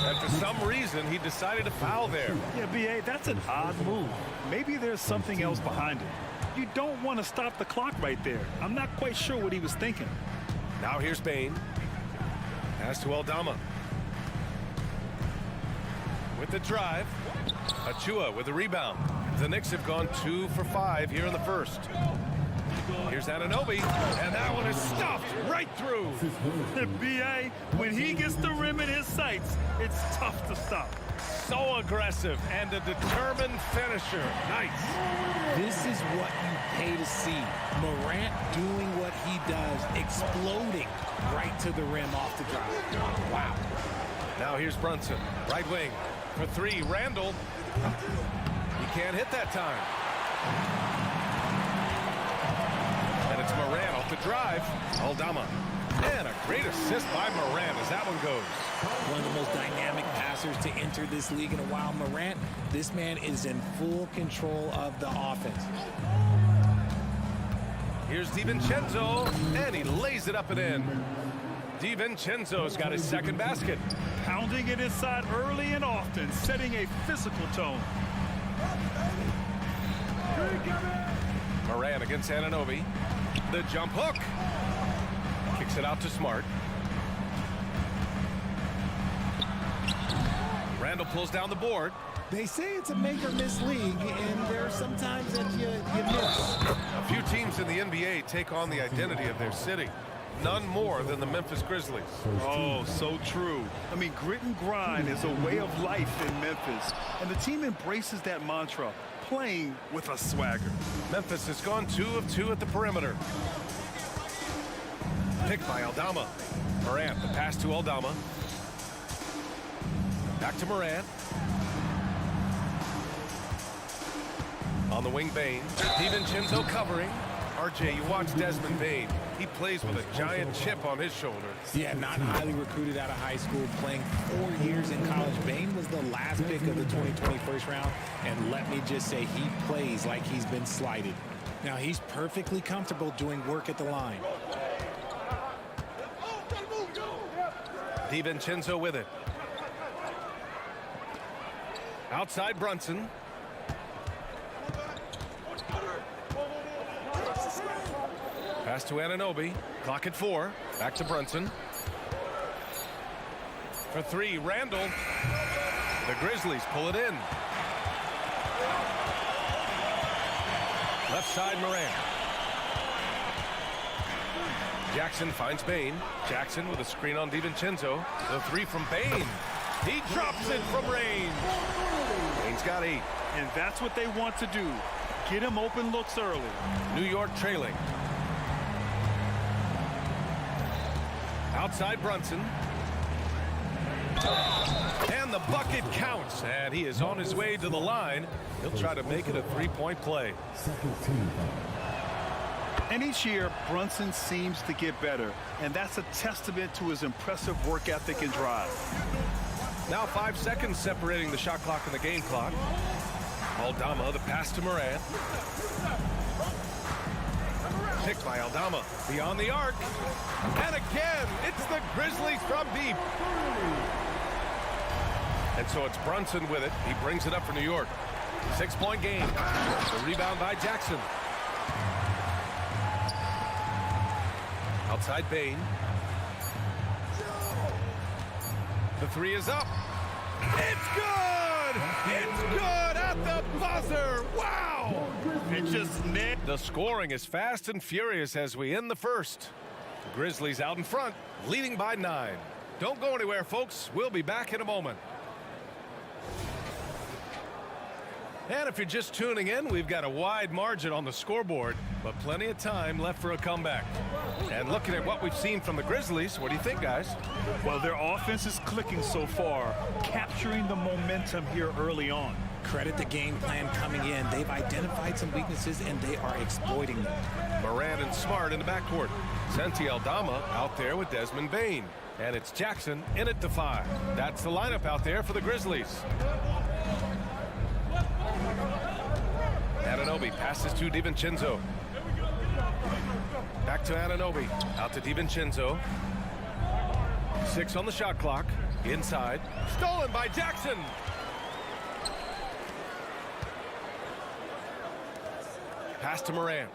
And for some reason, he decided to foul there. Yeah, B.A., that's an odd move. Maybe there's something else behind it. You don't want to stop the clock right there. I'm not quite sure what he was thinking. Now here's Bane. Pass to Aldama. With the drive. Achua with the rebound. The Knicks have gone 2 for 5 here in the first. Here's Anunoby, and that one is stuffed right through. B.A., when he gets the rim in his sights, it's tough to stop. So aggressive and a determined finisher. Nice. This is what you pay to see. Morant doing what he does, exploding right to the rim off the drive. Wow. Now here's Brunson, right wing. For 3, Randle. He can't hit that time. And it's Morant off the drive. Aldama. And a great assist by Morant as that one goes. One of the most dynamic passers to enter this league in a while. Morant, this man is in full control of the offense. Here's DiVincenzo, and he lays it up and in. DiVincenzo's got his second basket. Pounding it inside early and often, setting a physical tone. Morant against Anunoby. The jump hook. Kicks it out to Smart. Randle pulls down the board. They say it's a make or miss league, and there are some times that you miss. A few teams in the NBA take on the identity of their city. None more than the Memphis Grizzlies. Oh, so true. I mean, grit and grind is a way of life in Memphis, and the team embraces that mantra, playing with a swagger. Memphis has gone 2 of 2 at the perimeter. Picked by Aldama. Morant, the pass to Aldama. Back to Morant. On the wing, Bane. DiVincenzo covering. RJ, you watch Desmond Bane. He plays with a giant chip on his shoulder. Yeah, not highly recruited out of high school, playing 4 years in college. Bane was the last pick of the 2020 first round, and let me just say, he plays like he's been slighted. Now, he's perfectly comfortable doing work at the line. DiVincenzo with it. Outside Brunson. Pass to Anunoby. Clock at 4. Back to Brunson. For 3, Randall. The Grizzlies pull it in. Left side, Morant. Jackson finds Bane. Jackson with a screen on DiVincenzo. The 3 from Bane. He drops it from range. Bane's got 8. And that's what they want to do. Get him open looks early. New York trailing. Outside Brunson. And the bucket counts. And he is on his way to the line. He'll try to make it a 3-point play. And each year, Brunson seems to get better. And that's a testament to his impressive work ethic and drive. Now 5 seconds separating the shot clock and the game clock. Aldama, the pass to Morant. Picked by Aldama. Beyond the arc. And again, it's the Grizzlies from deep. And so it's Brunson with it. He brings it up for New York. 6-point game. The rebound by Jackson. Outside Bane. The 3 is up. It's good! It's good at the buzzer! Wow! It just net. The scoring is fast and furious as we end the first. The Grizzlies out in front, leading by 9. Don't go anywhere, folks. We'll be back in a moment. And if you're just tuning in, we've got a wide margin on the scoreboard, but plenty of time left for a comeback. And looking at what we've seen from the Grizzlies, what do you think, guys? Well, their offense is clicking so far, capturing the momentum here early on. Credit the game plan coming in. They've identified some weaknesses, and they are exploiting them. Morant and Smart in the backcourt. Santi Aldama out there with Desmond Bane. And it's Jackson in at the 5. That's the lineup out there for the Grizzlies. Anunoby passes to DiVincenzo. Back to Anunoby. Out to DiVincenzo. 6 on the shot clock. Inside. Stolen by Jackson. Pass to Morant.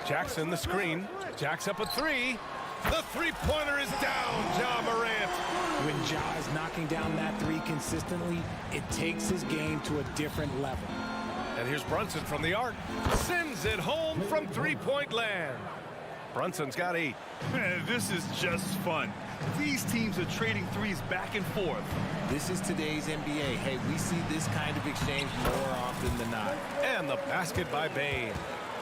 Jackson the screen. Jacks up a 3. The 3-pointer is down. Ja Morant. When Ja is knocking down that 3 consistently, it takes his game to a different level. And here's Brunson from the arc. Sends it home from 3-point land. Brunson's got 8. This is just fun. These teams are trading threes back and forth. This is today's NBA. Hey, we see this kind of exchange more often than not. And the basket by Bane.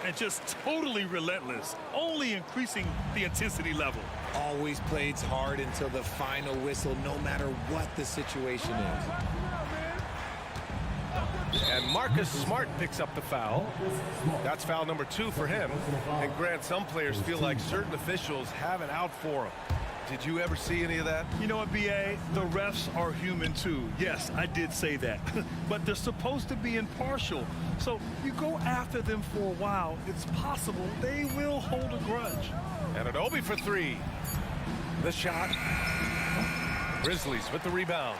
And just totally relentless, only increasing the intensity level. Always plays hard until the final whistle, no matter what the situation is. And Marcus Smart picks up the foul. That's foul number 2 for him. And Grant, some players feel like certain officials have it out for them. Did you ever see any of that? You know what, B.A.? The refs are human too. Yes, I did say that. But they're supposed to be impartial. So you go after them for a while, it's possible they will hold a grudge. And Anunoby for 3. The shot. Grizzlies with the rebound.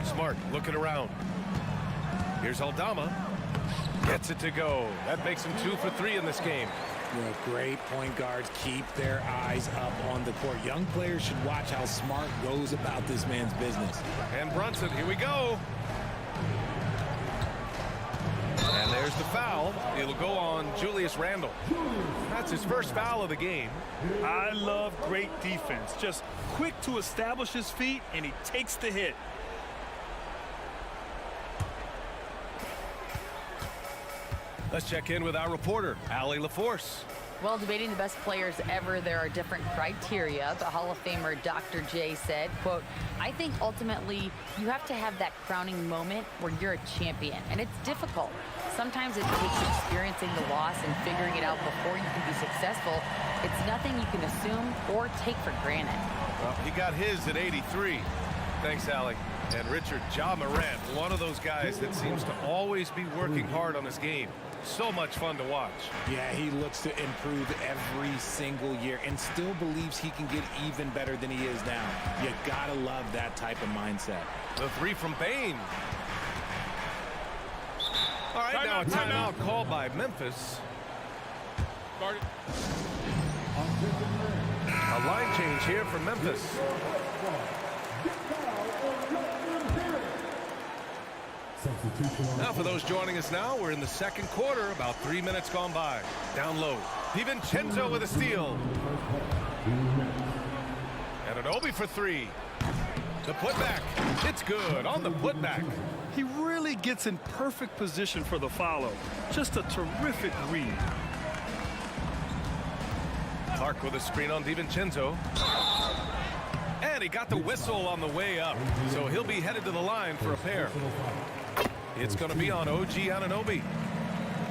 Smart looking around. Here's Aldama. Gets it to go. That makes him 2 for 3 in this game. You know, great point guards keep their eyes up on the court. Young players should watch how Smart goes about this man's business. And Brunson, here we go. And there's the foul. It'll go on Julius Randle. That's his first foul of the game. I love great defense. Just quick to establish his feet, and he takes the hit. Let's check in with our reporter, Allie LaForce. Well, debating the best players ever, there are different criteria. But Hall of Famer Dr. J said, quote, I think ultimately you have to have that crowning moment where you're a champion. And it's difficult. Sometimes it takes experiencing the loss and figuring it out before you can be successful. It's nothing you can assume or take for granted. Well, he got his at 83. Thanks, Allie. And Richard, Ja Morant, one of those guys that seems to always be working hard on his game. So much fun to watch. Yeah, he looks to improve every single year and still believes he can get even better than he is now. You gotta love that type of mindset. The 3 from Bane. All right, now a timeout called by Memphis. A line change here for Memphis. Now for those joining us now, we're in the second quarter, about 3 minutes gone by. Down low, DiVincenzo with a steal. And an Obi for three. The putback, it's good on the putback. He really gets in perfect position for the follow. Just a terrific read. Clark with a screen on DiVincenzo. And he got the whistle on the way up, so he'll be headed to the line for a pair. It's going to be on OG Anunoby.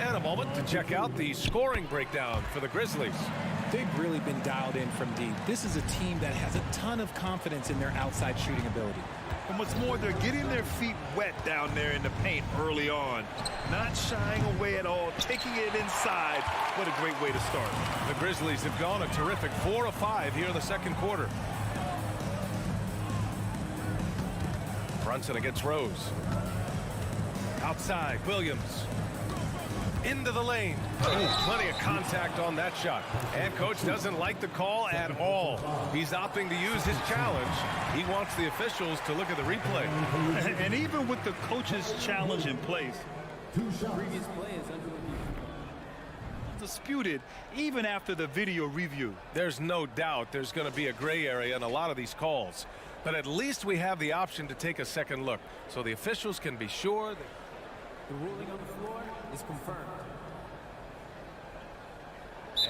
And a moment to check out the scoring breakdown for the Grizzlies. They've really been dialed in from deep. This is a team that has a ton of confidence in their outside shooting ability. And what's more, they're getting their feet wet down there in the paint early on. Not shying away at all, taking it inside. What a great way to start. The Grizzlies have gone a terrific 4 of 5 here in the second quarter. Brunson against Rose. Outside, Williams. Into the lane. Oh, plenty of contact on that shot. And coach doesn't like the call at all. He's opting to use his challenge. He wants the officials to look at the replay. And even with the coach's challenge in place, Previous play is under review. disputed even after the video review. There's no doubt there's going to be a gray area in a lot of these calls. But at least we have the option to take a second look, so the officials can be sure that The ruling on the floor is confirmed.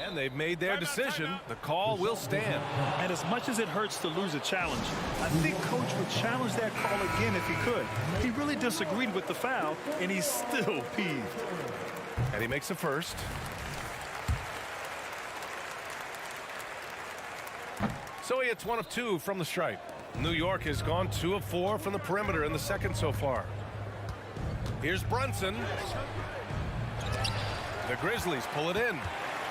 and they've made their decision. The call will stand. And as much as it hurts to lose a challenge, I think coach would challenge that call again if he could. He really disagreed with the foul, and he's still peeved. And he makes the first. So he hits 1 of 2 from the stripe. New York has gone 2 of 4 from the perimeter in the second so far. Here's Brunson. The Grizzlies pull it in.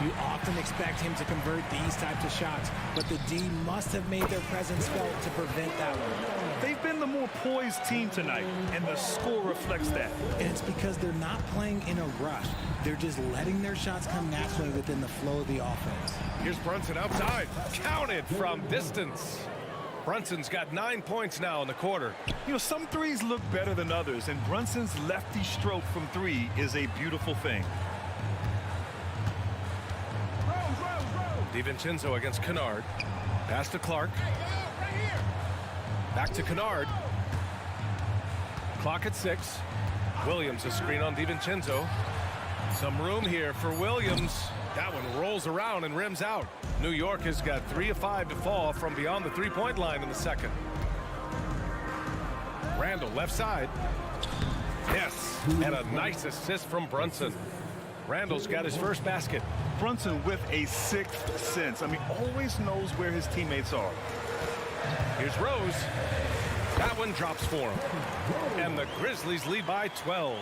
You often expect him to convert these types of shots, but the D must have made their presence felt to prevent that one. They've been the more poised team tonight, and the score reflects that. And it's because they're not playing in a rush. They're just letting their shots come naturally within the flow of the offense. Here's Brunson outside. Counted from distance. Brunson's got 9 points now in the quarter. You know, some threes look better than others, and Brunson's lefty stroke from 3 is a beautiful thing. DiVincenzo against Kennard. Pass to Clark. Back to Kennard. Clock at 6. Williams a screen on DiVincenzo. Some room here for Williams. That one rolls around and rims out. New York has got 3 of 5 to fall from beyond the three-point line in the second. Randall left side. Yes, and a nice assist from Brunson. Randall's got his first basket. Brunson with a sixth sense. I mean, always knows where his teammates are. Here's Rose. That one drops for him. And the Grizzlies lead by 12.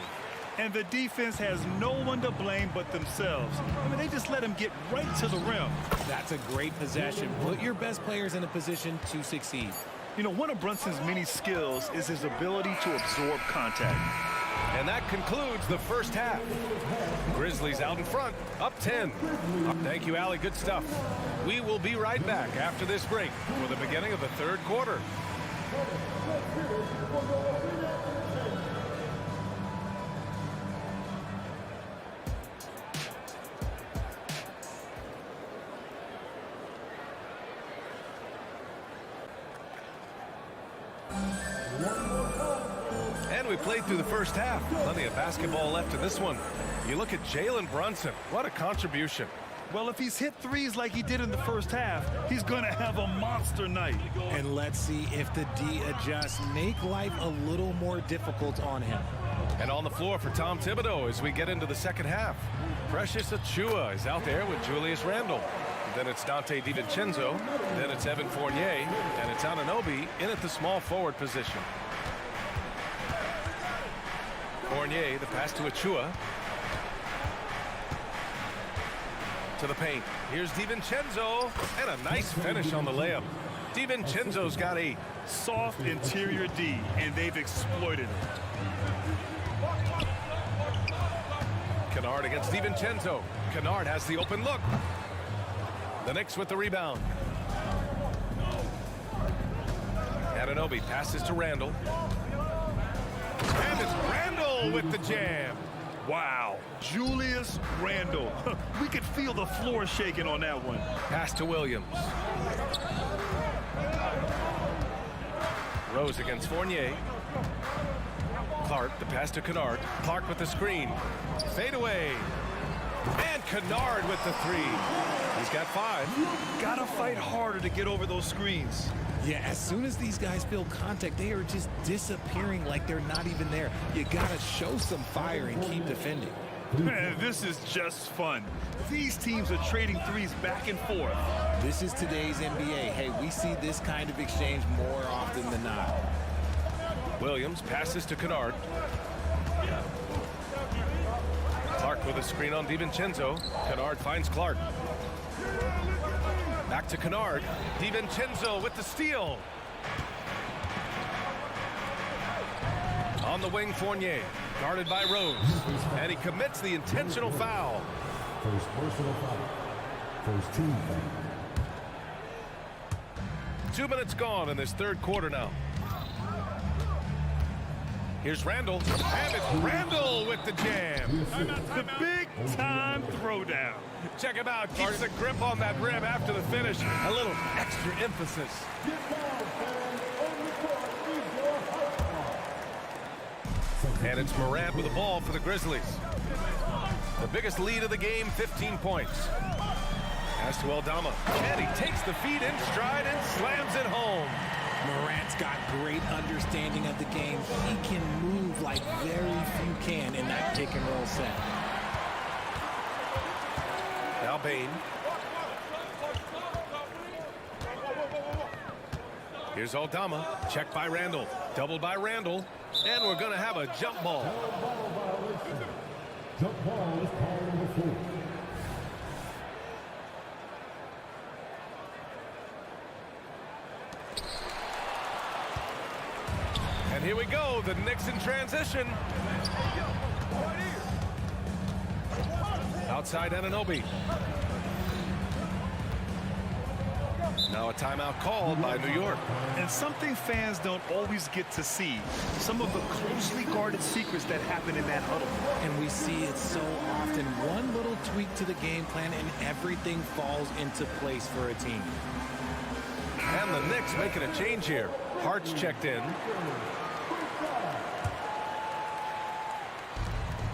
And the defense has no one to blame but themselves. I mean, they just let him get right to the rim. That's a great possession. Put your best players in a position to succeed. You know, one of Brunson's many skills is his ability to absorb contact. And that concludes the first half. Grizzlies out in front, up 10. Thank you, Allie. Good stuff. We will be right back after this break for the beginning of the third quarter. And we played through the first half. Plenty of basketball left in this one. You look at Jalen Brunson. What a contribution. Well, if he's hit threes like he did in the first half, he's going to have a monster night. And let's see if the D adjusts. Make life a little more difficult on him. And on the floor for Tom Thibodeau as we get into the second half. Precious Achiuwa is out there with Julius Randle. Then it's Dante DiVincenzo. Then it's Evan Fournier. And it's Anunoby in at the small forward position. Fournier, the pass to Achiuwa. To the paint. Here's DiVincenzo. And a nice finish on the layup. DiVincenzo's got a soft interior D, and they've exploited it. Kennard against DiVincenzo. Kennard has the open look. The Knicks with the rebound. Anunoby passes to Randall. And it's Randall with the jam. Wow, Julius Randle. We could feel the floor shaking on that one. Pass to Williams. Rose against Fournier. Clark, the pass to Kennard. Clark with the screen. Fade away. And Kennard with the three. He's got 5. Gotta fight harder to get over those screens. Yeah, as soon as these guys feel contact, they are just disappearing like they're not even there. You gotta show some fire and keep defending. Man, this is just fun. These teams are trading threes back and forth. This is today's NBA. Hey, we see this kind of exchange more often than not. Williams passes to Kennard. Clark with a screen on DiVincenzo. Kennard finds Clark. Back to Kennard. DiVincenzo with the steal. On the wing, Fournier. Guarded by Rose. And he commits the intentional foul. First personal foul. First team foul. 2 minutes gone in this third quarter now. Here's Randall. And it's Randall with the jam. The big-time throwdown. Check him out. Keeps the grip on that rim after the finish. A little extra emphasis. And it's Morant with the ball for the Grizzlies. The biggest lead of the game, 15 points. Pass to Aldama. And he takes the feet in stride and slams it home. Morant's got great understanding of the game. He can move like very few can in that pick and roll set. Now Bain. Here's Aldama. Checked by Randall. Doubled by Randall. And we're going to have a jump ball. Jump ball is called number 4. And here we go, the Knicks in transition. Outside Anunoby. Now a timeout called by New York. And something fans don't always get to see. Some of the closely guarded secrets that happen in that huddle. And we see it so often. One little tweak to the game plan and everything falls into place for a team. And the Knicks making a change here. Hart's checked in.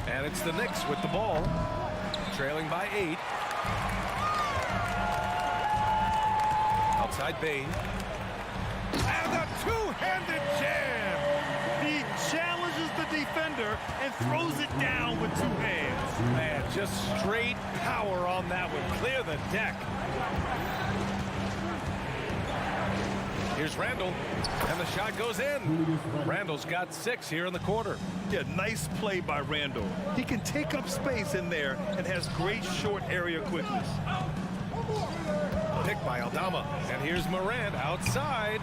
And it's the Knicks with the ball. Trailing by 8. Outside Bain. And a two-handed jam. He challenges the defender and throws it down with 2 hands. Man, just straight power on that one. Clear the deck. Here's Randall, and the shot goes in. Randall's got 6 here in the quarter. Yeah, nice play by Randall. He can take up space in there and has great short area quickness. Picked by Aldama, and here's Morant outside.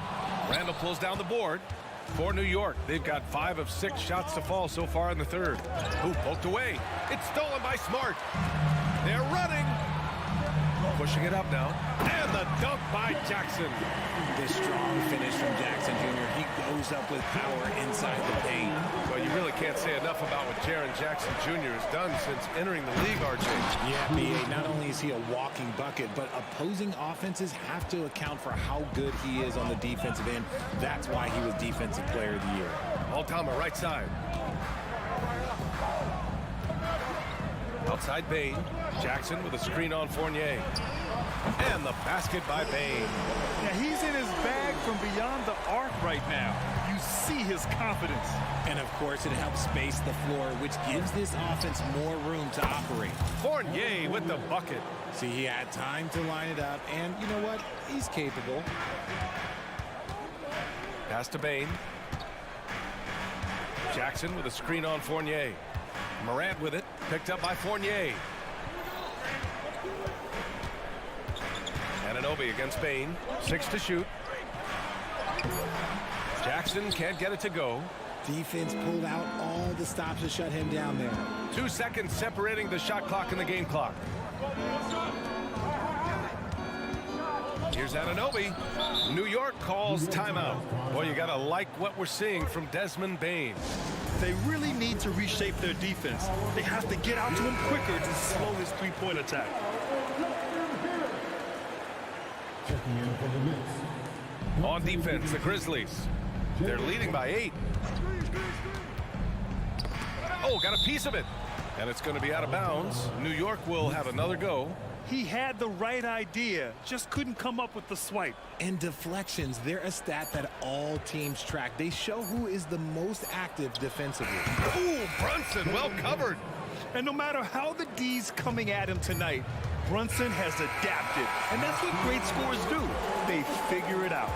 Randall pulls down the board for New York. They've got 5 of 6 shots to fall so far in the third. Ooh, poked away. It's stolen by Smart. They're running. Pushing it up now. And the dunk by Jackson. The strong finish from Jackson Jr. He goes up with power inside the paint. Well, you really can't say enough about what Jaren Jackson Jr. has done since entering the league, RJ. Yeah, B.A., not only is he a walking bucket, but opposing offenses have to account for how good he is on the defensive end. That's why he was Defensive Player of the Year. Aldama right side. Outside Bain. Jackson with a screen on Fournier. And the basket by Bain. Yeah, he's in his bag from beyond the arc right now. You see his confidence. And of course, it helps space the floor, which gives this offense more room to operate. Fournier with the bucket. See, he had time to line it up, and you know what? He's capable. Pass to Bain. Jackson with a screen on Fournier. Morant with it, picked up by Fournier. Anunoby against Bain, 6 to shoot. Jackson can't get it to go. Defense pulled out all the stops to shut him down there. 2 seconds separating the shot clock and the game clock. Here's Anunoby. New York calls timeout. Boy, you got to like what we're seeing from Desmond Bane. They really need to reshape their defense. They have to get out to him quicker to slow his three-point attack. Checking in for the Knicks. On defense, the Grizzlies. They're leading by 8. Oh, got a piece of it. And it's going to be out of bounds. New York will have another go. He had the right idea, just couldn't come up with the swipe. And deflections, they're a stat that all teams track. They show who is the most active defensively. Ooh, Brunson, well covered. And no matter how the D's coming at him tonight, Brunson has adapted. And that's what great scorers do. They figure it out.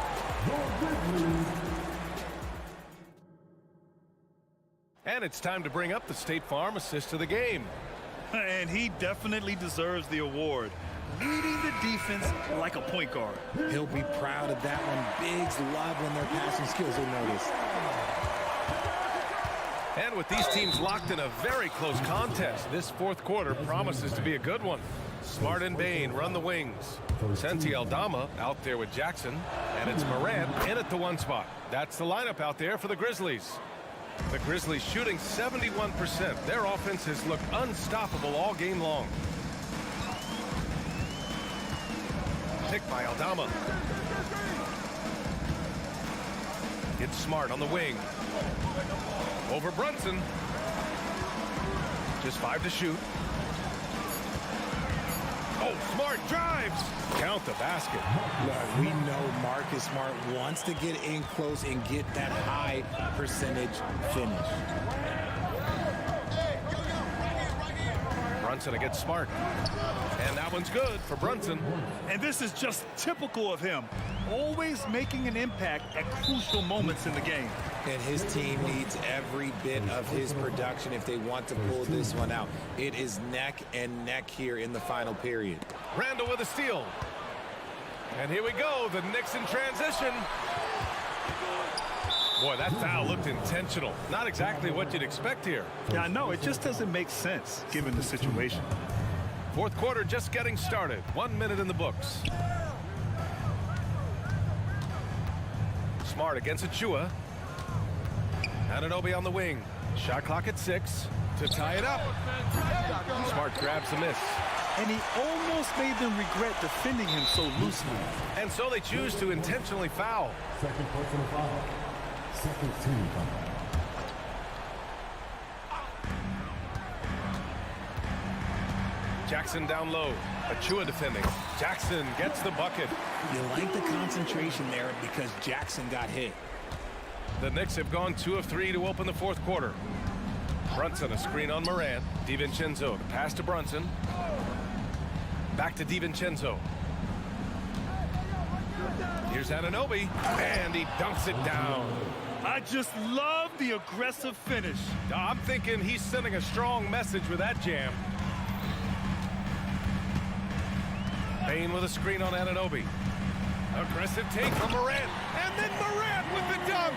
And it's time to bring up the State Farm assist of the game. And he definitely deserves the award. Reading the defense like a point guard. He'll be proud of that one. Bigs love when their passing skills are noticed. And with these teams locked in a very close contest, this fourth quarter promises to be a good one. Smart and Bane run the wings. Santi Aldama out there with Jackson. And it's Morant in at the 1 spot. That's the lineup out there for the Grizzlies. The Grizzlies shooting 71%. Their offense has looked unstoppable all game long. Pick by Aldama. It's Smart on the wing. Over Brunson. Just 5 to shoot. Oh, Smart drives. Count the basket. Look, we know Marcus Smart wants to get in close and get that high percentage finish. Brunson against Smart. And that one's good for Brunson. And this is just typical of him. Always making an impact at crucial moments in the game. And his team needs every bit of his production if they want to pull this one out. It is neck and neck here in the final period. Randall with a steal. And here we go, the Knicks in transition. Boy, that foul looked intentional. Not exactly what you'd expect here. Yeah, I know. It just doesn't make sense given the situation. Fourth quarter just getting started. 1 minute in the books. Smart against Achua. Anunoby on the wing. Shot clock at 6 to tie it up. Smart grabs the miss. And he almost made them regret defending him so loosely. And so they choose to intentionally foul. Second personal foul. Second team foul. Jackson down low. Achua defending. Jackson gets the bucket. You like the concentration there because Jackson got hit. The Knicks have gone 2 of 3 to open the fourth quarter. Brunson, a screen on Morant. DiVincenzo, the pass to Brunson. Back to DiVincenzo. Here's Anunoby, and he dunks it down. I just love the aggressive finish. I'm thinking he's sending a strong message with that jam. Bane with a screen on Anunoby. Aggressive take from Morant, and then Morant with the dunk.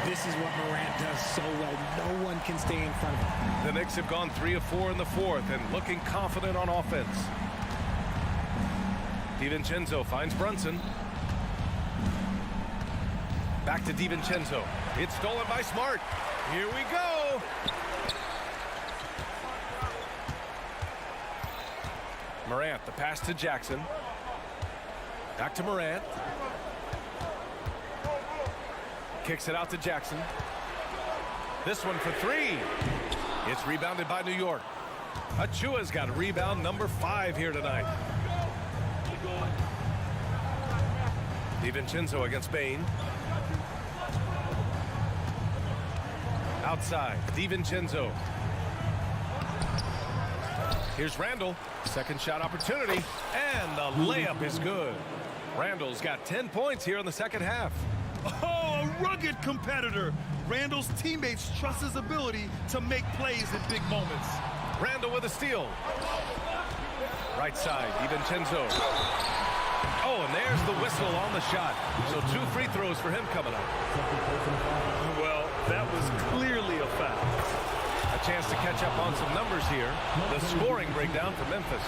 This is what Morant does so well. No one can stay in front of him. The Knicks have gone 3 of 4 in the fourth and looking confident on offense. DiVincenzo finds Brunson. Back to DiVincenzo. It's stolen by Smart. Here we go. Morant, the pass to Jackson. Back to Morant. Kicks it out to Jackson. This one for 3. It's rebounded by New York. Achua's got rebound number 5 here tonight. DiVincenzo against Bane. Outside, DiVincenzo. Here's Randall. Second shot opportunity, and the layup is good. Randall's got 10 points here in the second half. Oh, a rugged competitor. Randall's teammates trust his ability to make plays in big moments. Randall with a steal. Right side, DiVincenzo. Oh, and there's the whistle on the shot. So 2 free throws for him coming up. Well, that was chance to catch up on some numbers here. The scoring breakdown for Memphis.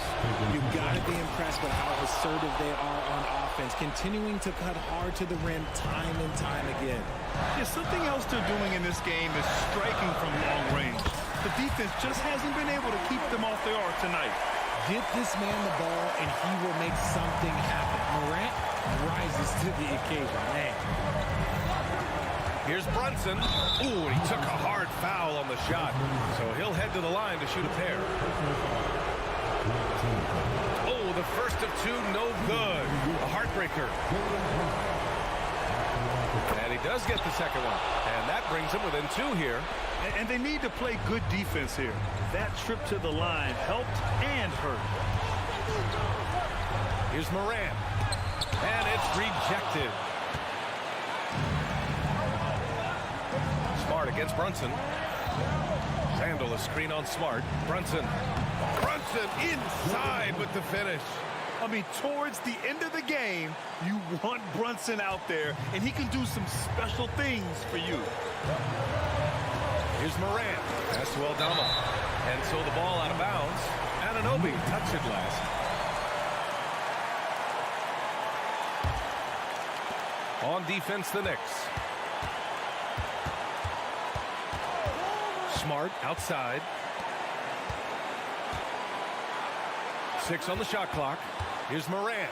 You've got to be impressed with how assertive they are on offense, continuing to cut hard to the rim time and time again. Yeah, something else they're doing in this game is striking from long range. The defense just hasn't been able to keep them off their arc tonight. Get this man the ball, and he will make something happen. Morant rises to the occasion, man. Here's Brunson. Ooh, he took a hard foul on the shot. So he'll head to the line to shoot a pair. Oh, the first of two, no good. A heartbreaker. And he does get the second one. And that brings him within two here. And they need to play good defense here. That trip to the line helped and hurt. Here's Morant. And it's rejected. Smart against Brunson. Handle a screen on Smart. Brunson inside with the finish. I mean, towards the end of the game, you want Brunson out there, and he can do some special things for you. Here's Morant. Pass to Aldama. And so the ball out of bounds. Anunoby touched it last. On defense, the Knicks. Smart outside. 6 on the shot clock. Here's Morant.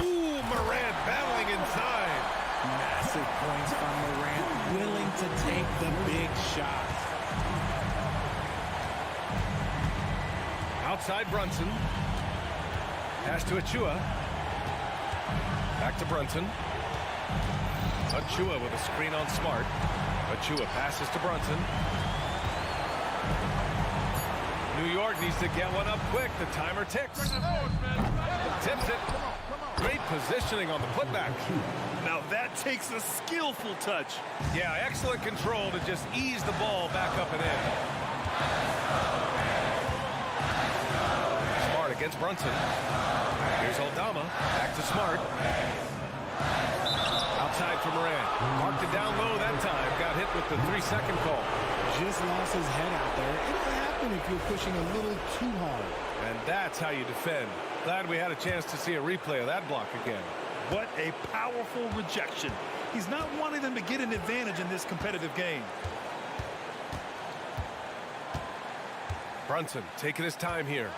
Ooh, Morant battling inside. Massive points from Morant, willing to take the big shot. Outside Brunson. Pass to Achua. Back to Brunson. Achua with a screen on Smart. Achua passes to Brunson. New York needs to get one up quick. The timer ticks. Tips it. Great positioning on the putback. Now that takes a skillful touch. Yeah, excellent control to just ease the ball back up and in. Smart against Brunson. Here's Aldama. Back to Smart. Outside for Morant. Marked it down low that time. Got hit with the 3-second call. Just lost his head out there. It'll happen if you're pushing a little too hard. And that's how you defend. Glad we had a chance to see a replay of that block again. What a powerful rejection. He's not wanting them to get an advantage in this competitive game. Brunson taking his time here.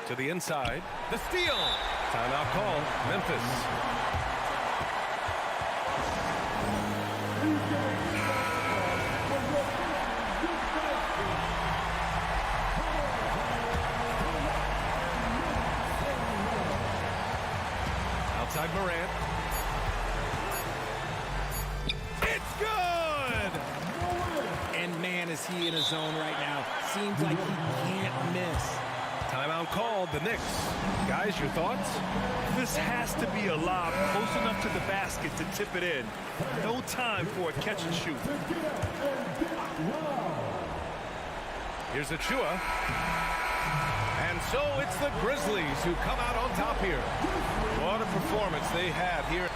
To the inside. The steal. Timeout call. Memphis. Outside Morant. It's good! And man, is he in a zone right now. Seems like he can't miss. Timeout called. The Knicks. Guys, your thoughts? This has to be a lob close enough to the basket to tip it in. No time for a catch and shoot. Here's Achua. And so it's the Grizzlies who come out on top here. What a performance they had here.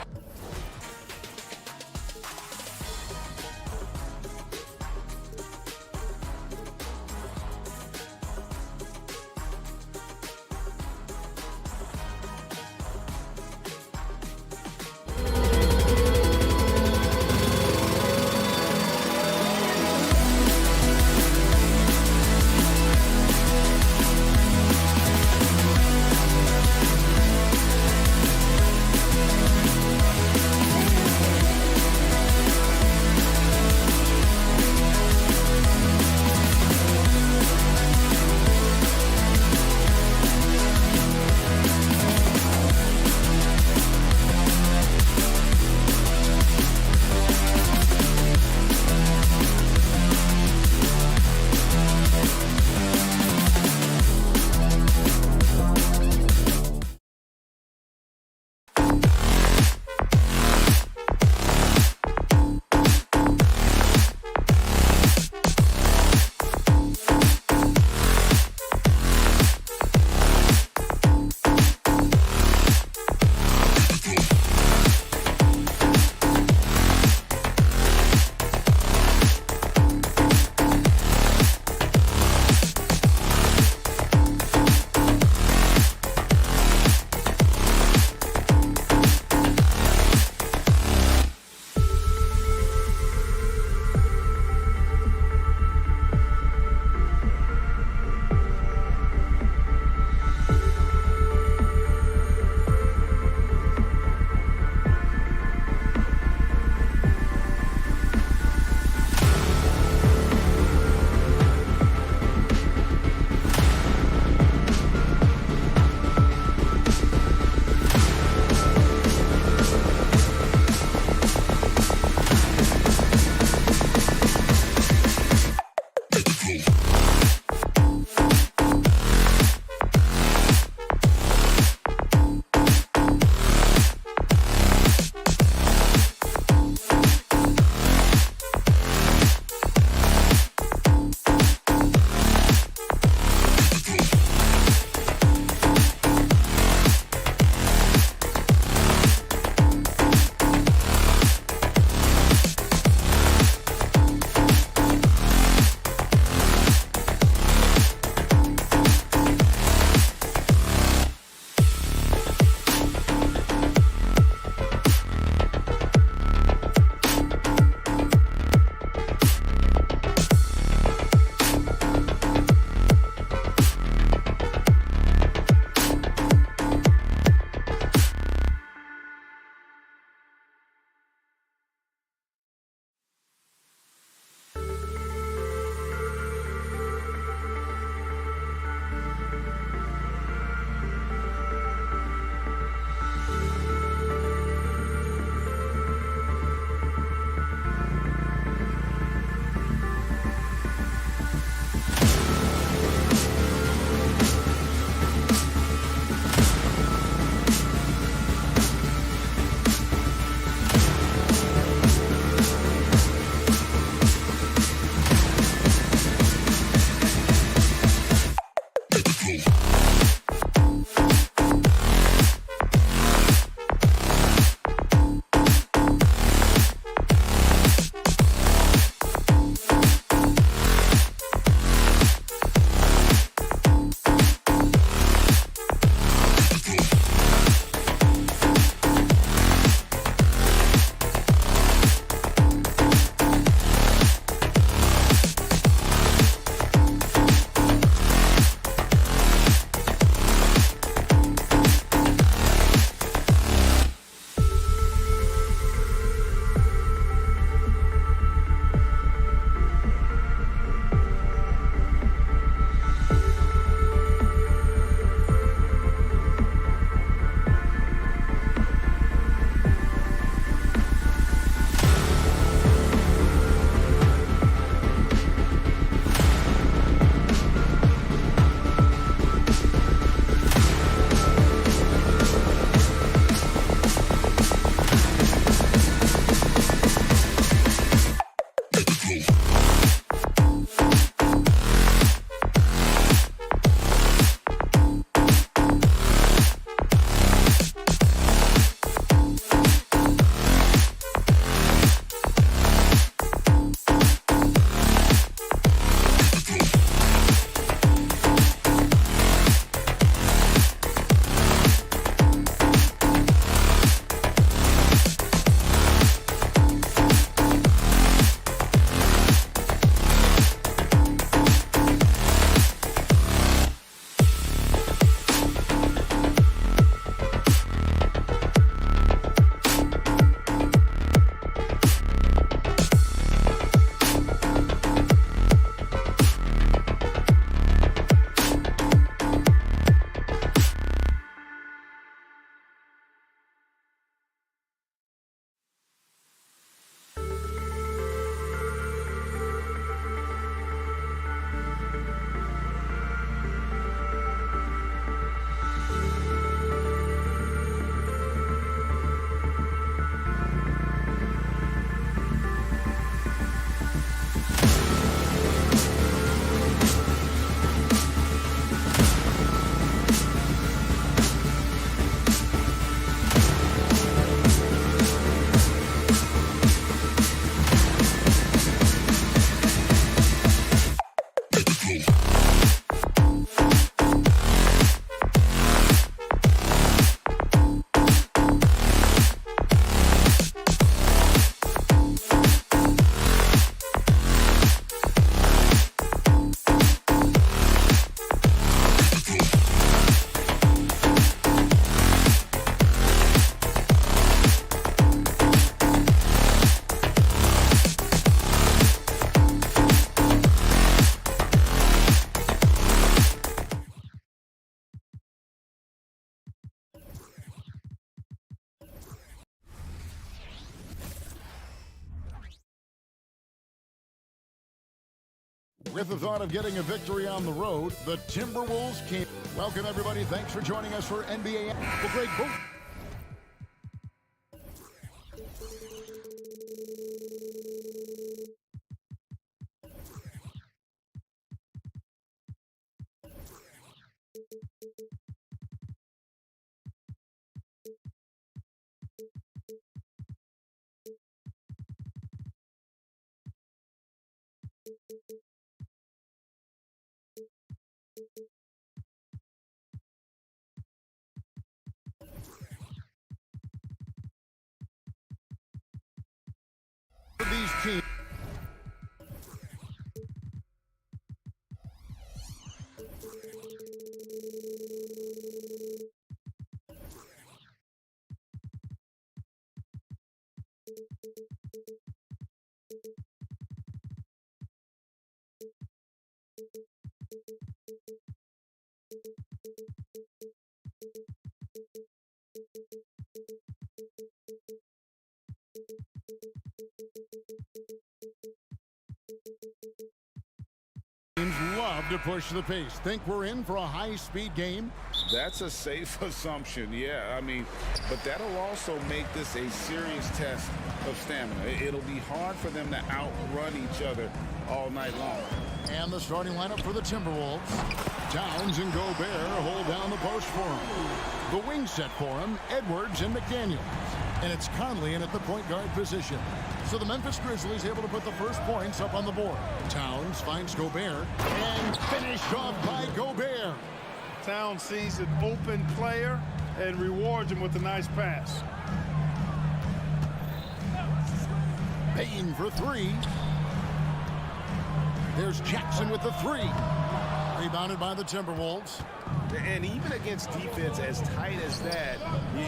With the thought of getting a victory on the road, the Timberwolves came. Welcome, everybody. Thanks for joining us for NBA. Well, Greg, both. These teams. Love to push the pace. Think we're in for a high-speed game? That's a safe assumption, yeah. I mean, but that'll also make this a serious test of stamina. It'll be hard for them to outrun each other all night long. And the starting lineup for the Timberwolves. Towns and Gobert hold down the post for him. The wing set for him, Edwards and McDaniels. And it's Conley in at the point guard position. So the Memphis Grizzlies able to put the first points up on the board. Towns finds Gobert and finished off by Gobert. Towns sees an open player and rewards him with a nice pass. Payne for three. There's Jackson with the three. Rebounded by the Timberwolves. And even against defense as tight as that,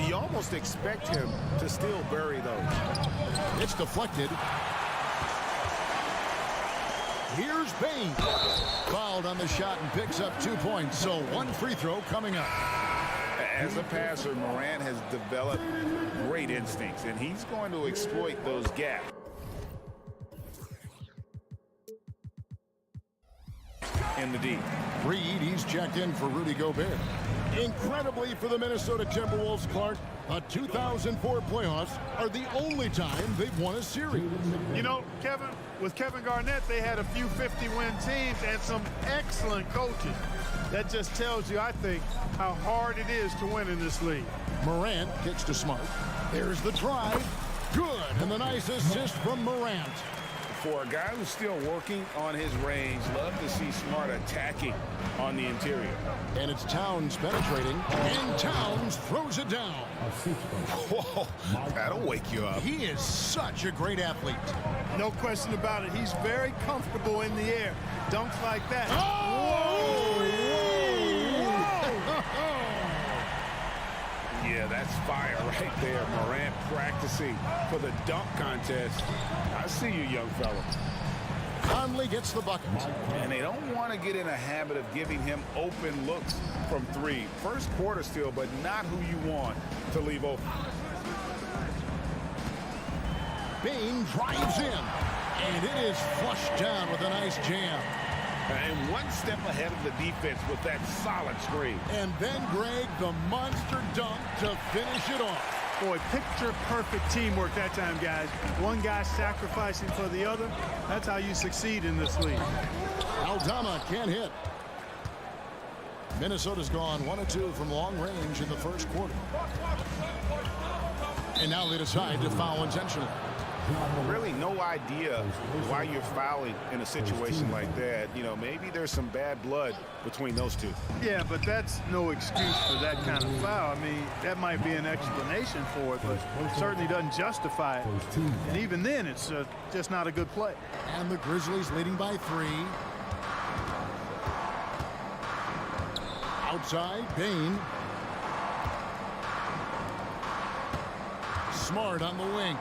you almost expect him to still bury those. It's deflected. Here's Payne. Fouled on the shot and picks up 2 points. So one free throw coming up. As a passer, Morant has developed great instincts, and he's going to exploit those gaps. In the D. Reed, he's checked in for Rudy Gobert. Incredibly for the Minnesota Timberwolves, Clark, the 2004 playoffs are the only time they've won a series. You know, Kevin, with Kevin Garnett, they had a few 50-win teams and some excellent coaches. That just tells you, I think, how hard it is to win in this league. Morant kicks to Smart. There's the drive. Good. And the nice assist from Morant. For a guy who's still working on his range, love to see Smart attacking on the interior. And it's Towns penetrating, and Towns throws it down. Whoa, that'll wake you up. He is such a great athlete. No question about it. He's very comfortable in the air. Dunks like that. Oh! Yeah, that's fire right there. Morant practicing for the dunk contest. I see you, young fella. Conley gets the bucket. And they don't want to get in a habit of giving him open looks from three. First quarter still, but not who you want to leave open. Bain drives in, and it is flushed down with a nice jam. And one step ahead of the defense with that solid screen. And then, Greg, the monster dunk to finish it off. Boy, picture-perfect teamwork that time, guys. One guy sacrificing for the other. That's how you succeed in this league. Aldama can't hit. Minnesota's gone 1 of 2 from long range in the first quarter. And now they decide to foul intentionally. Really no idea why you're fouling in a situation like that. You know, maybe there's some bad blood between those two. Yeah, but that's no excuse for that kind of foul. I mean, that might be an explanation for it, but certainly doesn't justify it. And even then, it's just not a good play. And the Grizzlies leading by 3. Outside, Bain. Smart on the wing.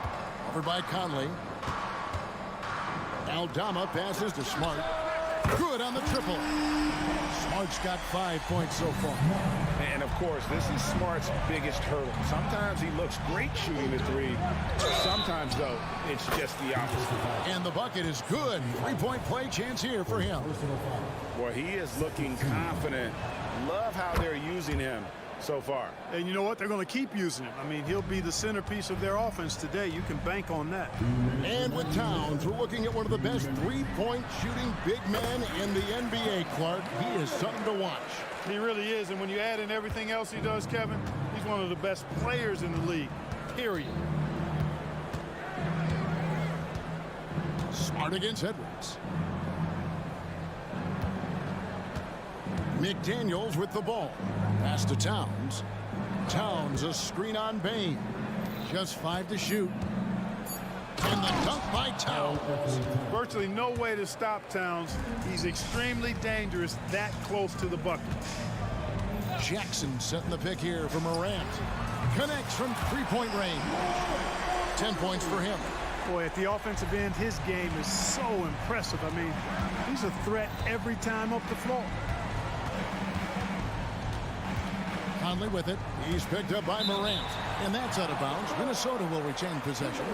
Over by Conley. Aldama passes to Smart. Good on the triple. Smart's got 5 points so far. And, of course, this is Smart's biggest hurdle. Sometimes he looks great shooting the three. Sometimes, though, it's just the opposite. And the bucket is good. 3-point play chance here for him. Well, he is looking confident. Love how they're using him so far. And you know what? They're going to keep using him. I mean, he'll be the centerpiece of their offense today. You can bank on that. And with Towns, we're looking at one of the best 3-point shooting big men in the NBA, Clark. He is something to watch. He really is. And when you add in everything else he does, Kevin, he's one of the best players in the league, period. Smart against Edwards. McDaniels with the ball. Pass to Towns. Towns, a screen on Bain. Just 5 to shoot. And the dunk by Towns. Virtually no way to stop Towns. He's extremely dangerous that close to the bucket. Jackson setting the pick here for Morant. Connects from 3-point range. 10 points for him. Boy, at the offensive end, his game is so impressive. I mean, he's a threat every time up the floor. Conley with it. He's picked up by Morant. And that's out of bounds. Minnesota will retain possession.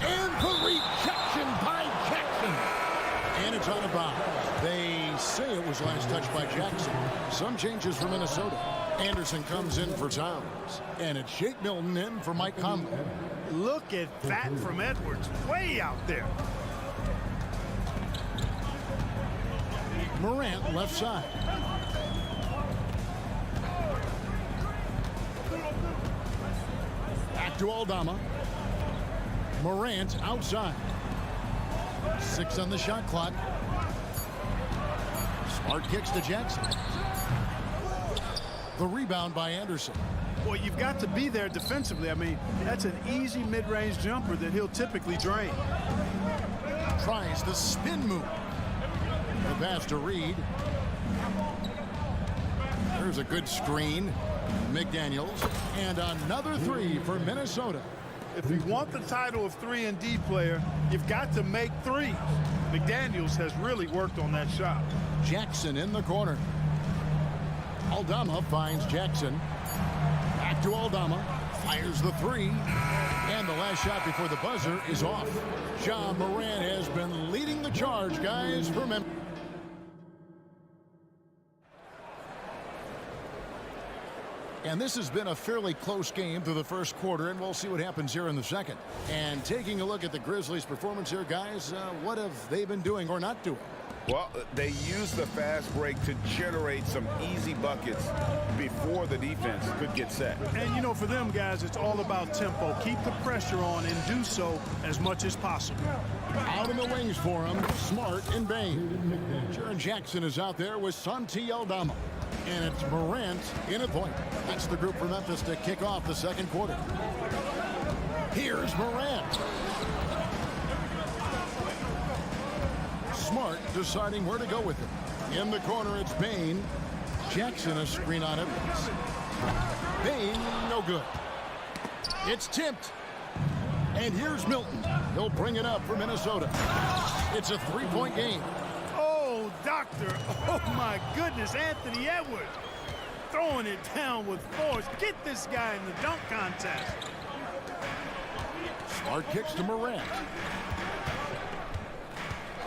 And the rejection by Jackson. And it's out of bounds. They say it was last touched by Jackson. Some changes for Minnesota. Anderson comes in for Towns. And it's Shake Milton in for Mike Conley. Look at that from Edwards. Way out there. Morant left side. Back to Aldama. Morant outside. 6 on the shot clock. Smart kicks to Jackson. The rebound by Anderson. Boy, you've got to be there defensively. I mean, that's an easy mid-range jumper that he'll typically drain. Tries the spin move. The pass to Reed. There's a good screen. McDaniels. And another 3 for Minnesota. If you want the title of 3-and-D player, you've got to make threes. McDaniels has really worked on that shot. Jackson in the corner. Aldama finds Jackson. Back to Aldama. Fires the 3. And the last shot before the buzzer is off. Ja Morant has been leading the charge, guys, for Memphis. And this has been a fairly close game through the first quarter, and we'll see what happens here in the second. And taking a look at the Grizzlies' performance here, guys, what have they been doing or not doing? Well, they use the fast break to generate some easy buckets before the defense could get set. And, you know, for them guys, it's all about tempo. Keep the pressure on and do so as much as possible. Out in the wings for him, Smart and Bain. Jaren Jackson is out there with Santi Aldama. And it's Morant in a point. That's the group for Memphis to kick off the second quarter. Here's Morant. Smart deciding where to go with it. In the corner, it's Bain. Jackson a screen on it. Bain, no good. It's tipped. And here's Milton. He'll bring it up for Minnesota. It's a 3-point game. Oh, doctor. Oh, my goodness. Anthony Edwards throwing it down with force. Get this guy in the dunk contest. Smart kicks to Morant.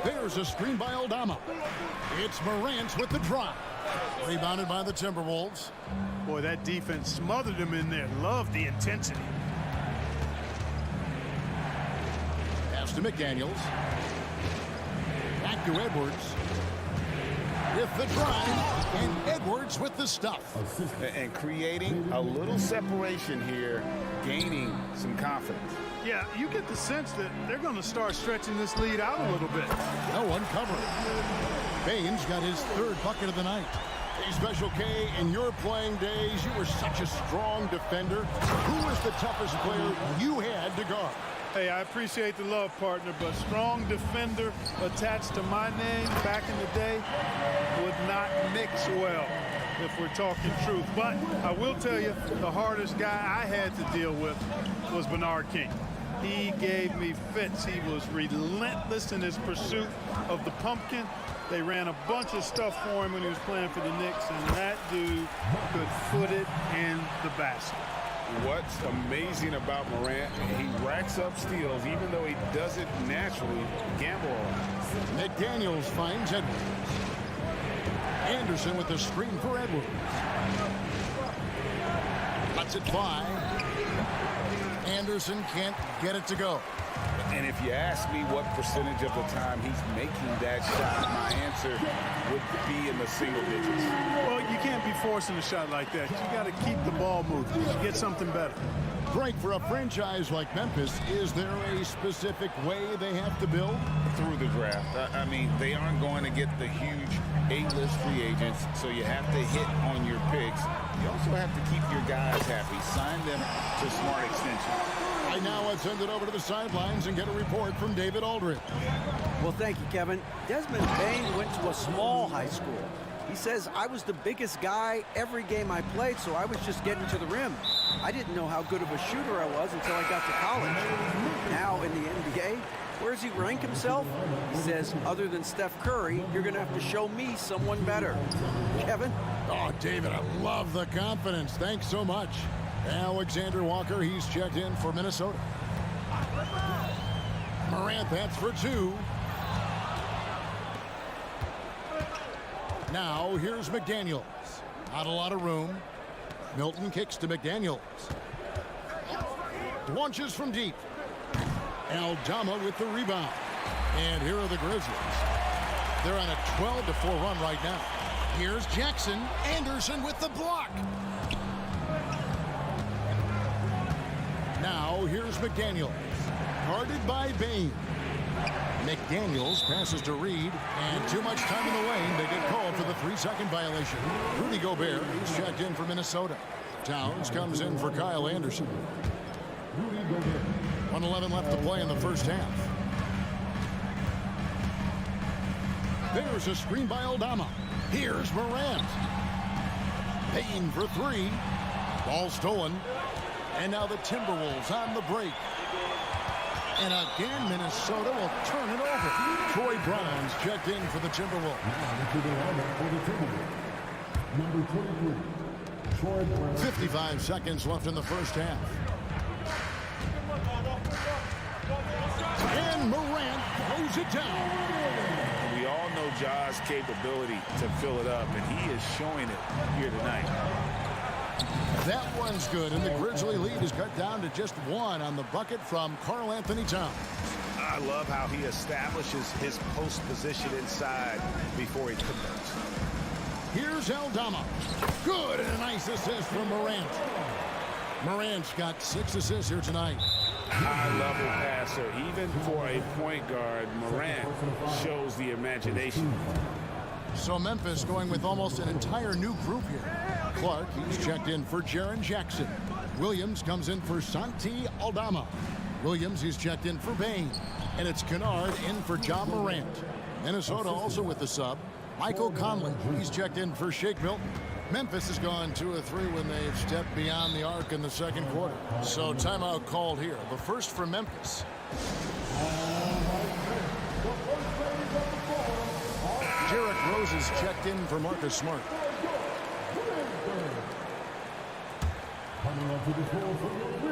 There's a screen by Aldama. It's Morant with the drop. Rebounded by the Timberwolves. Boy, that defense smothered him in there. Love the intensity. Pass to McDaniels. Back to Edwards. With the drive. And Edwards with the stuff. And creating a little separation here, gaining some confidence. Yeah, you get the sense that they're going to start stretching this lead out a little bit. No one covering. Bain's got his 3rd bucket of the night. Hey, Special K, in your playing days, you were such a strong defender. Who was the toughest player you had to guard? Hey, I appreciate the love, partner, but strong defender attached to my name back in the day would not mix well, if we're talking truth. But I will tell you, the hardest guy I had to deal with was Bernard King. He gave me fits. He was relentless in his pursuit of the pumpkin. They ran a bunch of stuff for him when he was playing for the Knicks, and that dude could foot it in the basket. What's amazing about Morant, he racks up steals even though he doesn't naturally gamble on. McDaniels finds Edwards. Anderson with the screen for Edwards. Lets it fly. Anderson can't get it to go. And if you ask me what percentage of the time he's making that shot, my answer would be in the single digits. Well, you can't be forcing a shot like that. You got to keep the ball moving. You get something better. Frank, for a franchise like Memphis, is there a specific way they have to build? Through the draft. I mean, they aren't going to get the huge A-list free agents, so you have to hit on your picks. You also have to keep your guys happy. Sign them to smart extensions. Right now, let's send it over to the sidelines and get a report from David Aldridge. Well, thank you, Kevin. Desmond Bane went to a small high school. He says, I was the biggest guy every game I played, so I was just getting to the rim. I didn't know how good of a shooter I was until I got to college. Now in the NBA, where does he rank himself? He says, other than Steph Curry, you're going to have to show me someone better. Kevin? Oh, David, I love the confidence. Thanks so much. Alexander Walker, he's checked in for Minnesota. Morant, that's for two. Now, here's McDaniels. Not a lot of room. Milton kicks to McDaniels. Launches from deep. Aldama with the rebound. And here are the Grizzlies. They're on a 12-4 run right now. Here's Jackson. Anderson with the block. Now, here's McDaniels. Guarded by Bane. McDaniels passes to Reed, and too much time in the lane. They get called for the 3-second violation. Rudy Gobert is checked in for Minnesota. Towns comes in for Kyle Anderson. 1:11 left to play in the first half. There's a screen by Aldama. Here's Morant. Payne for three. Ball stolen. And now the Timberwolves on the break. And again, Minnesota will turn it over. Troy Brown's checked in for the Timberwolves. Number 23, Troy Brown. 55 seconds left in the first half. And Morant throws it down. We all know Ja's capability to fill it up, and he is showing it here tonight. That one's good, and the Grizzly lead is cut down to just one on the bucket from Karl Anthony Towns. I love how he establishes his post position inside before he converts. Here's Aldama. Good, and a nice assist from Morant. Morant's got 6 assists here tonight. High-level passer. Even for a point guard, Morant shows the imagination. So Memphis going with almost an entire new group here. Clark, he's checked in for Jaren Jackson. Williams comes in for Santi Aldama. Williams, he's checked in for Bane. And it's Kennard in for John Morant. Minnesota also with the sub. Michael Conley, he's checked in for Shake Milton. Memphis has gone 2 of 3 when they've stepped beyond the arc in the second quarter. So timeout called here. The first for Memphis. Derrick Rose is checked in for Marcus Smart.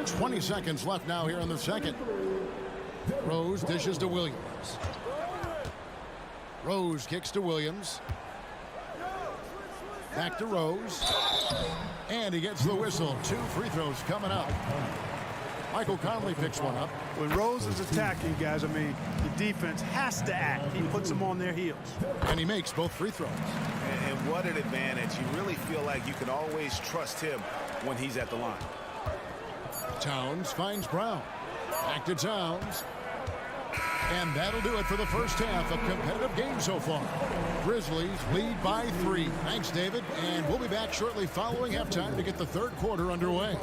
20 seconds left now here in the second. Rose dishes to Williams. Rose kicks to Williams. Back to Rose. And he gets the whistle. 2 free throws coming up. Michael Conley picks one up. When Rose is attacking, guys, I mean, the defense has to act. He puts them on their heels. And he makes both free throws. And what an advantage. You really feel like you can always trust him when he's at the line. Towns finds Brown. Back to Towns. And that'll do it for the first half. A competitive game so far. Grizzlies lead by 3. Thanks, David. And we'll be back shortly following halftime to get the third quarter underway.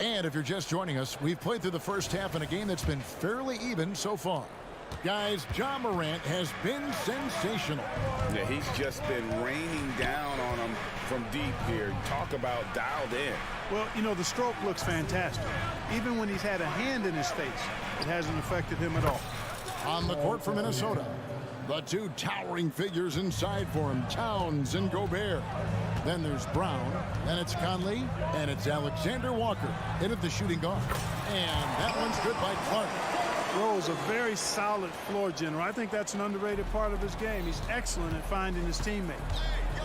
And if you're just joining us, we've played through the first half in a game that's been fairly even so far. Guys, Ja Morant has been sensational. Yeah, he's just been raining down on them from deep here. Talk about dialed in. Well, you know, the stroke looks fantastic. Even when he's had a hand in his face, it hasn't affected him at all. On the court for Minnesota, the two towering figures inside for him, Towns and Gobert. Then there's Brown, then it's Conley, and it's Alexander Walker in at the shooting guard. And that one's good by Clark. Rose, a very solid floor general. I think that's an underrated part of his game. He's excellent at finding his teammates.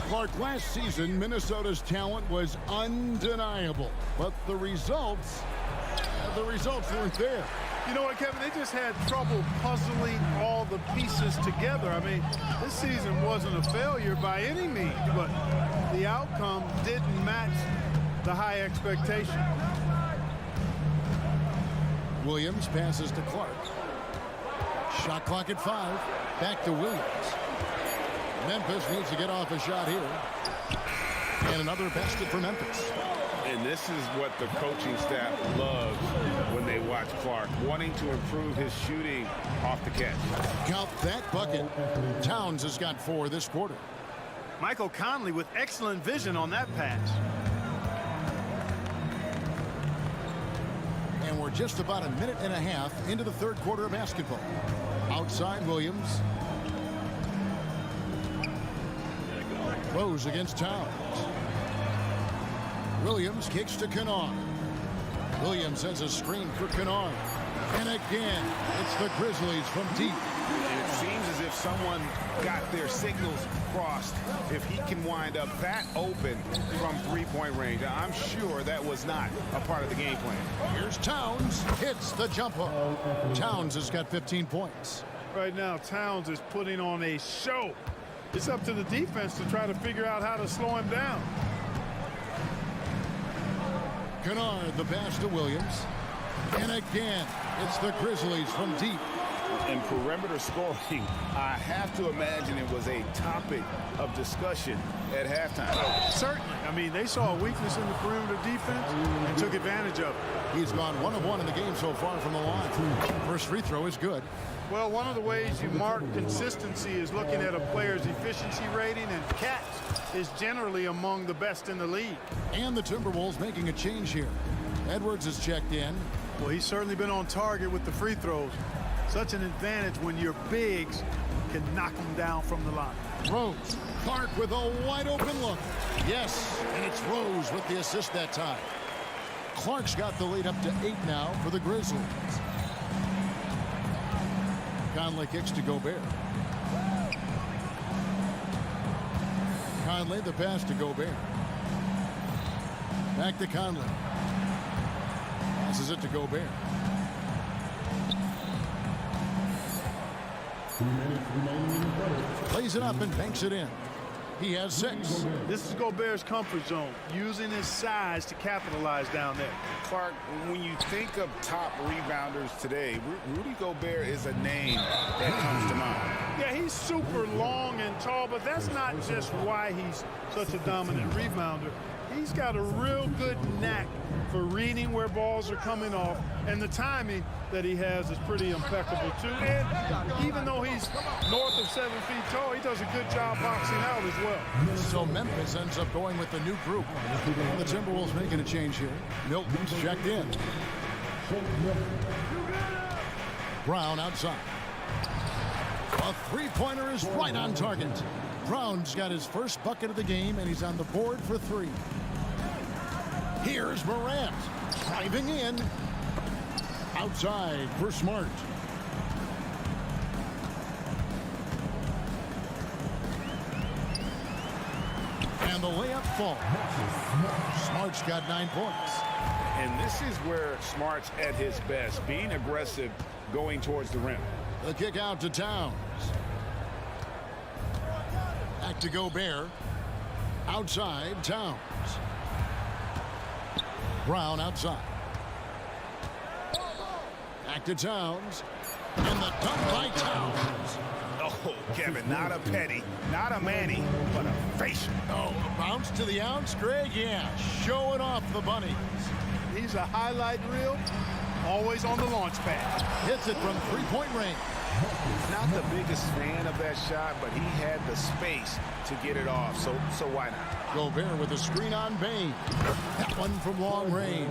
Clark, last season, Minnesota's talent was undeniable, but the results weren't there. You know what, Kevin? They just had trouble puzzling all the pieces together. I mean, this season wasn't a failure by any means, but the outcome didn't match the high expectation. Williams passes to Clark. Shot clock at 5. Back to Williams. Memphis needs to get off a shot here. And another basket for Memphis. And this is what the coaching staff loves when they watch Clark, wanting to improve his shooting off the catch. Count that bucket. Towns has got 4 this quarter. Michael Conley with excellent vision on that pass. And we're just about a minute and a half into the third quarter of basketball. Outside Williams. Rose against Towns. Williams kicks to Kennard. Williams sends a screen for Kennard. And again, it's the Grizzlies from deep. And it seems as if someone got their signals crossed. If he can wind up that open from three-point range, I'm sure that was not a part of the game plan. Here's Towns. Hits the jumper. Towns has got 15 points. Right now, Towns is putting on a show. It's up to the defense to try to figure out how to slow him down. Kennard, the pass to Williams. And again, it's the Grizzlies from deep. And perimeter scoring, I have to imagine it was a topic of discussion at halftime. Certainly. I mean, they saw a weakness in the perimeter defense and took advantage of it. He's gone 1 of 1 in the game so far from the line. First free throw is good. Well, one of the ways you mark consistency is looking at a player's efficiency rating, and catch is generally among the best in the league. And the Timberwolves making a change here. Edwards is checked in. Well, he's certainly been on target with the free throws. Such an advantage when your bigs can knock them down from the line. Rose. Clark with a wide open look. Yes, and it's Rose with the assist that time. Clark's got the lead up to 8 now for the Grizzlies. Conley kicks to Gobert. Conley, the pass to Gobert. Back to Conley. Passes it to Gobert. Plays it up and banks it in. He has 6. This is Gobert's comfort zone, using his size to capitalize down there. Clark, when you think of top rebounders today, Rudy Gobert is a name that comes to mind. Yeah, he's super long and tall, but that's not just why he's such a dominant rebounder. He's got a real good knack for reading where balls are coming off, and the timing that he has is pretty impeccable too. And even though he's north of 7 feet tall, he does a good job boxing out as well. So Memphis ends up going with the new group. The Timberwolves making a change here. Milton's checked in. Brown outside. A three-pointer is right on target. Brown's got his first bucket of the game, and he's on the board for 3. Here's Morant driving in. Outside for Smart. And the layup falls. Smart's got 9 points. And this is where Smart's at his best, being aggressive, going towards the rim. The kick out to Towns. Back to Gobert. Outside, Towns. Brown outside. Back to Towns. And the dunk by Towns. Oh, Kevin, not a petty, not a Manny, but a facial. Oh, a bounce to the ounce, Greg? Yeah, showing off the bunnies. He's a highlight reel, always on the launch pad. Hits it from three-point range. Not the biggest fan of that shot, but he had the space to get it off, so why not? Gobert with a screen on Bane. That one from long range.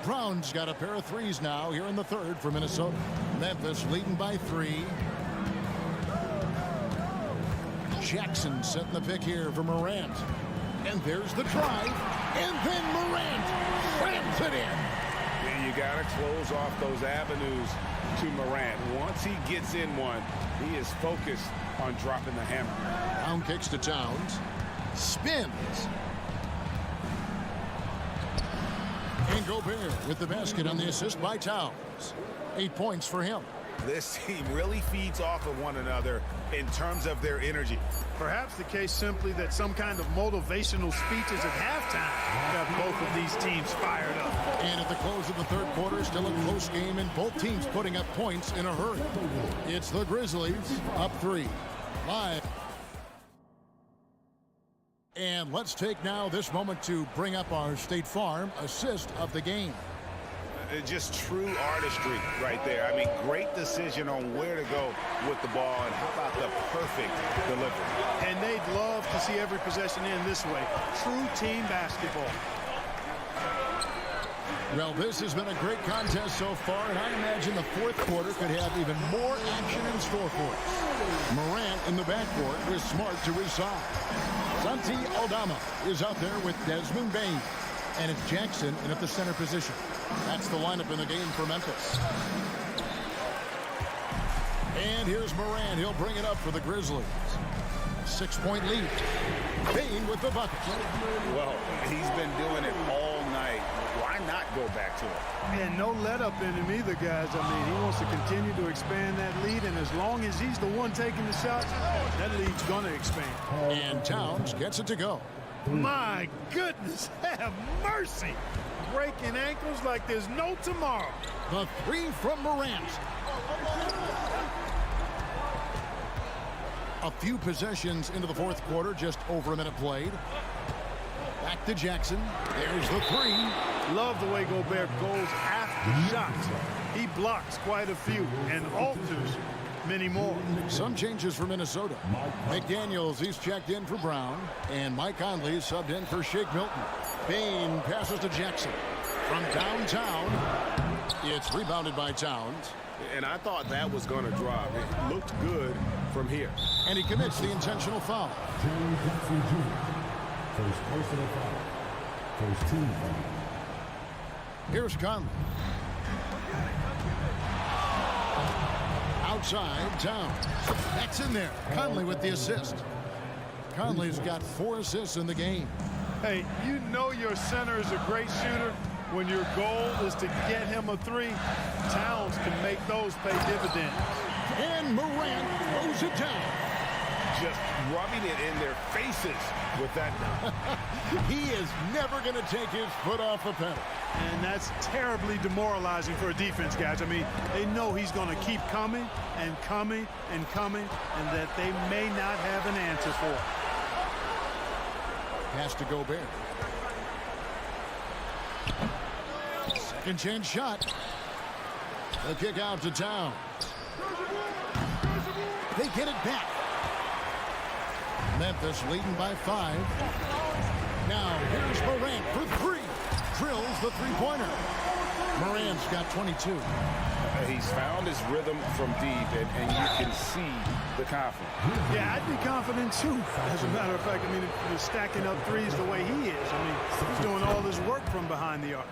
Brown's got a pair of threes now here in the third for Minnesota. Memphis leading by 3. Jackson setting the pick here for Morant. And there's the drive. And then Morant slams it in. And you got to close off those avenues to Morant. Once he gets in one, he is focused on dropping the hammer. Brown kicks to Towns. Spins. And Gobert with the basket on the assist by Towns. 8 points for him. This team really feeds off of one another in terms of their energy. Perhaps the case simply that some kind of motivational speeches at halftime got both of these teams fired up. And at the close of the third quarter, still a close game, and both teams putting up points in a hurry. It's the Grizzlies up 3. Live. And let's take now this moment to bring up our State Farm assist of the game. Just true artistry right there. I mean, great decision on where to go with the ball, and how about the perfect delivery. And they'd love to see every possession in this way. True team basketball. Well, this has been a great contest so far, and I imagine the fourth quarter could have even more action in store for us. Morant in the backcourt with Smart to his side. Santi Aldama is out there with Desmond Bane. And it's Jackson in at the center position. That's the lineup in the game for Memphis. And here's Morant. He'll bring it up for the Grizzlies. 6-point lead. Bane with the bucket. Well, he's been doing it all night. Why not go back to it? And no let up in him either, guys. I mean, he wants to continue to expand that lead, and as long as he's the one taking the shots, that lead's going to expand. And Towns gets it to go. My goodness, have mercy. Breaking ankles like there's no tomorrow. The 3 from Morant. A few possessions into the fourth quarter, just over a minute played. Back to Jackson. There's the 3. Love the way Gobert goes after shots. He blocks quite a few and alters many more. Some changes for Minnesota. McDaniels, he's checked in for Brown. And Mike Conley subbed in for Shake Milton. Bane passes to Jackson. From downtown, it's rebounded by Towns. And I thought that was going to drop. It looked good from here. And he commits the intentional foul. First personal foul. First team foul. Here's Conley. Outside, Towns. That's in there. Conley with the assist. Conley's got 4 assists in the game. Hey, you know your center is a great shooter when your goal is to get him a 3. Towns can make those pay dividends. And Morant throws it down. Just rubbing it in their faces with that dunk. He is never going to take his foot off the pedal. And that's terribly demoralizing for a defense, guys. I mean, they know he's going to keep coming and coming and coming, and that they may not have an answer for it. Pass to Gobert. Second chance shot. The kick out to Towns. They get it back. Memphis leading by 5. Now here's Morant for 3. Drills the three-pointer. Morant's got 22. He's found his rhythm from deep, and you can see the confidence. Yeah, I'd be confident too. As a matter of fact, I mean, if he's stacking up threes the way he is, I mean, he's doing all his work from behind the arc.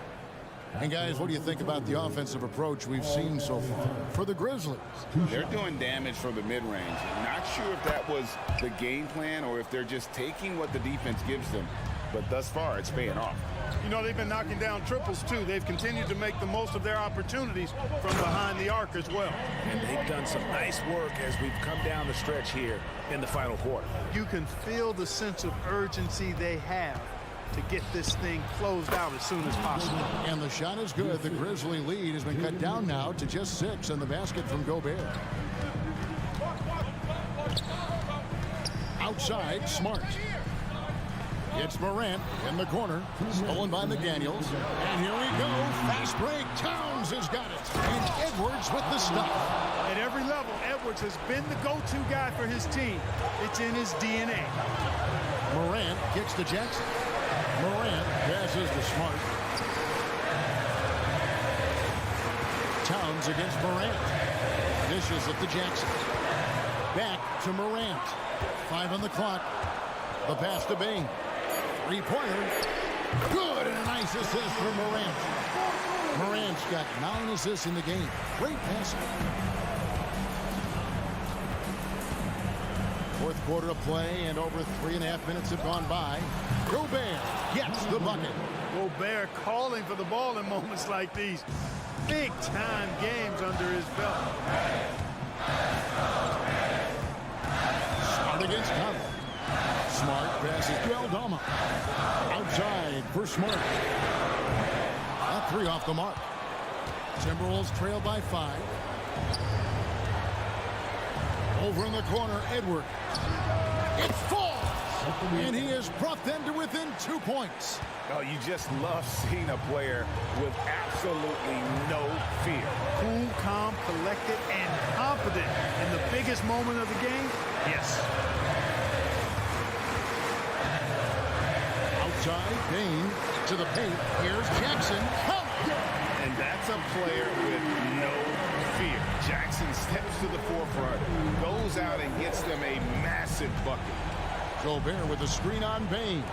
And guys, what do you think about the offensive approach we've seen so far for the Grizzlies? They're doing damage from the mid-range. Not sure if that was the game plan or if they're just taking what the defense gives them. But thus far, it's paying off. You know, they've been knocking down triples, too. They've continued to make the most of their opportunities from behind the arc as well. And they've done some nice work as we've come down the stretch here in the final quarter. You can feel the sense of urgency they have to get this thing closed out as soon as possible. And the shot is good. The Grizzly lead has been cut down now to just 6 in the basket from Gobert. Outside, Smart. It's Morant in the corner. Stolen by McDaniels. And here we go. Fast break. Towns has got it. And Edwards with the stuff. At every level, Edwards has been the go-to guy for his team. It's in his DNA. Morant kicks to Jackson. Morant passes to Smart. Towns against Morant. Dishes it to Jackson. Back to Morant. 5 on the clock. The pass to Bain. Three-pointer. Good, and a nice assist from Morant. Morant's got 9 assists in the game. Great passing. Fourth quarter of play, and over 3.5 minutes have gone by. Gobert gets the bucket. Gobert calling for the ball in moments like these. Big-time games under his belt. Smart against Conley. Smart passes to Aldama. Outside for Smart. That 3 off the mark. Timberwolves trail by 5. Over in the corner, Edwards. It falls! And he has brought them to within 2 points. Oh, you just love seeing a player with absolutely no fear. Cool, calm, collected, and confident in the biggest moment of the game. Yes. Outside, Bain to the paint. Here's Jackson. And that's a player with no fear. Jackson steps to the forefront, goes out and gets them a massive bucket. Gobert with a screen on Bain.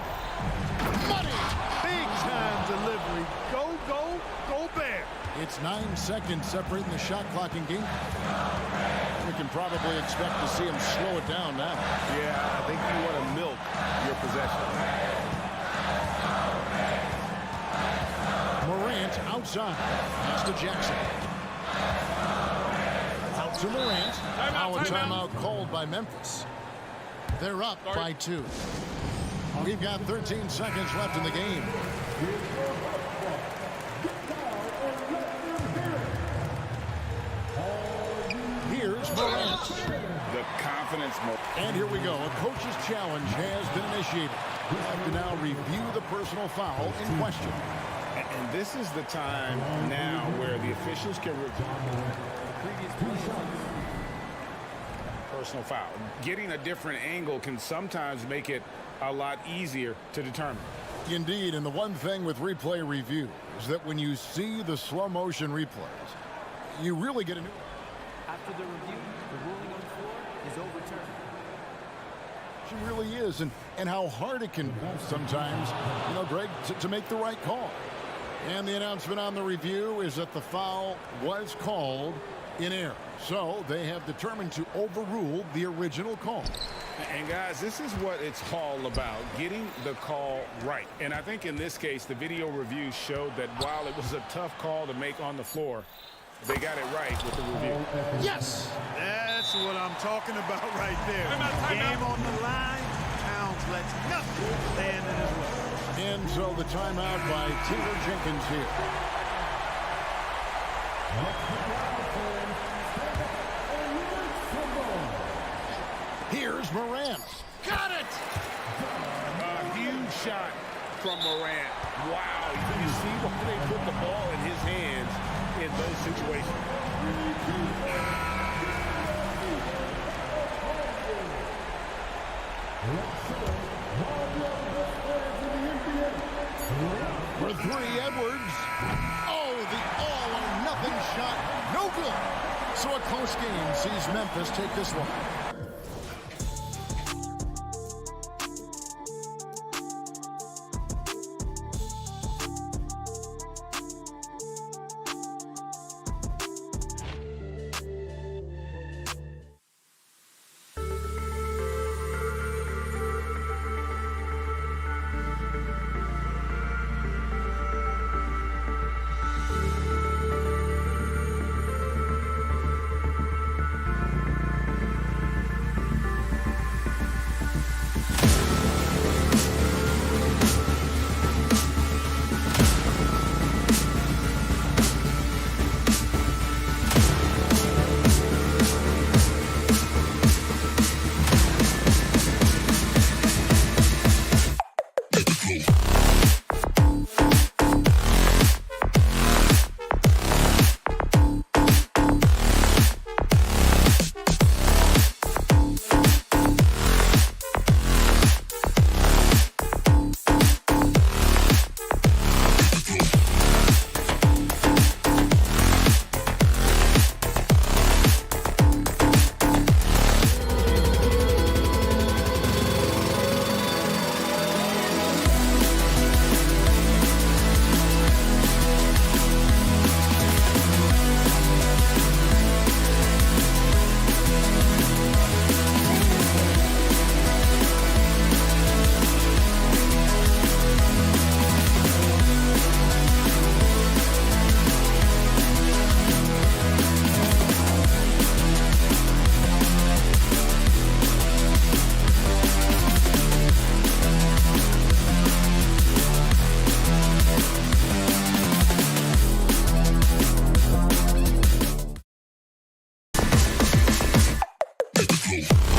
Money! Big time delivery. Go, go, Gobert. It's 9 seconds separating the shot clock in game. We can probably expect to see him slow it down now. Yeah, I think you want to milk your possession. Morant outside. Pass to Jackson. Out to Morant. Now a timeout called by Memphis. They're up by 2. We've got 13 seconds left in the game. Here's Morant. The confidence. And here we go. A coach's challenge has been initiated. We have to now review the personal foul in question. And this is the time now where the officials can review previous personal foul. Getting a different angle can sometimes make it a lot easier to determine. Indeed, and the one thing with replay review is that when you see the slow motion replays, you really get a new. After the review, the ruling on the floor is overturned. She really is, and how hard it can be sometimes, you know, Greg, to make the right call. And the announcement on the review is that the foul was called in error. So they have determined to overrule the original call. And guys, this is what it's all about, getting the call right. And I think in this case, the video review showed that while it was a tough call to make on the floor, they got it right with the review. Yes! That's what I'm talking about right there. Game on the line. Towns lets nothing stand in his way. And so the timeout by Taylor Jenkins here. Here's Morant. Got it! A huge shot from Morant. Wow. You see why they put the ball in his hands in those situations. For 3, Edwards. Oh, the all-or-nothing shot. No good. So a close game sees Memphis take this one. go.